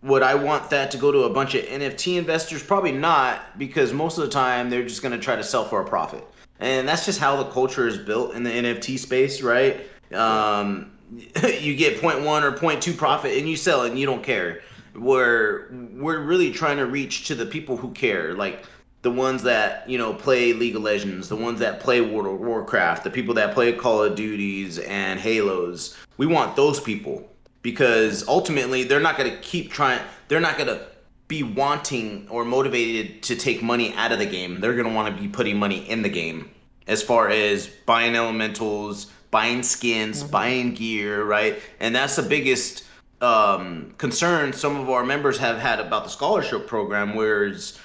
D: would I want that to go to a bunch of NFT investors? Probably not, because most of the time they're just going to try to sell for a profit. And that's just how the culture is built in the NFT space, right? You get 0.1 or 0.2 profit and you sell it and you don't care. We're really trying to reach to the people who care, like the ones that, play League of Legends, the ones that play World of Warcraft, the people that play Call of Duties and Halos. We want those people, because ultimately they're not going to keep trying. They're not going to be wanting or motivated to take money out of the game. They're going to want to be putting money in the game, as far as buying elementals, buying skins, buying gear, right? And that's the biggest concern some of our members have had about the scholarship program, whereas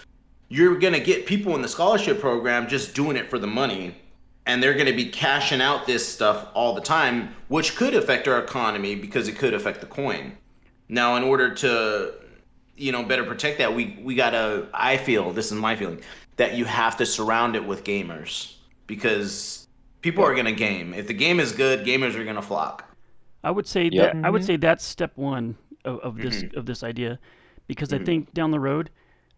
D: you're going to get people in the scholarship program just doing it for the money, and they're going to be cashing out this stuff all the time, which could affect our economy because it could affect the coin. Now, in order to, better protect that, we got to, I feel, this is my feeling, that you have to surround it with gamers, because people are going to game. If the game is good, gamers are going to flock.
C: I would say that's step one of this idea, because I think down the road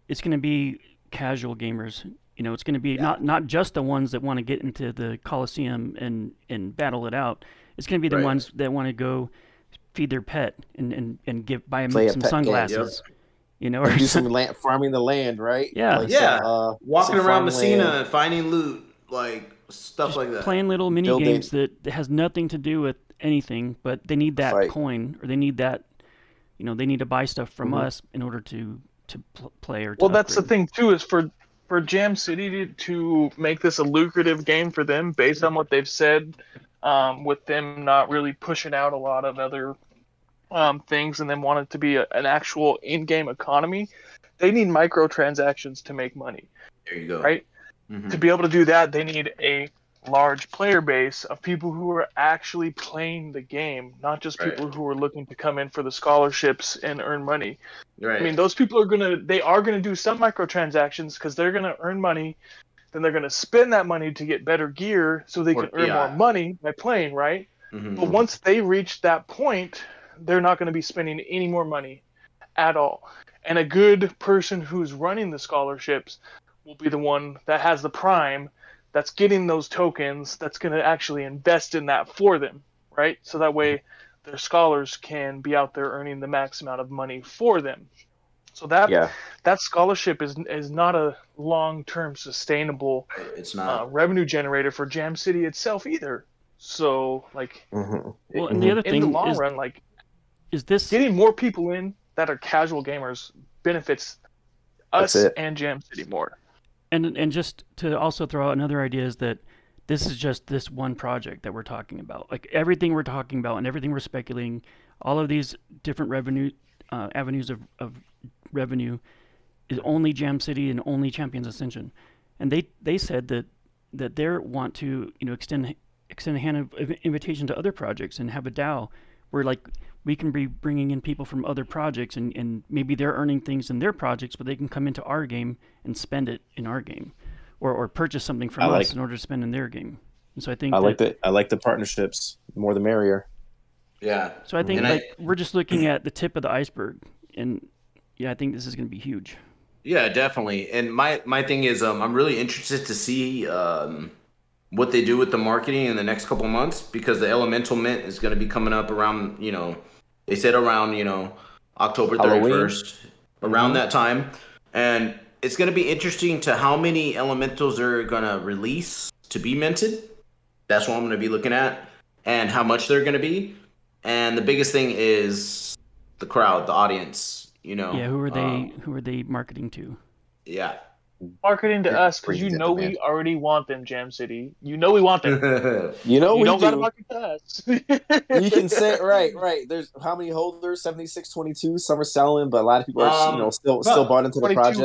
C: it's going to be casual gamers. It's going to be not just the ones that want to get into the Coliseum and battle it out. It's going to be the ones that want to go feed their pet and buy them some sunglasses.
B: Or do some farming the land, right?
C: Yeah,
D: walking around Messina, finding loot, like stuff
C: just
D: like that.
C: Playing little mini games that has nothing to do with anything, but they need that coin, or they need that. They need to buy stuff from us in order to play or.
F: That's the thing too, is for Jam City to make this a lucrative game for them, based on what they've said, with them not really pushing out a lot of other things, and then want it to be an actual in-game economy. They need microtransactions to make money.
D: There you go.
F: Right? To be able to do that, they need a large player base of people who are actually playing the game, not just people who are looking to come in for the scholarships and earn money.
D: Right.
F: I mean, those people are gonna do some microtransactions because they're gonna earn money. Then they're gonna spend that money to get better gear so they can earn more money by playing, right? But once they reach that point, they're not going to be spending any more money at all. And a good person who's running the scholarships will be the one that has the prime, that's getting those tokens, that's going to actually invest in that for them, right? So that way their scholars can be out there earning the max amount of money for them. So that scholarship is not a long-term sustainable revenue generator for Jam City itself either. So,
C: well, and the other thing
F: in the long run,
C: is this
F: getting more people in that are casual gamers benefits us and Jam City more.
C: And just to also throw out another idea is that this is just this one project that we're talking about. Like everything we're talking about and everything we're speculating, all of these different revenue avenues of revenue is only Jam City and only Champions Ascension. And they said that they want to extend a hand of invitation to other projects and have a DAO where we can be bringing in people from other projects, and maybe they're earning things in their projects, but they can come into our game and spend it in our game, or purchase something from us in order to spend in their game. And so I think
B: I like the partnerships. The more the merrier.
D: Yeah.
C: So I think we're just looking at the tip of the iceberg, and I think this is going to be huge.
D: Yeah, definitely. And my thing is, I'm really interested to see what they do with the marketing in the next couple of months, because the Elemental Mint is going to be coming up around, they said around, October 31st, around that time. And it's going to be interesting to how many elementals they're going to release to be minted. That's what I'm going to be looking at, and how much they're going to be. And the biggest thing is the crowd, the audience,
C: Yeah, who are they marketing to?
D: Yeah.
F: Marketing to us, because we already want them, Jam City. We want them.
B: we
F: don't
B: gotta
F: market to us.
B: You can say right. There's how many holders? 7622. Some are selling, but a lot of people are still bought into the project.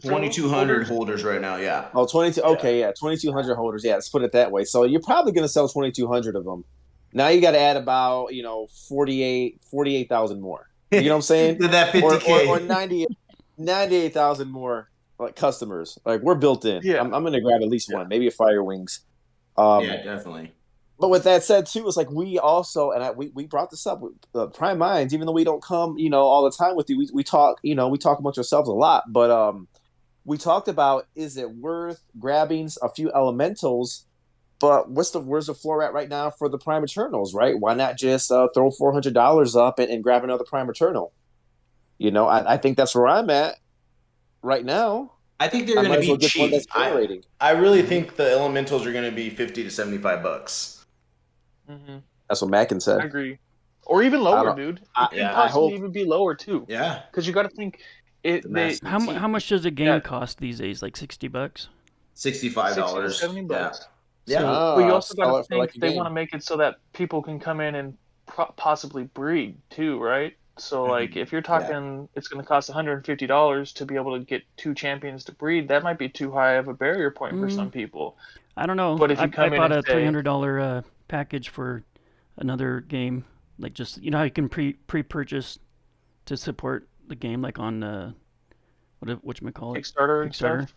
D: 2,200 holders right now. Yeah.
B: Oh, 22. Okay, 2,200 holders. Yeah, let's put it that way. So you're probably gonna sell 2,200 of them. Now you got to add about 48,000 more. You know what I'm saying?
D: Did that
B: Or
D: 50K.
B: 98,000 more like customers. Like we're built in.
F: Yeah.
B: I'm gonna grab at least one, maybe a Fire Wings.
D: Yeah, definitely.
B: But with that said, too, it's like we also, and we brought this up with Prime Minds, even though we don't come, all the time with you, we talk, we talk amongst ourselves a lot. But we talked about, is it worth grabbing a few elementals? But where's the floor at right now for the Prime Eternals, right? Why not just throw $400 up and grab another Prime Eternal? I think that's where I'm at right now.
D: I think they're going to be
B: One
D: cheap.
B: that's generating.
D: I really think the elementals are going to be $50 to $75.
F: Mm-hmm.
B: That's what Mackin said.
F: I agree. Or even lower, dude. It could possibly even be lower too.
D: Yeah.
F: Because you got to think
C: how much does a game cost these days? Like $60?
D: $65.
F: $70.
D: Yeah.
F: But you also got to think
B: like
F: they want to make it so that people can come in and possibly breed too, right? So like if you're talking, it's going to cost $150 to be able to get 2 champions to breed. That might be too high of a barrier point for some people.
C: I don't know.
F: But if you
C: I bought a $300 package for another game, like just how you can pre-purchase to support the game, like on whatchamacallit?
F: Kickstarter and stuff.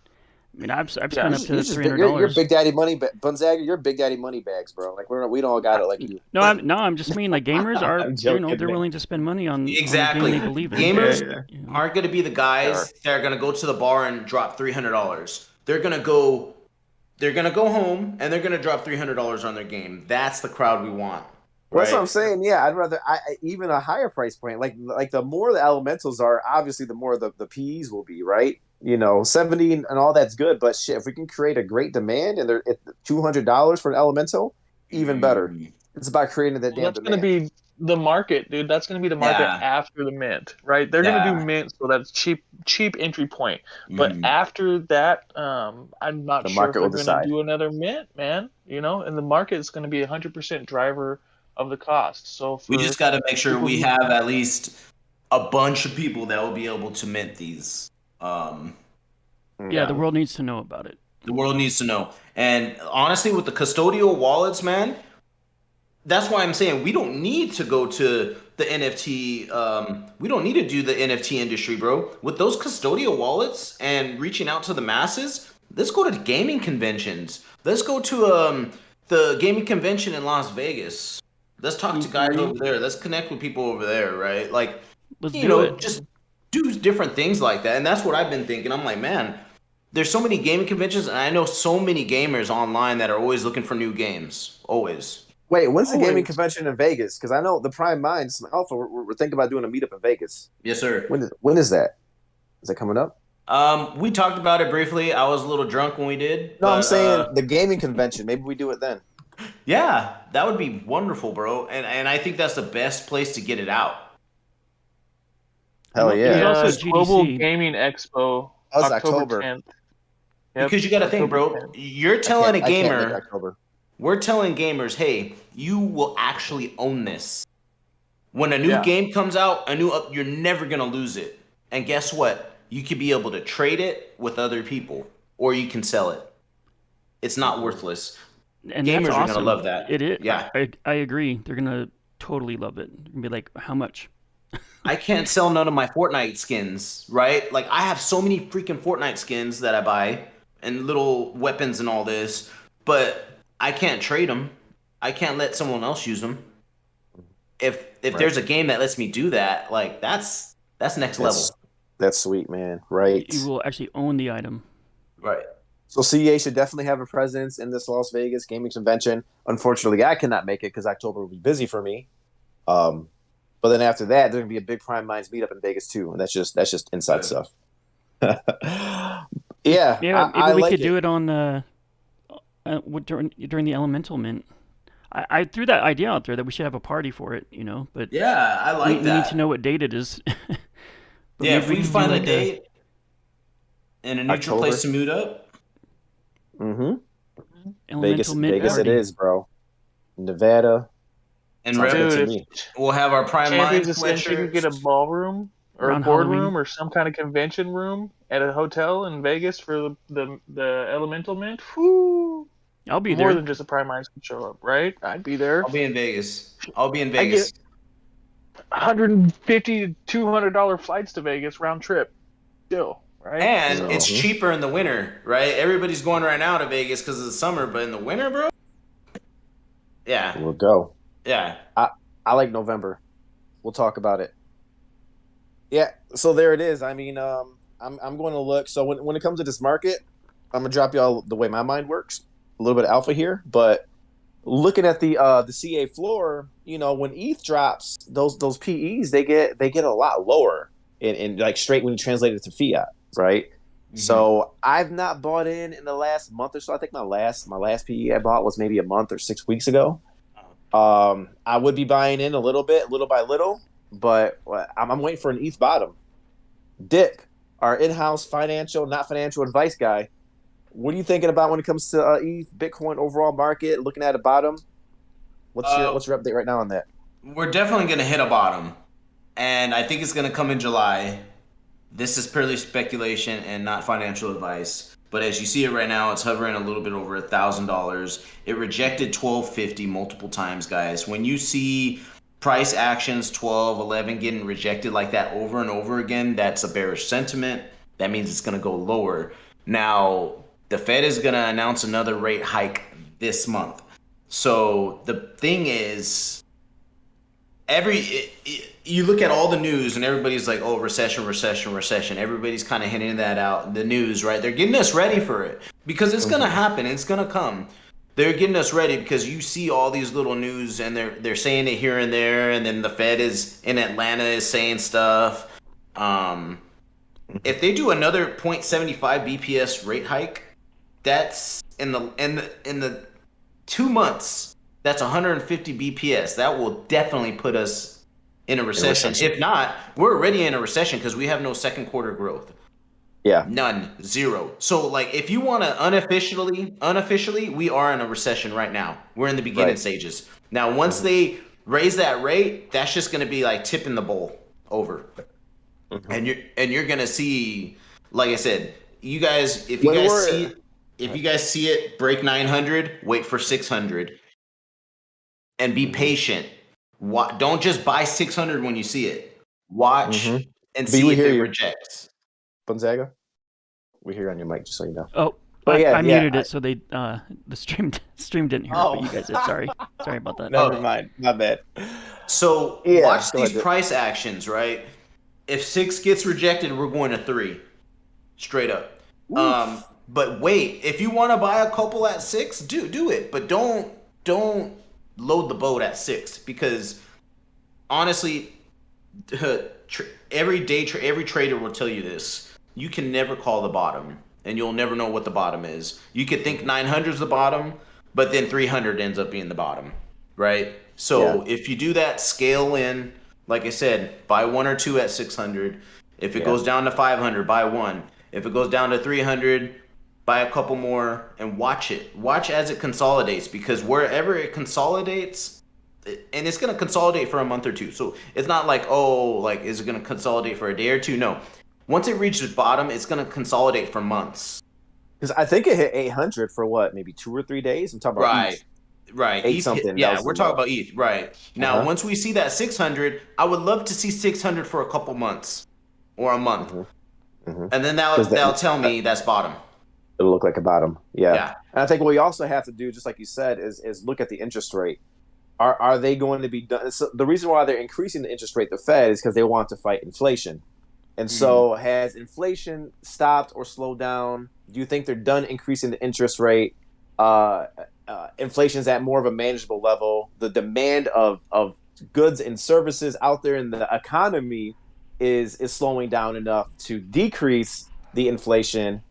C: I mean, I've spent up to $300.
B: You're Big Daddy Money, Gonzaga. You're Big Daddy Money bags, bro. Like we don't all got it like you.
C: No, I'm just mean like gamers are, they're willing to spend money on
D: exactly.
C: On the game they believe in.
D: Gamers aren't going to be the guys that are going to go to the bar and drop $300. They're going to go home and they're going to drop $300 on their game. That's the crowd we want.
B: Right? That's what I'm saying. Yeah, I'd rather even a higher price point. Like the more the elementals are, obviously the more the P's will be, right? 70 and all that's good, but shit, if we can create a great demand and they're $200 for an elemental, even better. It's about creating that damn
F: That's
B: demand.
F: going to be the market, dude. That's going to be the market after the mint, right? They're going to do mint, so that's cheap entry point. But after that, I'm not sure if they're going to do another mint, man. And the market is going to be 100% driver of the cost. So
D: we just got to make sure we have at least a bunch of people that will be able to mint these.
C: The world needs to know about it.
D: The world needs to know. And honestly, with the custodial wallets, man, that's why I'm saying we don't need to go to the NFT. We don't need to do the NFT industry, bro. With those custodial wallets and reaching out to the masses, let's go to gaming conventions. Let's go to the gaming convention in Las Vegas. Let's talk to guys over there. Let's connect with people over there, right? Like,
C: let's do it.
D: Just do different things like that. And that's what I've been thinking. I'm like, man, there's so many gaming conventions, and I know so many gamers online that are always looking for new games. Always.
B: Wait, when's the gaming convention in Vegas? Because I know the Prime Minds Alpha, we're thinking about doing a meetup in Vegas.
D: Yes, sir.
B: When is that? Is that coming up?
D: We talked about it briefly. I was a little drunk when we did.
B: No, I'm saying the gaming convention. Maybe we do it then.
D: Yeah, that would be wonderful, bro. And I think that's the best place to get it out.
B: Hell yeah.
C: There's also
F: Global Gaming Expo, October 10th.
D: Yep. Because you got to think, bro, you're telling a gamer, we're telling gamers, hey, you will actually own this. When a new game comes out, you're never going to lose it. And guess what? You could be able to trade it with other people, or you can sell it. It's not worthless.
C: And
D: gamers
C: that's awesome.
D: are going to love that.
C: It is.
D: Yeah.
C: I agree. They're going to totally love it. They're going to be like, how much?
D: I can't sell none of my Fortnite skins, right? Like, I have so many freaking Fortnite skins that I buy and little weapons and all this, but I can't trade them. I can't let someone else use them. If there's a game that lets me do that, like, that's next level.
B: That's sweet, man. Right.
C: You will actually own the item.
D: Right.
B: So CEA should definitely have a presence in this Las Vegas gaming convention. Unfortunately, I cannot make it because October will be busy for me. But then after that, there's gonna be a big Prime Minds meetup in Vegas too, and that's just inside stuff. Yeah,
C: maybe we could do it on during the Elemental Mint. I threw that idea out there that we should have a party for it, But
D: yeah, I like that.
C: We need to know what date it is.
D: Yeah, if we find a date and a neutral place to meet up.
B: Vegas it is, bro. Nevada.
D: And we'll have our Prime Minds
F: sweatshirts. You could get a ballroom or a boardroom or some kind of convention room at a hotel in Vegas for the Elemental Mint. Whew.
C: I'll be there.
F: More than just a Prime Minds can show up, right? I'd be there.
D: I'll be in Vegas.
F: $150 to $200 flights to Vegas round trip, still, right?
D: And it's cheaper in the winter, right? Everybody's going right now to Vegas because of the summer, but in the winter, bro. Yeah,
B: We'll go.
D: yeah.
B: I like November. We'll talk about it. Yeah, so there it is. I mean, I'm going to look. So when it comes to this market, I'm gonna drop y'all the way my mind works. A little bit of alpha here, but looking at the CA floor, you know, when ETH drops, those PEs they get a lot lower in like straight when you translate it to fiat, right? Mm-hmm. So I've not bought in the last month or so. I think my last PE I bought was maybe a month or 6 weeks ago. I would be buying in a little bit, little by little, but I'm waiting for an ETH bottom. Dick, our in-house not financial advice guy, what are you thinking about when it comes to ETH, Bitcoin overall market, looking at a bottom? What's your update right now on that?
D: We're definitely going to hit a bottom, and I think it's going to come in July. This is purely speculation and not financial advice. But as you see it right now, it's hovering a little bit over $1,000. It rejected 1250 multiple times, guys. When you see price actions 12, 11 getting rejected like that over and over again, that's a bearish sentiment. That means it's going to go lower. Now, the Fed is going to announce another rate hike this month. So the thing is, you look at all the news and everybody's like, oh, recession. Everybody's kind of hinting that out in the news, right? They're getting us ready for it because it's going to happen. It's going to come. They're getting us ready because you see all these little news and they're saying it here and there. And then the Fed is in Atlanta is saying stuff. If they do another 0.75 BPS rate hike, that's in the 2 months, that's 150 BPS. That will definitely put us in a recession. If not, we're already in a recession because we have no second quarter growth.
B: Yeah.
D: None. Zero. So like if you want to unofficially, we are in a recession right now. We're in the beginning stages. Now, once they raise that rate, that's just going to be like tipping the bowl over. And you're going to see, like I said, you guys, if you guys see it break 900, wait for 600 and be patient. Don't just buy 600 when you see it. Watch and see if it rejects.
B: Gonzaga, we hear you on your mic, just so you know.
C: Oh, but I muted it so they the stream didn't hear it, but you guys did. Sorry about that.
B: Never mind, my bad.
D: So watch these price actions, right? If 6 gets rejected, we're going to 3, straight up. Oof. But wait, if you want to buy a couple at 6, do it, but don't load the boat at 6 because honestly, every trader will tell you this. You can never call the bottom, and you'll never know what the bottom is. You could think 900 is the bottom, but then 300 ends up being the bottom, right? So if you do that, scale in. Like I said, buy 1 or 2 at 600. If it goes down to 500, buy 1. If it goes down to 300, buy a couple more and watch it. Watch as it consolidates because wherever it consolidates, and it's going to consolidate for a month or 2. So it's not like, is it going to consolidate for a day or 2? No. Once it reaches bottom, it's going to consolidate for months.
B: Because I think it hit 800 for what, maybe 2 or 3 days? I'm talking about ETH.
D: Right.
B: 8 something.
D: We're talking about ETH. Right. Now, once we see that 600, I would love to see 600 for a couple months or a month. And then that'll tell me that's bottom.
B: It'll look like a bottom. Yeah. And I think what we also have to do, just like you said, is look at the interest rate. Are they going to be done? So the reason why they're increasing the interest rate, the Fed, is because they want to fight inflation. And so has inflation stopped or slowed down? Do you think they're done increasing the interest rate? Inflation's at more of a manageable level. The demand of goods and services out there in the economy is slowing down enough to decrease the inflation.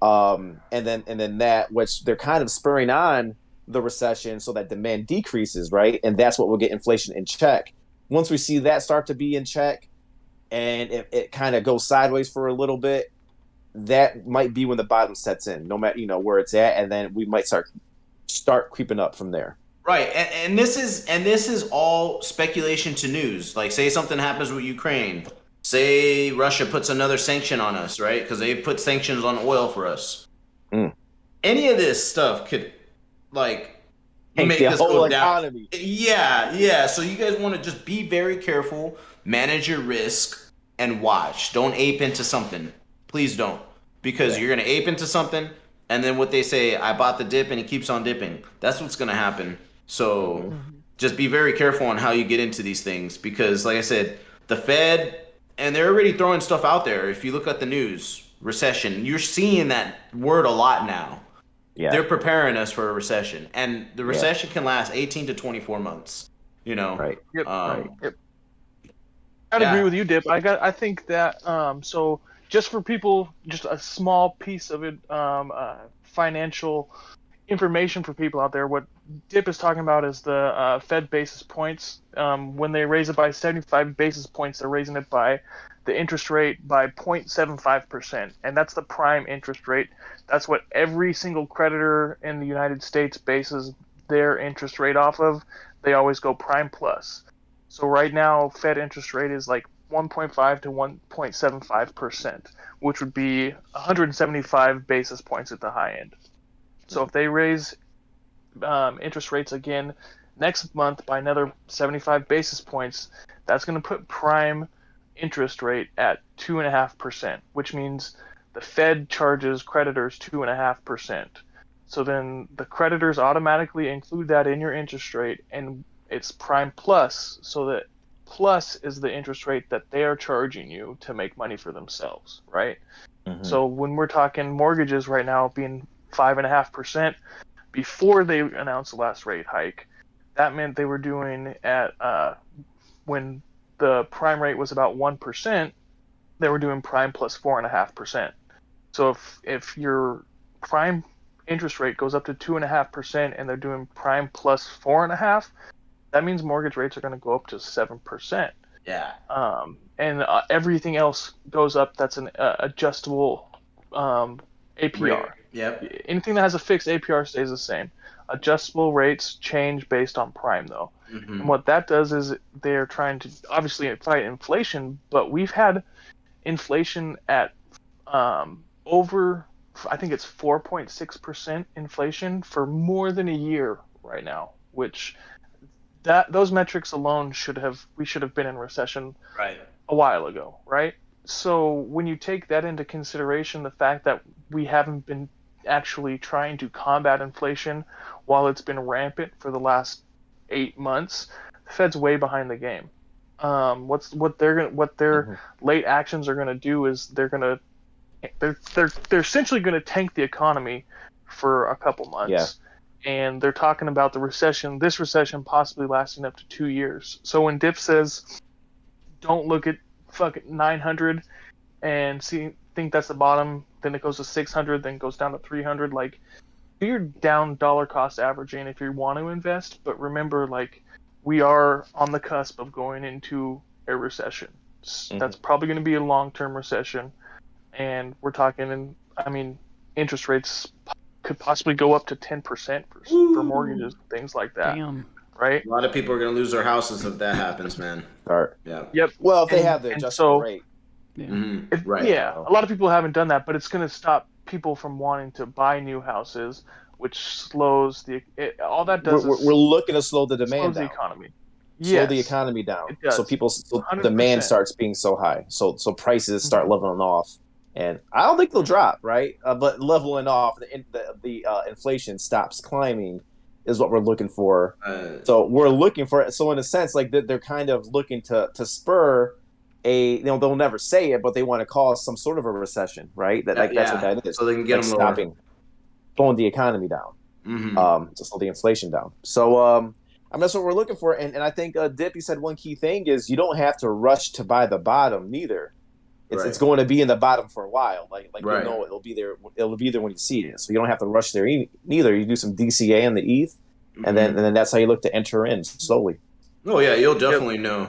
B: And then that, which they're kind of spurring on the recession so that demand decreases, right? And that's what will get inflation in check. Once we see that start to be in check, and if it kind of goes sideways for a little bit, that might be when the bottom sets in, no matter where it's at, and then we might start creeping up from there.
D: Right, and this is all speculation to news. Like, say something happens with Ukraine, say Russia puts another sanction on us, right? Because they put sanctions on oil for us. Any of this stuff could,
B: Tank the whole economy.
D: Yeah. So you guys want to just be very careful, manage your risk, and watch. Don't ape into something. Please don't. Because you're going to ape into something, and then what they say, I bought the dip and it keeps on dipping. That's what's going to happen. So just be very careful on how you get into these things. Because, like I said, the Fed, and they're already throwing stuff out there. If you look at the news, recession, you're seeing that word a lot now. Yeah. They're preparing us for a recession. And the recession can last 18 to 24 months. You know?
F: Right. Yep. Yep. I'd agree with you, Dip. I think that so just for people, just a small piece of it, financial information for people out there. What Dip is talking about is the Fed basis points. When they raise it by 75 basis points, they're raising it by the interest rate by 0.75%, and that's the prime interest rate. That's what every single creditor in the United States bases their interest rate off of. They always go prime plus. So right now, Fed interest rate is like 1.5 to 1.75%, which would be 175 basis points at the high end. So if they raise interest rates again next month by another 75 basis points, that's going to put prime interest rate at 2.5%, which means the Fed charges creditors 2.5%. So then the creditors automatically include that in your interest rate, and it's prime plus, so that plus is the interest rate that they are charging you to make money for themselves, right? So when we're talking mortgages right now being 5.5%, before they announced the last rate hike, that meant they were doing at when the prime rate was about 1%, they were doing prime plus 4.5%. So if your prime interest rate goes up to 2.5% and they're doing prime plus 4.5%, that means mortgage rates are going to go up to 7%.
D: Yeah.
F: And everything else goes up. That's an adjustable APR.
D: Yep.
F: Anything that has a fixed APR stays the same. Adjustable rates change based on prime, though. And what that does is they're trying to obviously fight inflation, but we've had inflation at over, I think it's 4.6% inflation for more than a year right now, which those metrics alone we should have been in recession a while ago, right? So when you take that into consideration, the fact that we haven't been actually trying to combat inflation while it's been rampant for the last 8 months, the Fed's way behind the game. What their late actions are going to do is they're essentially going to tank the economy for a couple months. Yeah. And they're talking about this recession possibly lasting up to 2 years. So when Dip says, don't look at fucking 900 and think that's the bottom, then it goes to 600, then goes down to 300, like, do your down dollar cost averaging if you want to invest, but remember, like, we are on the cusp of going into a recession. That's probably going to be a long-term recession, and we're talking, interest rates could possibly go up to 10% for mortgages, things like that. Damn. Right?
D: A lot of people are going to lose their houses if that happens, man.
B: Yeah.
F: Yep.
B: Well, if they have the adjustable rate.
F: Yeah. Yeah, a lot of people haven't done that, but it's going to stop people from wanting to buy new houses, which slows all that does.
B: We're looking to slow the demand down.
F: The economy.
B: Slow the economy down, so demand starts being so high, so prices start leveling off, and I don't think they'll drop, right? But leveling off, the inflation stops climbing is what we're looking for. So we're looking for it. So in a sense, like they're kind of looking to spur they'll never say it, but they want to cause some sort of a recession, right? That's what that is.
D: So they can get them lower.
B: Slowing the economy down, to slow the inflation down. So that's what we're looking for. And I think Dippy said one key thing is you don't have to rush to buy the bottom neither. It's going to be in the bottom for a while. Like it'll be there. It'll be there when you see it. So you don't have to rush there neither. You do some DCA on the ETH, and then that's how you look to enter in slowly.
D: Oh yeah, you'll definitely know.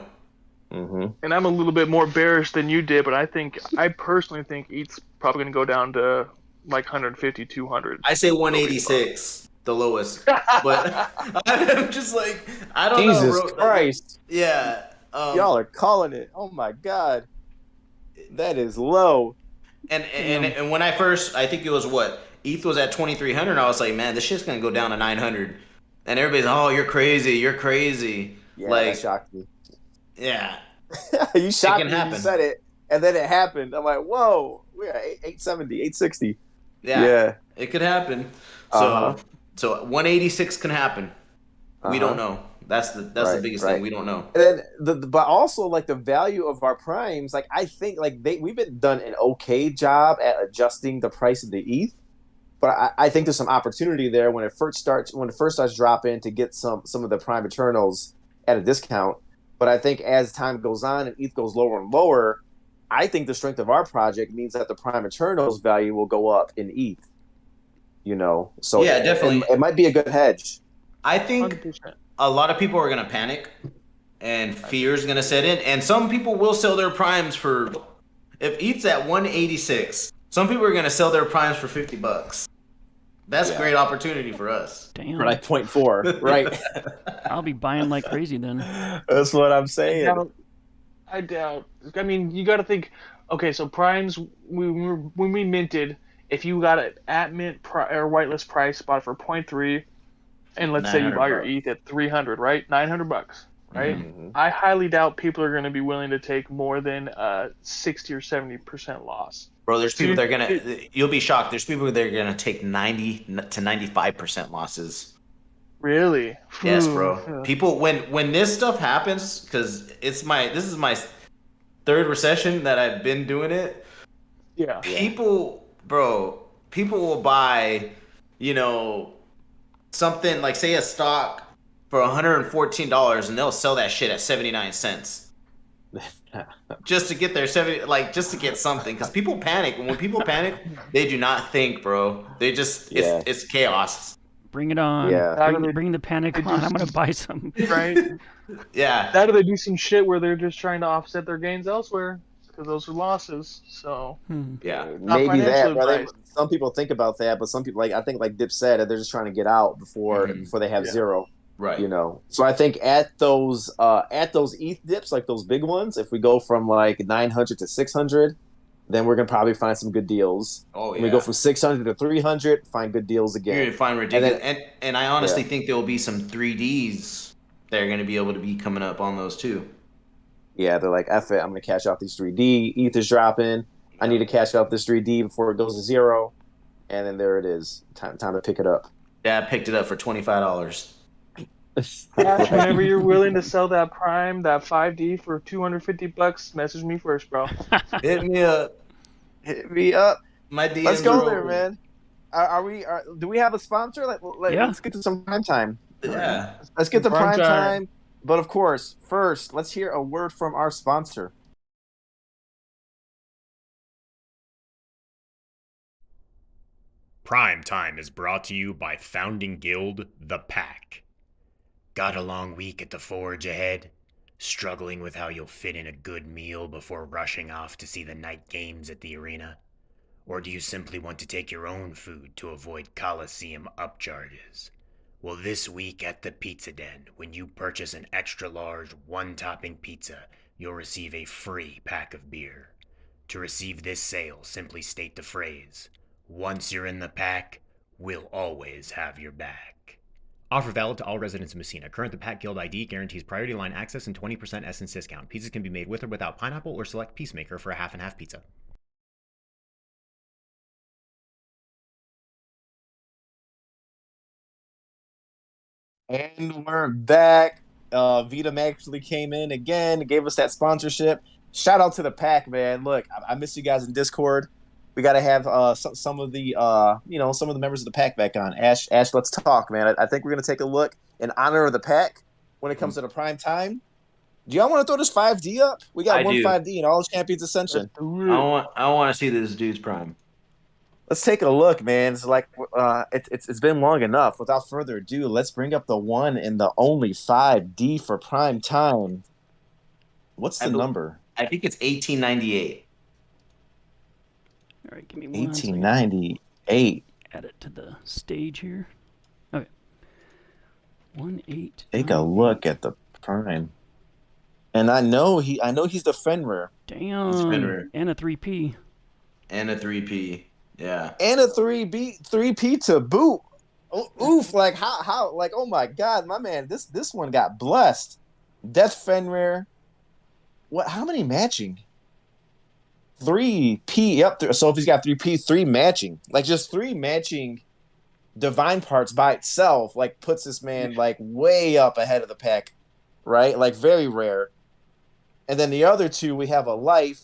F: And I'm a little bit more bearish than you did, but I personally think ETH's probably going to go down to like 150, 200.
D: I say 186, the lowest. But I'm just like, I don't know.
B: Jesus Christ.
D: Yeah.
B: Y'all are calling it. Oh my God. That is low.
D: And when I think it was ETH was at 2,300, I was like, man, this shit's going to go down to 900. and everybody's, oh, you're crazy, you're crazy.
B: Yeah,
D: like,
B: that shocked me.
D: yeah,
B: You shocked me when
D: happen.
B: you said it, and then it happened. I'm like, whoa, we're at 870, 860.
D: Yeah, it could happen.
B: Uh-huh.
D: So 186 can happen. We don't know. That's the biggest thing. We don't know.
B: And then but also like the value of our primes, like I think like we've been done an okay job at adjusting the price of the ETH, but I think there's some opportunity there when it first starts dropping to get some of the prime eternals at a discount. But I think as time goes on and ETH goes lower and lower, I think the strength of our project means that the prime eternals value will go up in ETH. You know, so
D: yeah, definitely,
B: it might be a good hedge.
D: I think
F: 100%.
D: a lot of people are gonna panic, and fear is gonna set in, and some people will sell their primes for. If ETH's at 186, some people are gonna sell their primes for $50. That's a great opportunity for us.
C: Damn.
B: For like 0.4, right?
C: I'll be buying like crazy then.
B: That's what I'm saying.
F: I doubt. I mean, you got to think. Okay, so primes when we minted, if you got it at mint or whitelist price, bought it for 0.3, and let's say you buy your ETH at 300, right? $900, right?
B: Mm-hmm.
F: I highly doubt people are going to be willing to take more than 60 or 70% loss.
D: Bro, there's people that are gonna. You'll be shocked. There's people that are gonna take 90 to 95% losses.
F: Really?
D: Yes, bro. People, when this stuff happens, because this is my third recession that I've been doing it.
F: Yeah.
D: People will buy, something like, say, a stock for $114, and they'll sell that shit at 79 cents. Just to get their just to get something, because people panic. When people panic, they do not think, bro. They just it's chaos.
C: Bring it on.
B: Yeah.
C: Bring the panic on. I'm gonna buy some.
F: Right.
D: Yeah.
F: That or they do some shit where they're just trying to offset their gains elsewhere because those are losses. So
D: yeah,
B: maybe that. Bro, some people think about that, but some people I think Dip said they're just trying to get out before they have zero.
D: Right.
B: So I think at those ETH dips, like those big ones, if we go from like 900 to 600, then we're gonna probably find some good deals.
D: Oh yeah.
B: When we go from 600 to 300, find good deals again.
D: You're gonna find ridiculous, and I honestly think there will be some 3Ds that are gonna be able to be coming up on those too.
B: Yeah, they're like, F it, I'm gonna cash out these 3D. ETH is dropping. I need to cash out this 3D before it goes to zero, and then there it is. Time to pick it up.
D: Dad picked it up for $25.
F: Ash, whenever you're willing to sell that prime, that 5D for $250, message me first, bro.
D: Hit me up.
B: Hit me up.
D: My DMs
B: Let's go
D: are
B: there,
D: open.
B: man. Do we have a sponsor? Let's get to some prime time.
D: Yeah.
B: Let's get to prime time. But of course, first, let's hear a word from our sponsor.
G: Prime Time is brought to you by founding guild The Pack. Got a long week at the forge ahead? Struggling with how you'll fit in a good meal before rushing off to see the night games at the arena? Or do you simply want to take your own food to avoid Coliseum upcharges? Well, this week at the Pizza Den, when you purchase an extra large one-topping pizza, you'll receive a free pack of beer. To receive this sale, simply state the phrase, "Once you're in the pack, we'll always have your back." Offer valid to all residents of Messina. Current The Pack Guild ID guarantees priority line access and 20% essence discount. Pizzas can be made with or without pineapple or select Peacemaker for a half and half pizza.
B: And we're back. Vita actually came in again, gave us that sponsorship. Shout out to the Pack, man. Look, I miss you guys in Discord. We got to have some of the members of the Pack back on. Ash, let's talk, man. I think we're gonna take a look in honor of the Pack when it comes to the prime time. Do y'all want to throw this 5D up? We got 5D in All Champions Ascension.
D: I want to see this dude's prime.
B: Let's take a look, man. It's like it's been long enough. Without further ado, let's bring up the one and the only 5D for prime time. What's the number?
D: I think it's 1898.
C: All right, give me
B: 1898.
C: Add it to the stage here. Okay. 18.
B: Take a look at the prime. And I know he's the Fenrir.
C: Damn.
D: Fenrir.
C: And a 3P.
D: And a 3P. Yeah.
B: And a 3P to boot. Oof! Like how? Like oh my god, my man, this one got blessed. Death Fenrir. What? How many matching? 3P. Yep. So if he's got 3P, 3 matching, like just 3 matching divine parts by itself, like puts this man like way up ahead of the pack, right? Like very rare. And then the other two, we have a life,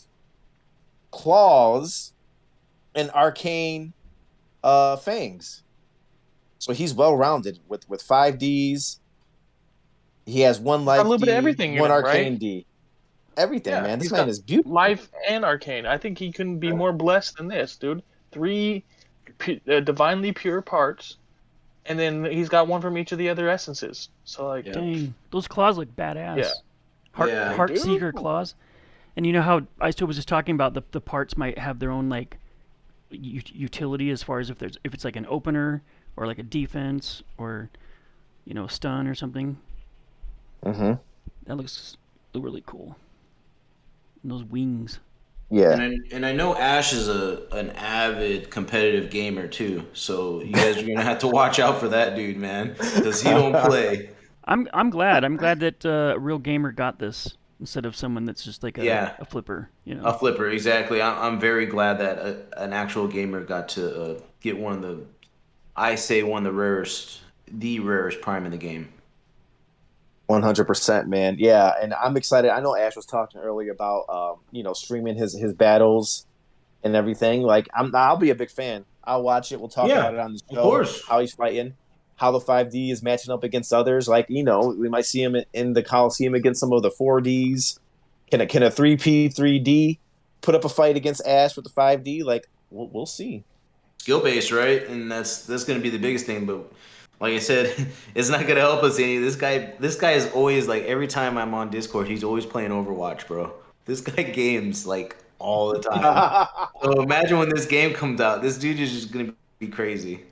B: claws, and arcane fangs. So he's well rounded with 5Ds. He has one
F: Got a
B: life
F: little
B: D,
F: bit of everything in
B: one
F: him,
B: arcane
F: right?
B: D. Everything, man. This
F: he's
B: man
F: got
B: is beautiful.
F: life and arcane. I think he couldn't be more blessed than this, dude. 3 divinely pure parts, and then he's got one from each of the other essences. So like,
C: Dang, those claws look badass.
F: Yeah.
C: Heart Seeker
F: Dude.
C: claws. And you know how Icetoad was just talking about the parts might have their own like utility as far as if it's like an opener or like a defense or stun or something.
B: Mm-hmm.
C: That looks really cool. And those wings.
B: Yeah.
D: And I know Ash is an avid competitive gamer too, so you guys are gonna have to watch out for that dude, man, because he don't play.
C: I'm glad. I'm glad that a real gamer got this instead of someone that's just like a flipper.
D: A flipper, exactly. I'm very glad that an actual gamer got to get one of the rarest prime in the game.
B: 100%, man. Yeah, and I'm excited. I know Ash was talking earlier about streaming his battles and everything. Like I'll be a big fan. I'll watch it. We'll talk about it on the show.
D: Of course.
B: How he's fighting, how the 5D is matching up against others. Like we might see him in the Coliseum against some of the 4Ds. Can a 3P 3D put up a fight against Ash with the 5D? Like we'll see.
D: Skill based, right? And that's going to be the biggest thing. But like I said, it's not going to help us any. This guy is always like, every time I'm on Discord, he's always playing Overwatch, bro. This guy games like all the time. So imagine when this game comes out, this dude is just going to be crazy.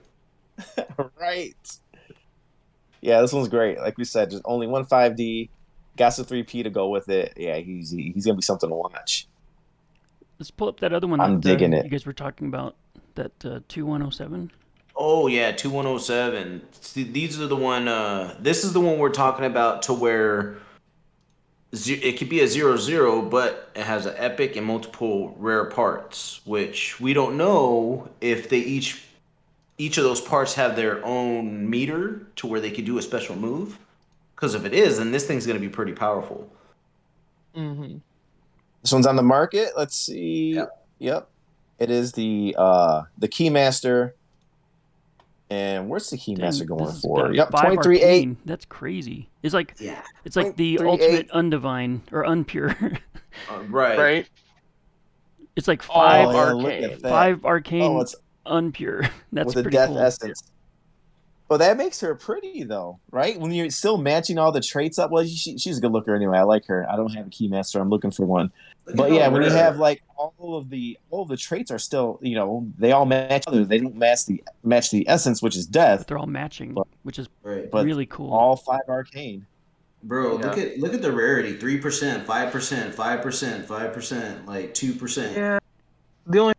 B: Right. Yeah, this one's great. Like we said, just only one 5D, got some 3P to go with it. Yeah, he's gonna be something to watch.
C: Let's pull up that other one.
B: I'm digging it.
C: You guys were talking about that 2107.
D: Oh yeah, 2107. See, these are the one. This is the one we're talking about, to where it could be a 0-0, but it has an epic and multiple rare parts, which we don't know if they each of those parts have their own meter to where they could do a special move. Because if it is, then this thing's going to be pretty powerful.
F: Mm-hmm.
B: This one's on the market. Let's see. Yep. It is the Keymaster. And where's the Keymaster going for? Yep, 23.8.
C: That's crazy. It's like the
B: 23.8.
C: ultimate undivine or unpure.
D: Right.
C: It's like 5
F: arcane.
C: 5 arcane.
B: Oh, it's
C: unpure. That's
B: with a
C: pretty
B: death
C: cool.
B: essence. Well, that makes her pretty though, right? When you're still matching all the traits up. Well, she's a good looker anyway. I like her. I don't have a Keymaster. I'm looking for one. But yeah, when you have like all of the traits are still, they all match others. They don't match the essence, which is death.
C: But they're all matching, which is
B: But
C: really cool.
B: all 5 arcane.
D: Bro, look at the rarity. 3%, 5%, 5%, 5%, like 2%.
F: Yeah. The only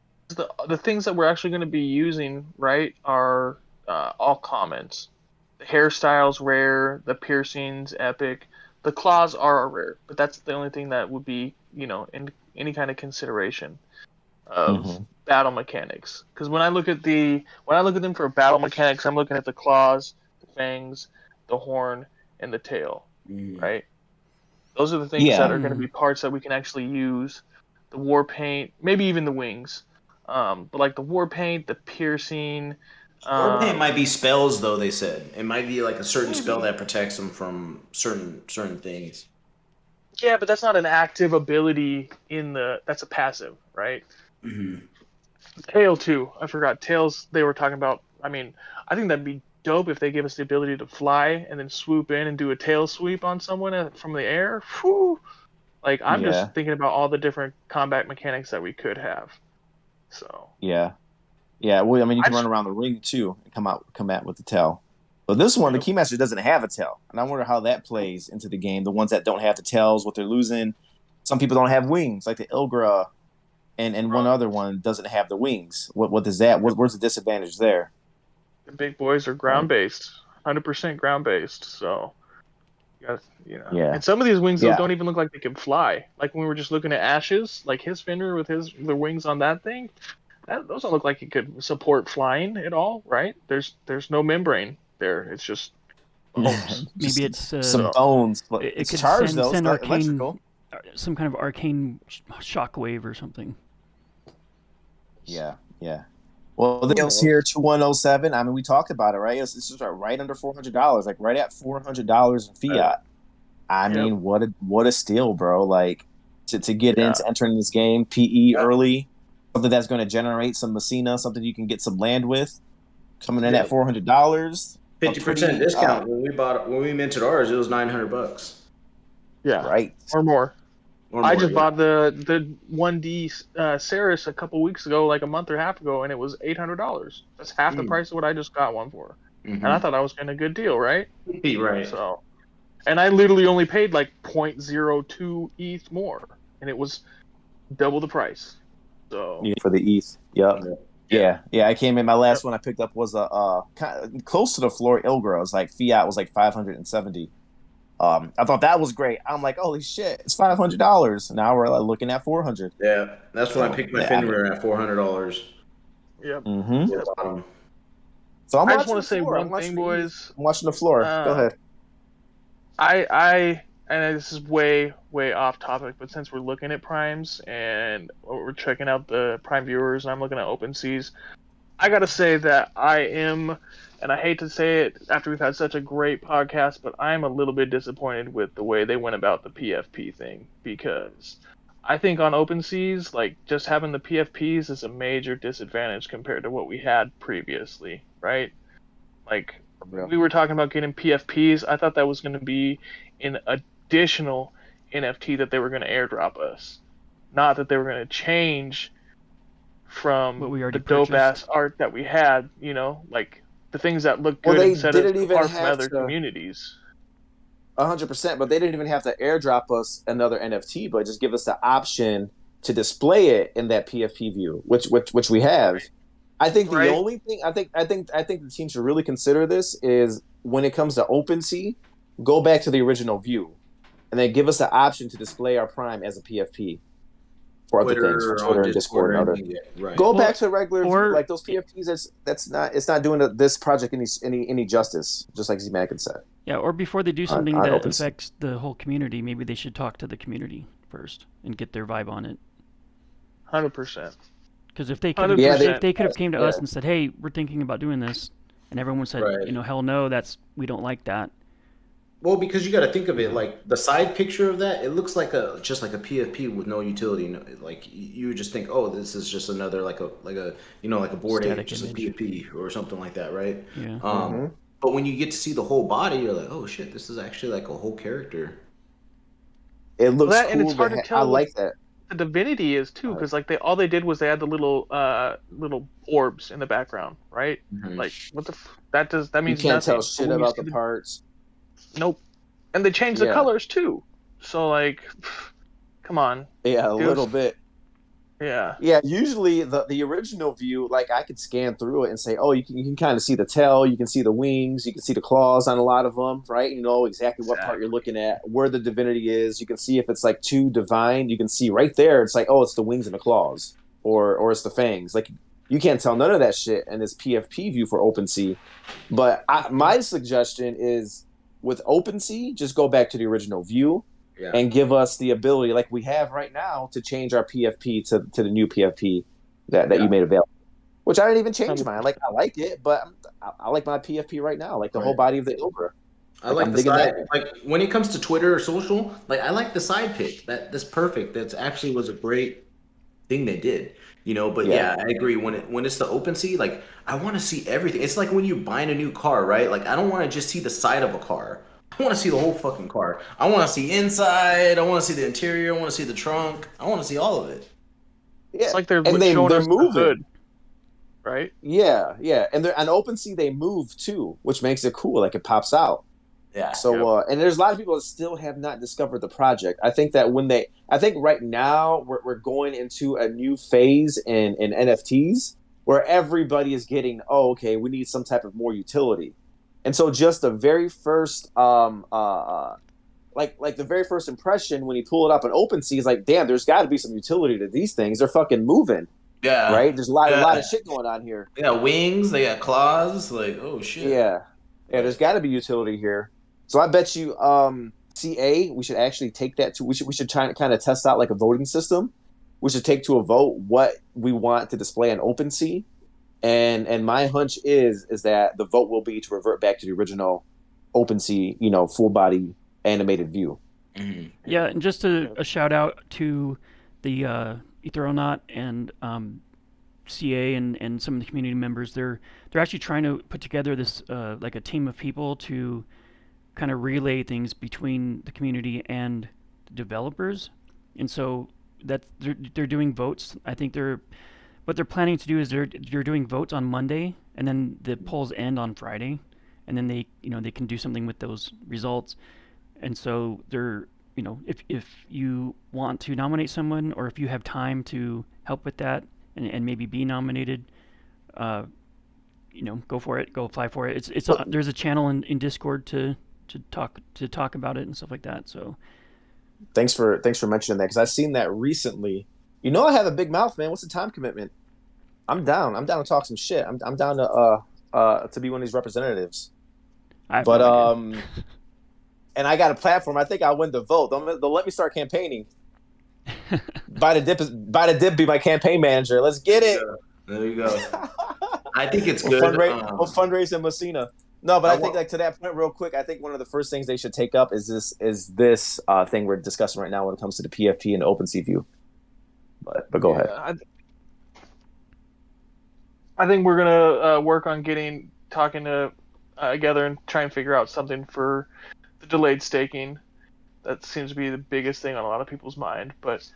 F: the things that we're actually going to be using, right, are all comments. The hairstyle's rare, the piercings epic, the claws are rare, but that's the only thing that would be, in any kind of consideration of battle mechanics. Because when I look at them for battle mechanics, I'm looking at the claws, the fangs, the horn, and the tail, right? Those are the things that are going to be parts that we can actually use. The war paint, maybe even the wings. But like the war paint, the piercing.
D: War paint might be spells, though. They said it might be like a certain spell that protects them from certain things.
F: Yeah, but that's not an active ability that's a passive, right?
D: Mm-hmm.
F: Tail too. I forgot. Tails they were talking about. I mean, I think that'd be dope if they give us the ability to fly and then swoop in and do a tail sweep on someone from the air. Whew. Like I'm just thinking about all the different combat mechanics that we could have. So
B: Yeah. Well, I mean, you can run around the ring too and come at with the tail. But this one, the Keymaster doesn't have a tail, and I wonder how that plays into the game. The ones that don't have the tails, what they're losing. Some people don't have wings, like the Ilgra, and one other one doesn't have the wings. What does that? Where's the disadvantage there?
F: The big boys are ground based, 100% ground based. So,
B: Yeah.
F: And some of these wings
B: Yeah.
F: don't even look like they can fly. Like when we were just looking at Ashes, like his Fenrir with the wings on that thing, those don't look like it could support flying at all, right? There's no membrane there. It's just bones.
C: Maybe it's
B: some bones, but
C: it
B: it's
C: could
B: charged though.
C: send
B: It's
C: arcane,
B: electrical.
C: some kind of arcane shockwave or something.
B: Yeah. Well, the deal's here 2107. I mean, we talked about it, right? It's just right under $400, like right at $400 in fiat. I mean, what a steal, bro! Like to get into entering this game, PE early, something that's going to generate some Messina, something you can get some land with, coming in at $400.
D: 50% discount. When we minted ours, it was $900.
F: Yeah,
B: right,
F: or more. I just
D: yeah.
F: bought the 1D Ceres a couple weeks ago, like a month or half ago, and it was $800. That's half the price of what I just got one for. And I thought I was getting a good deal, right?
D: Right.
F: So, and I literally only paid like 0.02 ETH more, and it was double the price. So
B: for the ETH, yeah. I came in. My last one I picked up was a kind of close to the floor Ilgra. It was like fiat was like 570. I thought that was great. I'm like, holy shit, it's $500. Now we're like looking at 400.
D: Yeah, that's when I picked my Fenrir at $400.
F: Yep.
B: Mm-hmm. So I
F: just want to say one thing, boys.
B: I'm watching the floor. Go ahead.
F: And this is way off topic, but since we're looking at primes and we're checking out the prime viewers, and I'm looking at OpenSeas, I gotta say that I am, and I hate to say it after we've had such a great podcast, but I'm a little bit disappointed with the way they went about the PFP thing, because I think on OpenSeas, like, just having the PFPs is a major disadvantage compared to what we had previously, right? Like, we were talking about getting PFPs. I thought that was going to be an additional NFT that they were going to airdrop us, not that they were going to change from the dope-ass art that we had, like the things that look good instead of art from other communities.
B: 100%, but they didn't even have to airdrop us another NFT, but just give us the option to display it in that PFP view, which we have. Right. I think the only thing I think the team should really consider this is when it comes to OpenSea, go back to the original view, and then give us the option to display our prime as a PFP for other things, for Twitter and Discord and other. Right. Go back to regular view, like those PFPs. It's not doing this project any justice, just like Z-Mac said.
C: Yeah, or before they do something that affects the whole community, maybe they should talk to the community first and get their vibe on it.
F: 100%.
C: Because if they could have came to us and said, "Hey, we're thinking about doing this," and everyone said, "Hell no, we don't like that."
D: Well, because you got to think of it like the side picture of that, it looks like just like a PFP with no utility. Like you would just think, oh, this is just another like a board ape, just a PFP or something like that, right?
C: Yeah.
D: But when you get to see the whole body, you're like, oh shit, this is actually like a whole character.
B: It looks cool.
F: And it's hard to tell.
B: I like that.
F: The divinity is too, because like all they did was they had the little orbs in the background, right? Mm-hmm. Like what that means
B: you can't
F: nothing.
B: tell shit about the parts.
F: Nope. And they changed the colors too. So like, come on.
B: Yeah, a little bit.
F: Yeah.
B: Yeah. Usually the original view, like I could scan through it and say, oh, you can kind of see the tail, you can see the wings, you can see the claws on a lot of them, right? You know exactly what part you're looking at, where the divinity is. You can see if it's like too divine. You can see right there. It's like, oh, it's the wings and the claws, or it's the fangs. Like you can't tell none of that shit in this PFP view for OpenSea. But my suggestion is with OpenSea, just go back to the original view. Yeah. And give us the ability, like we have right now, to change our PFP to the new PFP that you made available. Which I didn't even change mine. Like I like it, but I like my PFP right now, like the whole body of the Ilgra.
D: I like the side. Like when it comes to Twitter or social, like I like the side pick. That's perfect. That's actually was a great thing they did. But I agree. When it's the OpenSea, like I want to see everything. It's like when you're buying a new car, right? Like I don't want to just see the side of a car. I want to see the whole fucking car. I want to see inside. I want to see the interior. I want to see the trunk. I want to see all of it.
F: Yeah, it's like they're showing us the hood, right?
B: Yeah. And on OpenSea they move too, which makes it cool. Like it pops out.
D: Yeah.
B: So and there's a lot of people that still have not discovered the project. I think that right now we're going into a new phase in NFTs where everybody is getting, oh, okay, we need some type of more utility. And so just the very first like the very first impression when he pulled it up in OpenSea is like, damn, there's got to be some utility to these things. They're fucking moving,
D: Yeah.
B: right? There's a lot of shit going on here.
D: They got wings, they got claws, like, oh shit.
B: Yeah, there's got to be utility here. So I bet you, CA, we should actually take that to. We should try to kind of test out like a voting system. We should take to a vote what we want to display on OpenSea, and my hunch is that the vote will be to revert back to the original OpenSea, full body animated view.
D: Mm-hmm.
C: Yeah, and just a shout out to the Etheronaut and CA and some of the community members. They're actually trying to put together this like a team of people to kind of relay things between the community and the developers, and so that they're doing votes. I think what they're planning to do is they're doing votes on Monday, and then the polls end on Friday, and then they can do something with those results. And so they're, if you want to nominate someone, or if you have time to help with that and maybe be nominated, go for it, go apply for it. There's a channel in Discord to talk about it and stuff like that. So
B: thanks for mentioning that, because I've seen that recently. I have a big mouth, man. What's the time commitment? I'm down to talk some shit. I'm down to be one of these representatives. And I got a platform. I think I'll win the vote. They'll let me start campaigning. Buy the dip be my campaign manager. Let's get it.
D: Yeah, there you go. I think it's good.
B: We'll fundraise in Messina. No, but I think like to that point, real quick, I think one of the first things they should take up is this thing we're discussing right now when it comes to the PFP and OpenSea view. But go ahead.
F: I think we're gonna work on talking together and try and figure out something for the delayed staking. That seems to be the biggest thing on a lot of people's mind. But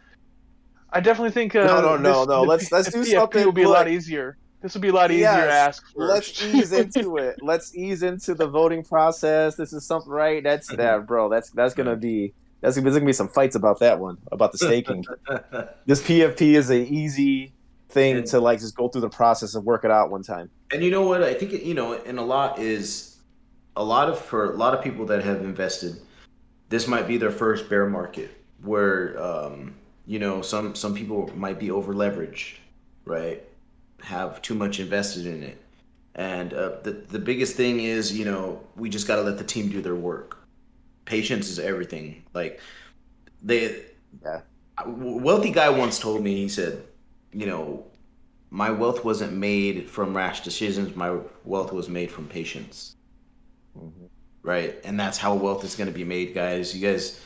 F: I definitely think
B: no. Let's do something.
F: Will be a lot easier. This will be a lot easier to ask for.
B: Let's ease into it. Let's ease into the voting process. This is something, right? That's bro. There's gonna be some fights about that one, about the staking. This PFP is a easy thing to like just go through the process and work it out one time.
D: And you know what? I think and for a lot of people that have invested, this might be their first bear market where some people might be over leveraged, right? Have too much invested in it. And the biggest thing is, we just got to let the team do their work. Patience is everything. Like a wealthy guy once told me, he said, my wealth wasn't made from rash decisions. My wealth was made from patience. Mm-hmm. Right. And that's how wealth is going to be made, guys. You guys,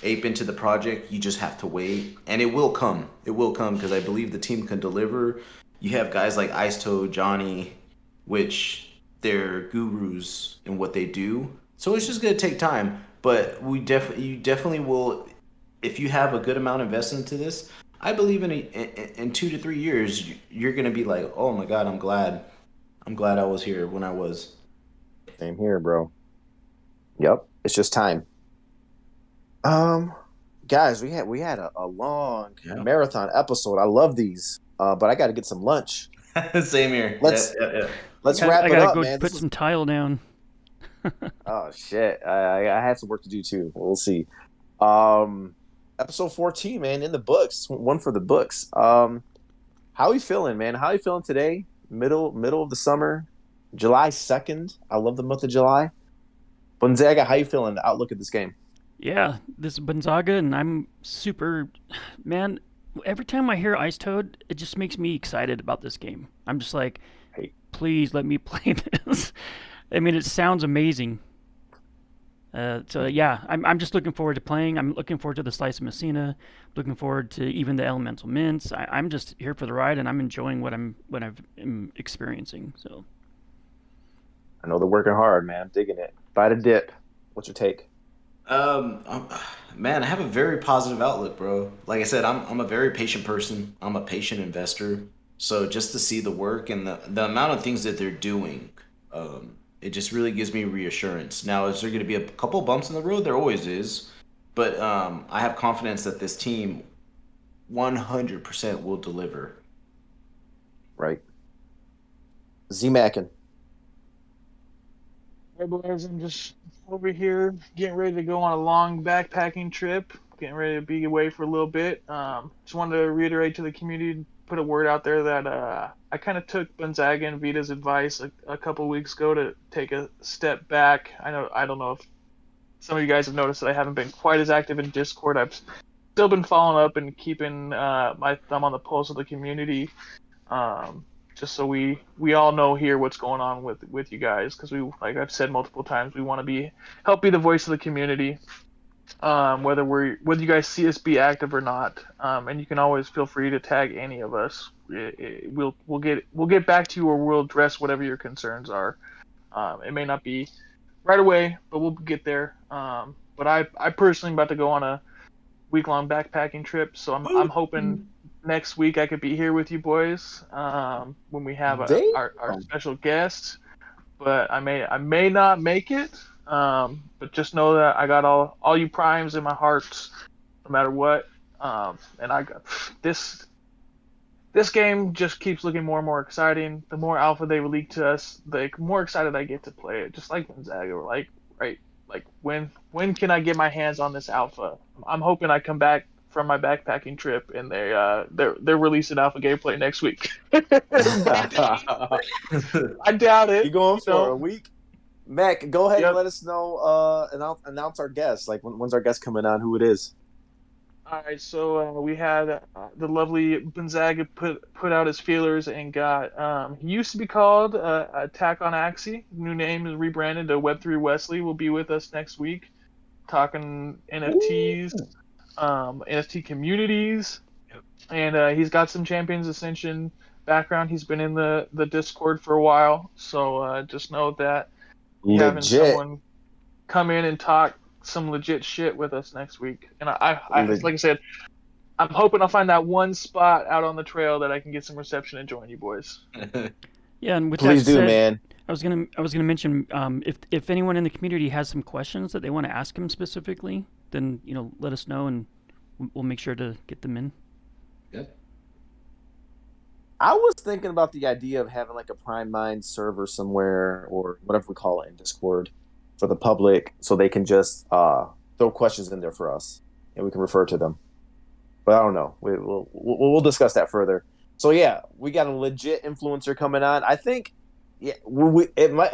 D: ape into the project. You just have to wait, and it will come. It will come, because I believe the team can deliver. You have guys like Icetoad, Johnny, which they're gurus in what they do. So it's just going to take time, but you definitely will. If you have a good amount invested into this, I believe in 2 to 3 years, you're going to be like, oh my God, I'm glad I was here when I was.
B: Same here, bro. Yep. It's just time. Guys, we had a long marathon episode. I love these. But I got to get some lunch.
D: Same here.
B: Let's wrap it up, man.
C: I gotta go put some tile down.
B: Oh shit! I had some work to do too. We'll see. Episode 14, man, in the books. One for the books. How are you feeling, man? How are you feeling today? Middle of the summer, July 2nd. I love the month of July. Gonzaga, how you feeling? The outlook of this game?
C: Yeah, this is Gonzaga, and I'm super, man. Every time I hear Icetoad, it just makes me excited about this game. I'm just like, hey, please let me play this. I mean, it sounds amazing. So yeah, I'm just looking forward to playing. I'm looking forward to the Slice of Messina. Looking forward to even the Elemental Mints. I'm just here for the ride, and I'm enjoying what I'm experiencing. So
B: I know they're working hard, man. I'm digging it. Buy the dip. What's your take?
D: Man, I have a very positive outlook, bro. Like I said, I'm a very patient person. I'm a patient investor. So just to see the work and the amount of things that they're doing, it just really gives me reassurance. Now, is there going to be a couple bumps in the road? There always is. But I have confidence that this team 100% will deliver.
B: Right. Z-Mackin.
F: Hey boys, I'm just over here getting ready to go on a long backpacking trip. Getting ready to be away for a little bit. Just wanted to reiterate to the community, put a word out there that I kind of took Gonzaga and Vita's advice a couple weeks ago to take a step back. I don't know if some of you guys have noticed that I haven't been quite as active in Discord. I've still been following up and keeping my thumb on the pulse of the community. Just so we all know here what's going on with you guys, because we, like I've said multiple times, we want to help be the voice of the community, whether you guys see us be active or not, and you can always feel free to tag any of us. We'll get back to you, or we'll address whatever your concerns are. It may not be right away, but we'll get there. But I personally am about to go on a week-long backpacking trip, so I'm hoping next week I could be here with you boys when we have our special guest. But I may not make it. But just know that I got all you primes in my heart, no matter what. And I got this game just keeps looking more and more exciting. The more alpha they leak to us, the more excited I get to play it. Just like Gonzaga, like when can I get my hands on this alpha? I'm hoping I come back from my backpacking trip and they're releasing alpha gameplay next week. I doubt it.
B: You going for a week? Mac, go ahead and let us know. Announce our guest. Like when's our guest coming on? Who it is?
F: All right, so we had the lovely Gonzaga put out his feelers and got he used to be called Attack on Axie. New name is rebranded to Web3 Wesley. Will be with us next week, talking NFTs, NFT communities, and he's got some Champions Ascension background. He's been in the Discord for a while, so just know that having someone come in and talk some legit shit with us next week. And I like I said, I'm hoping I'll find that one spot out on the trail that I can get some reception and join you boys.
C: Yeah, and with
B: Please
C: that
B: do,
C: said,
B: man.
C: I was gonna mention if anyone in the community has some questions that they want to ask him specifically, then let us know and we'll make sure to get them in.
D: Yeah.
B: I was thinking about the idea of having like a Prime Mind server somewhere, or whatever we call it in Discord, for the public, so they can just throw questions in there for us, and we can refer to them. But I don't know. We'll discuss that further. So yeah, we got a legit influencer coming on. I think it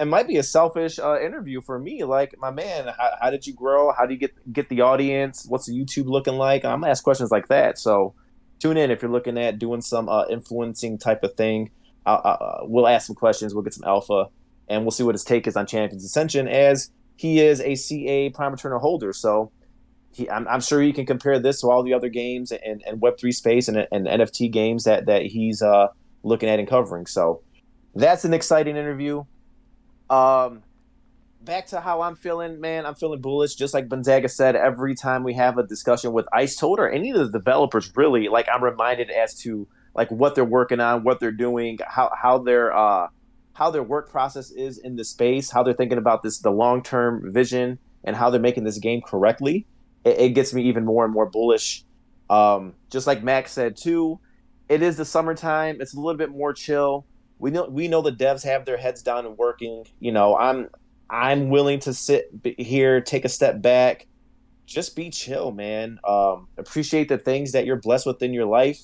B: might be a selfish interview for me. Like, my man, how did you grow? How do you get the audience? What's the YouTube looking like? I'm gonna ask questions like that. So tune in if you're looking at doing some influencing type of thing. We'll ask some questions. We'll get some alpha, and we'll see what his take is on Champions Ascension, as he is a CA Prime Eternal holder. So I'm sure you can compare this to all the other games and Web3 space and NFT games that he's looking at and covering. So that's an exciting interview. Back to how I'm feeling, man. I'm feeling bullish. Just like Gonzaga said, every time we have a discussion with Icetoad or any of the developers, really, like, I'm reminded as to like what they're working on, what they're doing, how their work process is in the space, how they're thinking about the long-term vision, and how they're making this game correctly. It gets me even more and more bullish. Just like Max said too, it is the summertime. It's a little bit more chill. We know the devs have their heads down and working. I'm willing to sit here, take a step back, just be chill, man. Appreciate the things that you're blessed with in your life.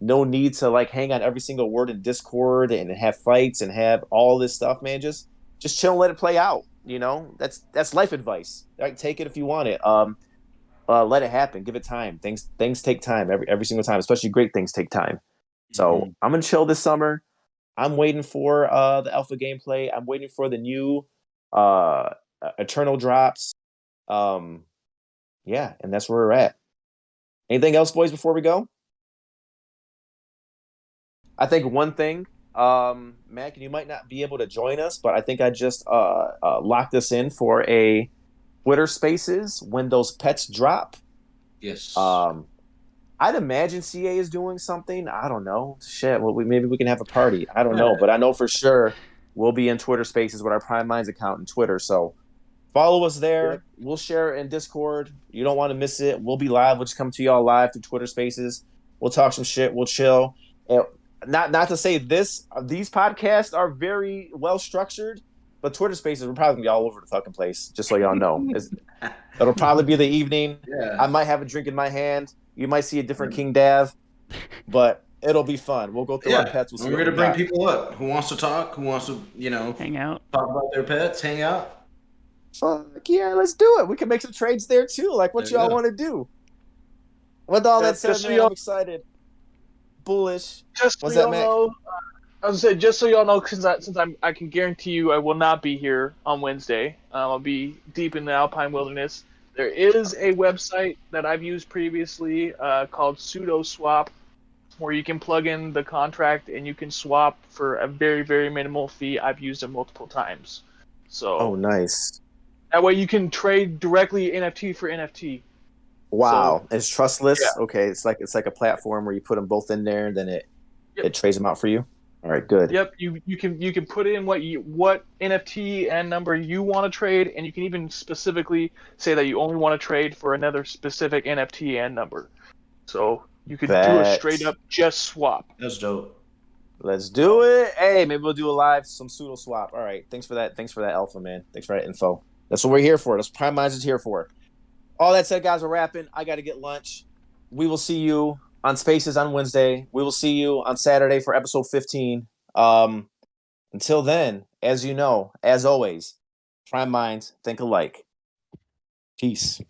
B: No need to like hang on every single word in Discord and have fights and have all this stuff, man. Just chill and let it play out. That's life advice. Right? Take it if you want it. Let it happen. Give it time. Things take time every single time. Especially great things take time. So I'm gonna chill this summer. I'm waiting for the alpha gameplay. I'm waiting for the new Eternal drops. Yeah, and that's where we're at. Anything else, boys, before we go? I think one thing, Mac, you might not be able to join us, but I think I just locked us in for a Twitter Spaces when those pets drop.
D: Yes.
B: I'd imagine CA is doing something. I don't know. Shit. Well, maybe we can have a party. I don't know, but I know for sure we'll be in Twitter Spaces with our Prime Minds account on Twitter. So follow us there. Yeah. We'll share it in Discord. You don't want to miss it. We'll be live. We'll just come to y'all live through Twitter Spaces. We'll talk some shit. We'll chill. And not to say these podcasts are very well structured, but Twitter Spaces will probably be all over the fucking place. Just so y'all know, it'll probably be the evening.
D: Yeah.
B: I might have a drink in my hand. You might see a different King Dav, but it'll be fun. We'll go through our pets.
D: We're going to bring people up who wants to talk, who wants to,
C: hang out,
D: talk about their pets, hang out.
B: Fuck yeah, let's do it. We can make some trades there too. Like what y'all want to do. With all that said, man, I'm excited. Bullish.
F: Just so y'all know, I was gonna say, just so y'all know, since I can guarantee you I will not be here on Wednesday. I'll be deep in the Alpine wilderness. There is a website that I've used previously called SudoSwap, where you can plug in the contract and you can swap for a very, very minimal fee. I've used it multiple times. So
B: nice.
F: That way you can trade directly NFT for NFT.
B: Wow, it's trustless.
F: Yeah.
B: Okay, it's like a platform where you put them both in there, and then it trades them out for you. All right, good.
F: Yep, you can put in what NFT and number you want to trade, and you can even specifically say that you only want to trade for another specific NFT and number. So you could do a straight up just swap.
D: That's dope.
B: Let's do it. Hey, maybe we'll do some pseudo swap. All right, thanks for that. Thanks for that, Alpha man. Thanks for that info. That's what we're here for. That's what Prime Minds is here for. All that said, guys, we're wrapping. I got to get lunch. We will see you on Spaces on Wednesday. We will see you on Saturday for episode 15. Until then, as you know, as always, Prime Minds think alike. Peace.